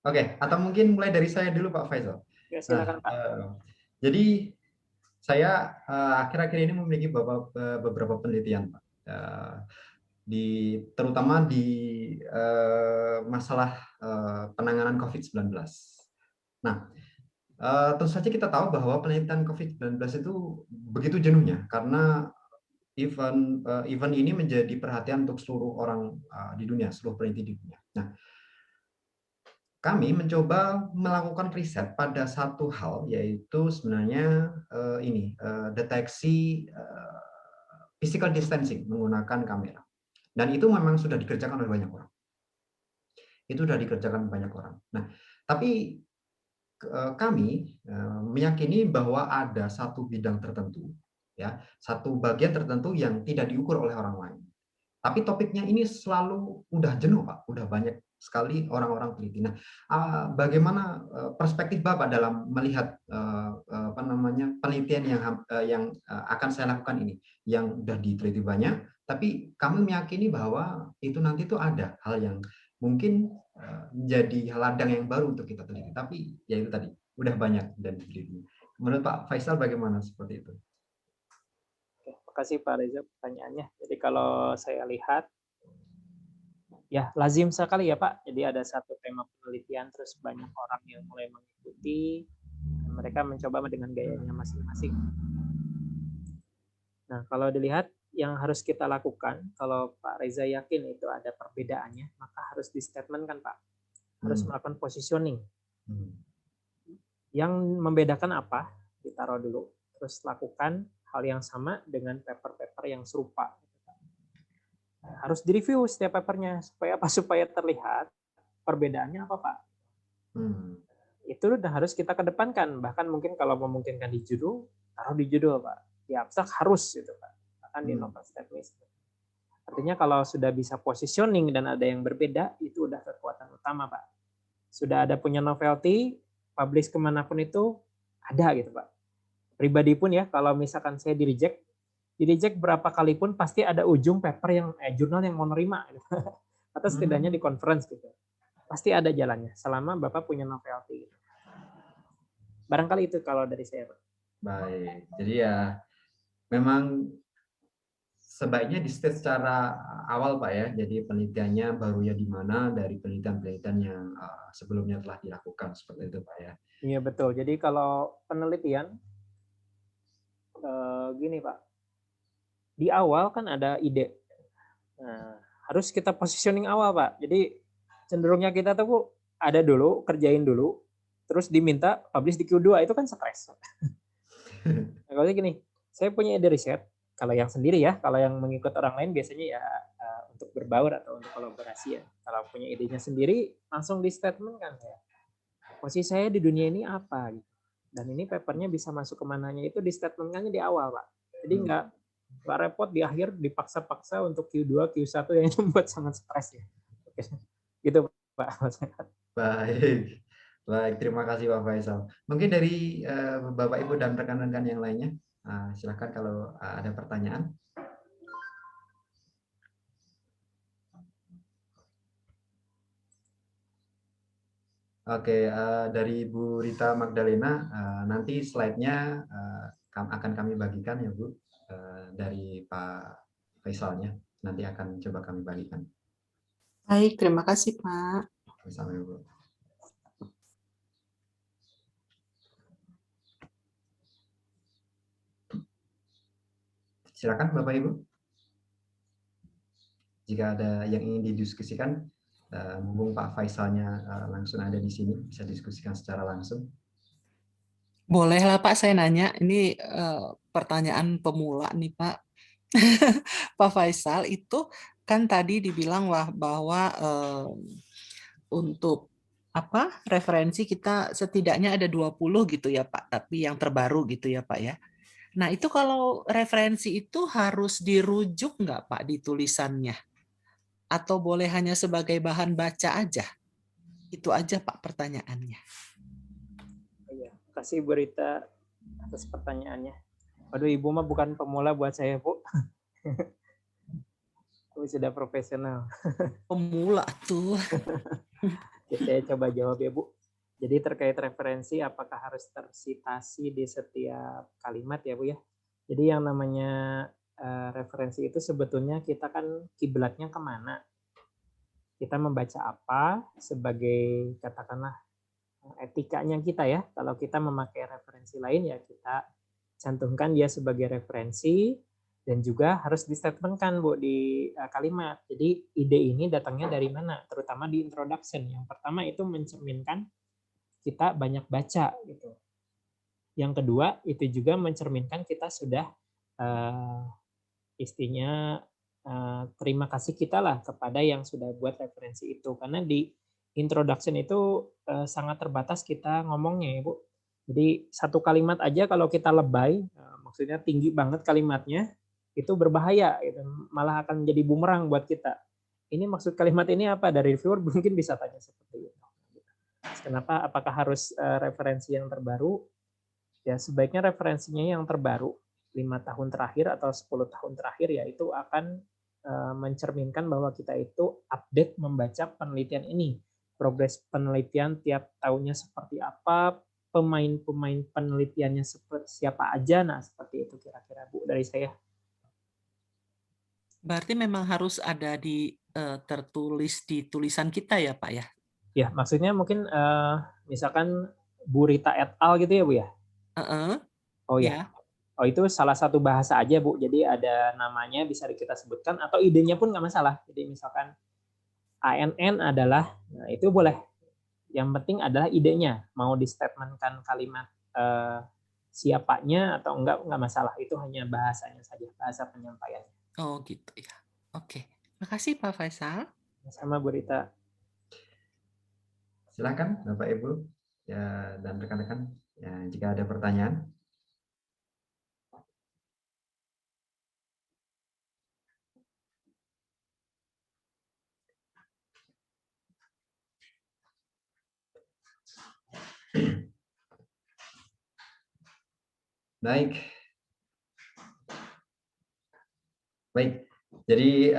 S1: Oke, atau mungkin mulai dari saya dulu, Pak Faisal.
S3: Ya, silakan Pak.
S1: Jadi saya akhir-akhir ini memiliki beberapa penelitian, Pak. Terutama di masalah penanganan COVID-19. Nah, tentu saja kita tahu bahwa penelitian COVID-19 itu begitu jenuhnya karena event ini menjadi perhatian untuk seluruh orang di dunia, seluruh peneliti di dunia. Nah, kami mencoba melakukan riset pada satu hal, yaitu sebenarnya deteksi physical distancing menggunakan kamera. Dan itu memang sudah dikerjakan oleh banyak orang. Itu sudah dikerjakan banyak orang. Nah, tapi kami meyakini bahwa ada satu bidang tertentu, ya, satu bagian tertentu yang tidak diukur oleh orang lain. Tapi topiknya ini selalu udah jenuh, Pak. Udah banyak sekali orang-orang teliti. Nah, bagaimana perspektif Bapak dalam melihat penelitian yang akan saya lakukan ini, yang udah diteliti banyak, tapi kami meyakini bahwa itu nanti tuh ada hal yang mungkin menjadi ladang yang baru untuk kita teliti. Tapi ya itu tadi, udah banyak dan diteliti. Menurut Pak Faisal bagaimana seperti itu?
S3: Oke, makasih Pak Reza pertanyaannya. Jadi kalau saya lihat, ya lazim sekali ya Pak. Jadi ada satu tema penelitian, terus banyak orang yang mulai mengikuti, mereka mencoba dengan gayanya masing-masing. Nah, kalau dilihat yang harus kita lakukan, kalau Pak Reza yakin itu ada perbedaannya, maka harus di statement kan Pak. Harus melakukan positioning. Yang membedakan apa? Ditaruh dulu. Terus lakukan hal yang sama dengan paper-paper yang serupa. Harus direview setiap papernya supaya apa? Supaya terlihat perbedaannya apa Pak. Itu udah harus kita kedepankan. Bahkan mungkin kalau memungkinkan di judul, taruh di judul Pak. Di abstrak harus gitu Pak. Bahkan di novel statement. Artinya kalau sudah bisa positioning dan ada yang berbeda, itu udah kekuatan utama Pak. Sudah ada punya novelty, publish kemanapun itu ada gitu Pak. Pribadi pun ya, kalau misalkan saya di reject berapa kali pun pasti ada ujung paper yang jurnal yang mau nerima gitu. Atau setidaknya di conference gitu. Pasti ada jalannya selama Bapak punya novelty gitu. Barangkali itu kalau dari saya Pak.
S1: Baik, jadi ya memang sebaiknya di stage secara awal Pak ya. Jadi penelitiannya baru ya di mana dari penelitian-penelitian yang sebelumnya telah dilakukan, seperti itu Pak ya.
S3: Iya betul. Jadi kalau penelitian gini Pak, di awal kan ada ide. Nah, harus kita positioning awal Pak. Jadi cenderungnya kita tuh ada dulu, kerjain dulu, terus diminta publish di Q2, itu kan stres. Nah, kalau gini, saya punya ide riset, kalau yang sendiri ya, kalau yang mengikut orang lain biasanya ya untuk berbaur atau untuk kolaborasi ya. Kalau punya idenya sendiri, langsung di statement kan ya. Posisi saya di dunia ini apa gitu. Dan ini papernya bisa masuk kemananya itu di statementnya di awal Pak. Jadi nggak repot di akhir dipaksa-paksa untuk Q2, Q1 yang membuat sangat stres ya. Oke. Gitu Pak.
S1: Baik. Baik, terima kasih Pak Faisal. Mungkin dari Bapak Ibu dan rekan-rekan yang lainnya, silakan kalau ada pertanyaan. Oke, dari Bu Rita Magdalena, nanti slide-nya akan kami bagikan ya Bu, dari Pak Faisalnya. Nanti akan coba kami bagikan.
S4: Baik, terima kasih Pak.
S1: Sama Bu. Silakan Bapak Ibu. Jika ada yang ingin didiskusikan, mumpung Pak Faisalnya langsung ada di sini, bisa diskusikan secara langsung.
S4: Bolehlah Pak, saya nanya. Ini pertanyaan pemula nih Pak. Pak Faisal, itu kan tadi dibilang bahwa untuk referensi kita setidaknya ada 20 gitu ya Pak, tapi yang terbaru gitu ya Pak ya. Nah itu kalau referensi itu harus dirujuk nggak Pak di tulisannya? Atau boleh hanya sebagai bahan baca aja? Itu aja Pak pertanyaannya.
S3: Iya, kasih Bu Rita atas pertanyaannya. Waduh, Ibu mah bukan pemula buat saya, Bu. Aku sudah profesional.
S4: Pemula tuh.
S3: Oke, saya coba jawab ya, Bu. Jadi terkait referensi, apakah harus tersitasi di setiap kalimat ya, Bu ya? Jadi yang namanya referensi itu sebetulnya kita kan kiblatnya kemana? Kita membaca apa sebagai katakanlah etikanya kita ya. Kalau kita memakai referensi lain ya kita cantumkan dia sebagai referensi dan juga harus distatementkan Bu di kalimat. Jadi ide ini datangnya dari mana? Terutama di introduction. Yang pertama itu mencerminkan kita banyak baca gitu. Yang kedua itu juga mencerminkan kita sudah istinya terima kasih kita lah kepada yang sudah buat referensi itu. Karena di introduction itu sangat terbatas kita ngomongnya ya Bu. Jadi satu kalimat aja kalau kita lebay, maksudnya tinggi banget kalimatnya, itu berbahaya, gitu. Malah akan jadi bumerang buat kita. Ini maksud kalimat ini apa? Dari reviewer mungkin bisa tanya seperti itu. Kenapa? Apakah harus referensi yang terbaru? Ya sebaiknya referensinya yang terbaru. 5 tahun terakhir atau 10 tahun terakhir ya itu akan mencerminkan bahwa kita itu update membaca penelitian ini. Progres penelitian tiap tahunnya seperti apa, pemain-pemain penelitiannya siapa aja, nah seperti itu kira-kira Bu dari saya.
S4: Berarti memang harus ada tertulis di tulisan kita ya Pak ya?
S3: Ya maksudnya mungkin misalkan Bu Rita et al gitu ya Bu ya? Oh ya. Oh itu salah satu bahasa aja Bu, jadi ada namanya bisa kita sebutkan atau idenya pun nggak masalah. Jadi misalkan ANN adalah, nah itu boleh. Yang penting adalah idenya, mau di-statementkan kalimat siapanya atau enggak masalah, itu hanya bahasanya saja, bahasa penyampaiannya.
S4: Oh gitu ya, oke. Makasih Pak Faisal.
S3: Sama Bu Rita.
S1: Silakan Bapak Ibu ya, dan rekan-rekan ya, jika ada pertanyaan. Baik. Jadi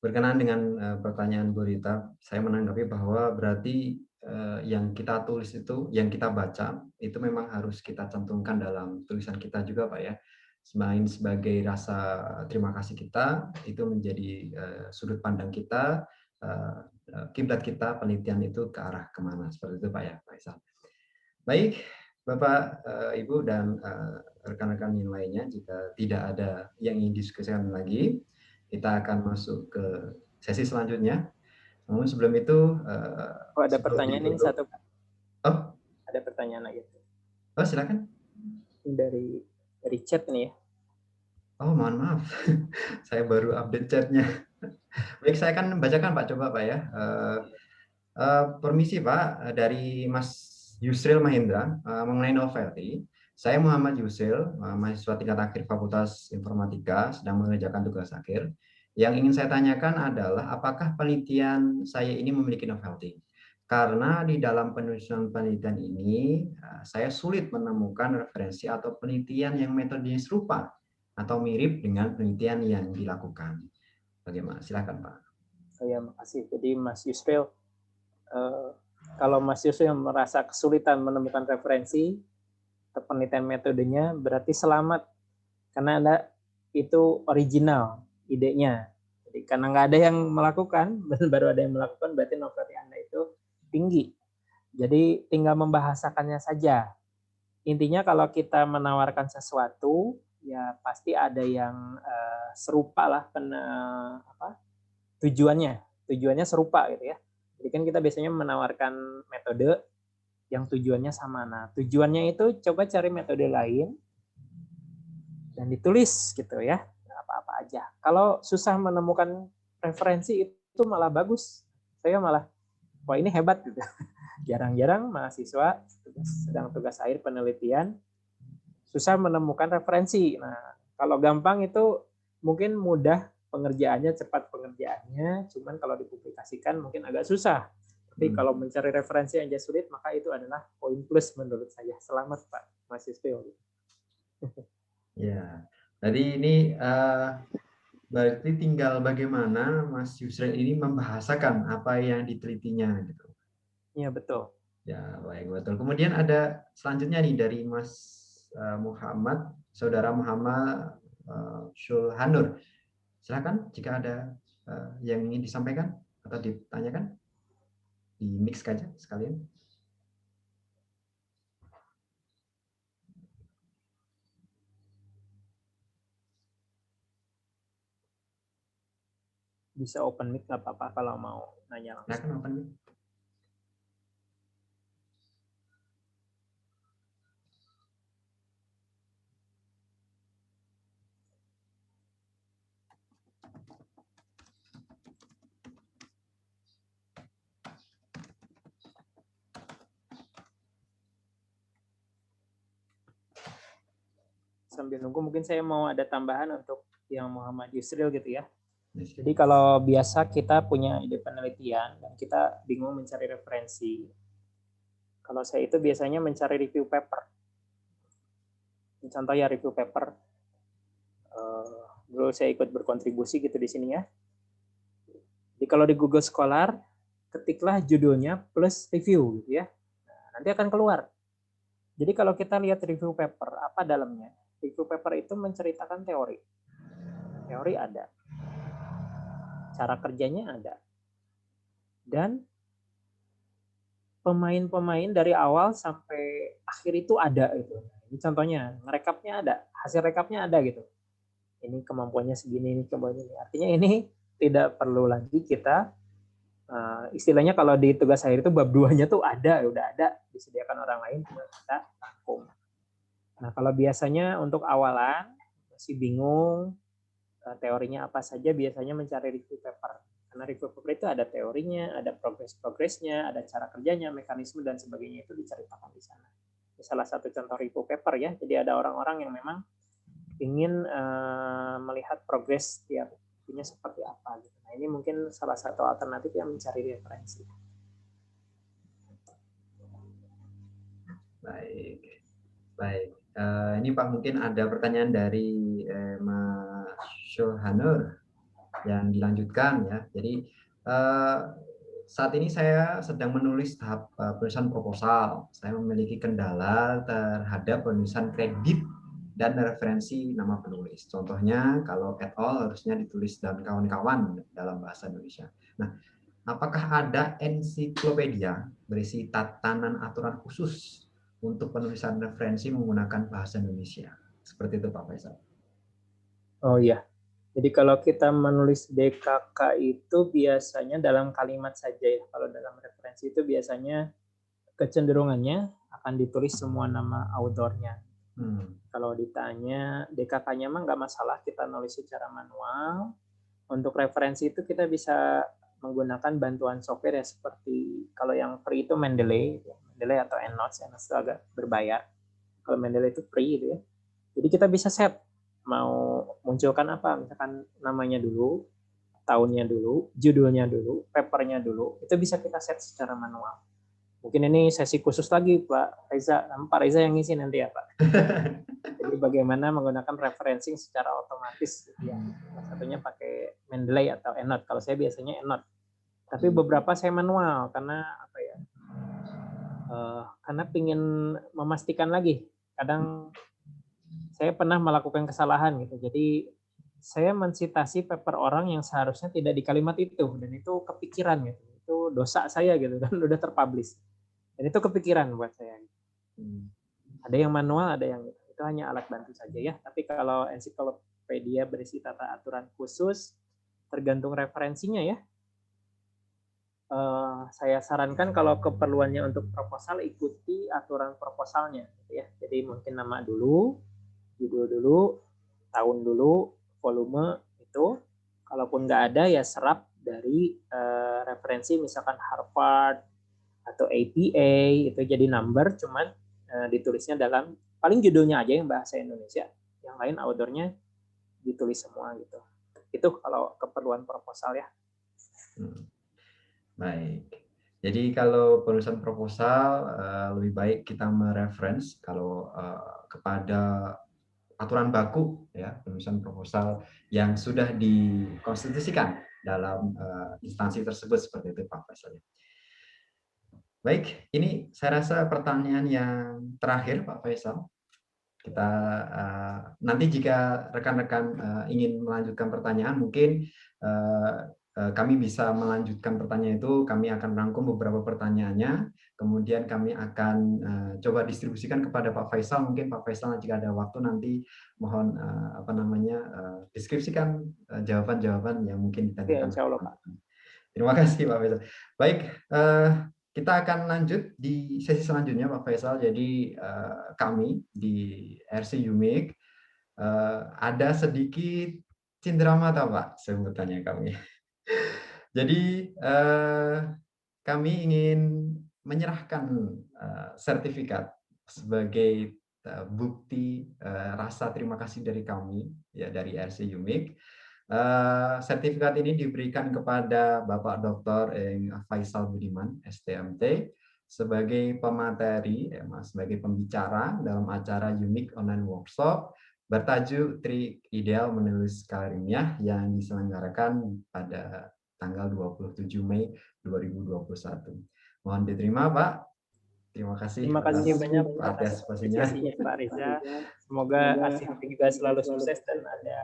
S1: berkenaan dengan pertanyaan Bu Rita, saya menanggapi bahwa berarti yang kita tulis itu, yang kita baca itu memang harus kita cantumkan dalam tulisan kita juga Pak ya. Selain sebagai rasa terima kasih kita, itu menjadi sudut pandang kita, kiblat kita, penelitian itu ke arah kemana, seperti itu Pak ya, Pak Faisal. Baik, Bapak, Ibu, dan rekan-rekan yang lainnya, jika tidak ada yang ingin diskusikan lagi, kita akan masuk ke sesi selanjutnya. Namun sebelum itu,
S3: ada pertanyaan ini satu Pak.
S1: Oh,
S3: ada pertanyaan lagi.
S1: Oh, silakan.
S3: Dari chat nih ya.
S1: Oh, mohon maaf, saya baru update chatnya. Baik, saya akan bacakan Pak, coba Pak ya. Permisi Pak, dari Mas Yusril Mahendra mengenai novelty. Saya Muhammad Yusril, mahasiswa tingkat akhir Fakultas Informatika, sedang mengerjakan tugas akhir. Yang ingin saya tanyakan adalah apakah penelitian saya ini memiliki novelty? Karena di dalam penulisan penelitian ini, saya sulit menemukan referensi atau penelitian yang metodenya serupa atau mirip dengan penelitian yang dilakukan. Bagaimana? Silakan Pak.
S3: Ya, makasih. Jadi Mas Yusril, Kalau Mas Yusuf yang merasa kesulitan menemukan referensi atau penelitian metodenya, berarti selamat karena Anda itu original idenya. Jadi karena nggak ada yang melakukan, baru ada yang melakukan, berarti novelty Anda itu tinggi. Jadi tinggal membahasakannya saja. Intinya kalau kita menawarkan sesuatu, ya pasti ada yang serupa lah tujuannya serupa gitu ya. Jadi kan kita biasanya menawarkan metode yang tujuannya sama. Nah, tujuannya itu coba cari metode lain dan ditulis gitu ya, apa-apa aja. Kalau susah menemukan referensi itu malah bagus. Saya malah, wah ini hebat gitu. Jarang-jarang mahasiswa sedang tugas akhir penelitian susah menemukan referensi. Nah, kalau gampang itu mungkin mudah pengerjaannya, cepat pengerjaannya, cuman kalau dipublikasikan mungkin agak susah. Tapi kalau mencari referensi yang sulit, maka itu adalah poin plus menurut saya. Selamat Pak Mas Yusril.
S1: Ya, jadi ini berarti tinggal bagaimana Mas Yusril ini membahasakan apa yang ditelitinya gitu.
S3: Iya betul.
S1: Ya, baik, betul. Kemudian ada selanjutnya nih dari Mas Muhammad, Saudara Muhammad Syulhanur. Silakan jika ada yang ingin disampaikan atau ditanyakan, di mix saja sekalian.
S3: Bisa open mic nggak apa-apa kalau mau nanya langsung.
S1: Silakan open mic.
S3: Sambil nunggu mungkin saya mau ada tambahan untuk yang Muhammad Yusril gitu ya. Jadi kalau biasa kita punya ide penelitian dan kita bingung mencari referensi. Kalau saya itu biasanya mencari review paper. Contoh ya review paper. Dulu saya ikut berkontribusi gitu di sini ya. Jadi kalau di Google Scholar, ketiklah judulnya plus review gitu ya. Nah, nanti akan keluar. Jadi kalau kita lihat review paper, apa dalamnya? Review paper itu menceritakan teori. Teori ada. Cara kerjanya ada. Dan pemain-pemain dari awal sampai akhir itu ada gitu. Ini contohnya, ngerekapnya ada, hasil rekapnya ada gitu. Ini kemampuannya segini, ini kemampuannya ini. Artinya ini tidak perlu lagi kita istilahnya kalau di tugas akhir itu bab 2-nya tuh ada, udah ada, disediakan orang lain, tinggal kita rangkum. Nah, kalau biasanya untuk awalan masih bingung teorinya apa saja, biasanya mencari review paper. Karena review paper itu ada teorinya, ada progresnya, ada cara kerjanya, mekanisme dan sebagainya itu diceritakan di sana. Ini salah satu contoh review paper ya. Jadi ada orang-orang yang memang ingin melihat progres tiap punya seperti apa gitu. Nah, ini mungkin salah satu alternatif yang mencari referensi.
S1: Baik. Baik. Ini Pak mungkin ada pertanyaan dari Mas Syulhanur yang dilanjutkan ya. Jadi saat ini saya sedang menulis tahap penulisan proposal. Saya memiliki kendala terhadap penulisan kredit dan referensi nama penulis. Contohnya kalau et al harusnya ditulis dan kawan-kawan dalam bahasa Indonesia. Nah, apakah ada ensiklopedia berisi tatanan aturan khusus untuk penulisan referensi menggunakan bahasa Indonesia? Seperti itu Pak Faisal.
S3: Oh iya. Jadi kalau kita menulis DKK itu biasanya dalam kalimat saja ya. Kalau dalam referensi itu biasanya kecenderungannya akan ditulis semua nama autornya. Kalau ditanya DKK-nya mah nggak masalah, kita nulis secara manual. Untuk referensi itu kita bisa menggunakan bantuan software ya, seperti kalau yang free itu Mendeley atau EndNotes. EndNotes itu agak berbayar. Kalau Mendeley itu free gitu ya. Jadi kita bisa set mau munculkan apa, misalkan namanya dulu, tahunnya dulu, judulnya dulu, papernya dulu, itu bisa kita set secara manual. Mungkin ini sesi khusus lagi Pak Reza, Pak Reza yang ngisi nanti ya Pak. Jadi bagaimana menggunakan referencing secara otomatis ya. Salah satunya pakai Mendeley atau EndNote. Kalau saya biasanya EndNote. Tapi beberapa saya manual karena apa ya? Karena ingin memastikan lagi. Kadang saya pernah melakukan kesalahan gitu. Jadi saya mensitasi paper orang yang seharusnya tidak di kalimat itu, dan itu kepikiran gitu. Itu dosa saya gitu kan, udah terpublish. Dan itu kepikiran buat saya. Ada yang manual, ada yang itu hanya alat bantu saja ya. Tapi kalau ensiklopedia berisi tata aturan khusus, tergantung referensinya ya. Saya sarankan kalau keperluannya untuk proposal, ikuti aturan proposalnya gitu ya. Jadi mungkin nama dulu, judul dulu, tahun dulu, volume itu. Kalaupun nggak ada ya serap dari referensi misalkan Harvard atau APA, itu jadi number, cuman ditulisnya dalam paling judulnya aja yang bahasa Indonesia, yang lain outdoor-nya ditulis semua gitu. Itu kalau keperluan proposal ya.
S1: Baik. Jadi kalau penulisan proposal lebih baik kita mereference kalau kepada aturan baku ya penulisan proposal yang sudah dikonstitusikan dalam instansi tersebut seperti itu Pak Faisal. Baik, ini saya rasa pertanyaan yang terakhir Pak Faisal. Kita nanti jika rekan-rekan ingin melanjutkan pertanyaan, mungkin kami bisa melanjutkan pertanyaan itu. Kami akan rangkum beberapa pertanyaannya, kemudian kami akan coba distribusikan kepada Pak Faisal. Mungkin Pak Faisal jika ada waktu nanti mohon deskripsikan jawaban-jawaban yang mungkin ditanyakan.
S3: Ya, insya Allah, Pak.
S1: Terima kasih Pak Faisal. Baik, kita akan lanjut di sesi selanjutnya Pak Faisal. Jadi kami di RC UMIK ada sedikit cenderamata Pak sebutannya kami. Jadi kami ingin menyerahkan sertifikat sebagai bukti rasa terima kasih dari kami ya dari RC UMIK. Sertifikat ini diberikan kepada Bapak Dr. Faisal Budiman, STMT, sebagai pemateri, sebagai pembicara dalam acara UMIK Online Workshop bertajuk Trik Ideal Menulis Karya Ilmiah yang diselenggarakan pada tanggal 27 Mei 2021. Mohon diterima, Pak. Terima kasih.
S3: Terima kasih banyak
S1: atas partisipasinya,
S3: Pak Reza. Semoga ASIP juga selalu sukses dan ada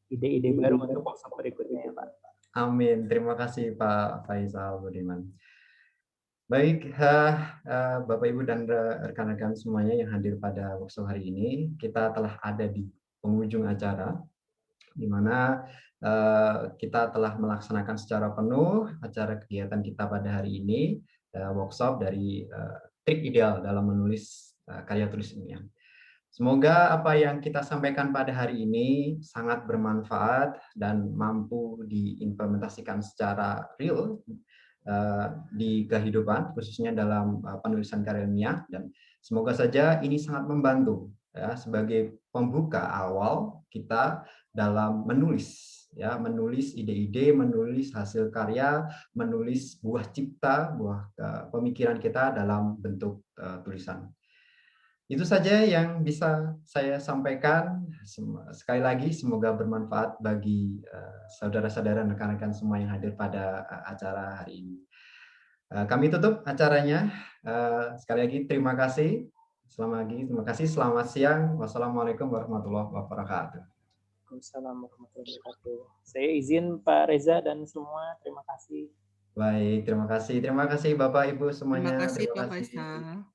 S3: ide-ide baru untuk workshop berikutnya, Pak.
S1: Amin. Terima kasih Pak Faisal Budiman. Baik, Bapak Ibu dan rekan-rekan semuanya yang hadir pada workshop hari ini, kita telah ada di penghujung acara, di mana kita telah melaksanakan secara penuh acara kegiatan kita pada hari ini, workshop dari trik ideal dalam menulis karya tulis ilmiah. Semoga apa yang kita sampaikan pada hari ini sangat bermanfaat dan mampu diimplementasikan secara real di kehidupan, khususnya dalam penulisan karya ilmiah, dan semoga saja ini sangat membantu ya sebagai pembuka awal kita dalam menulis ya, menulis ide-ide, menulis hasil karya, menulis buah cipta, buah pemikiran kita dalam bentuk tulisan. Itu saja yang bisa saya sampaikan. Sekali lagi semoga bermanfaat bagi saudara-saudara dan rekan-rekan semua yang hadir pada acara hari ini. Kami tutup acaranya. Sekali lagi terima kasih. Terima kasih. Selamat siang. Wassalamualaikum warahmatullahi wabarakatuh.
S3: Waalaikumsalam warahmatullahi wabarakatuh. Saya izin Pak Reza dan semua. Terima kasih.
S1: Baik, terima kasih. Terima kasih Bapak Ibu semuanya.
S4: Terima kasih Pak Faisal.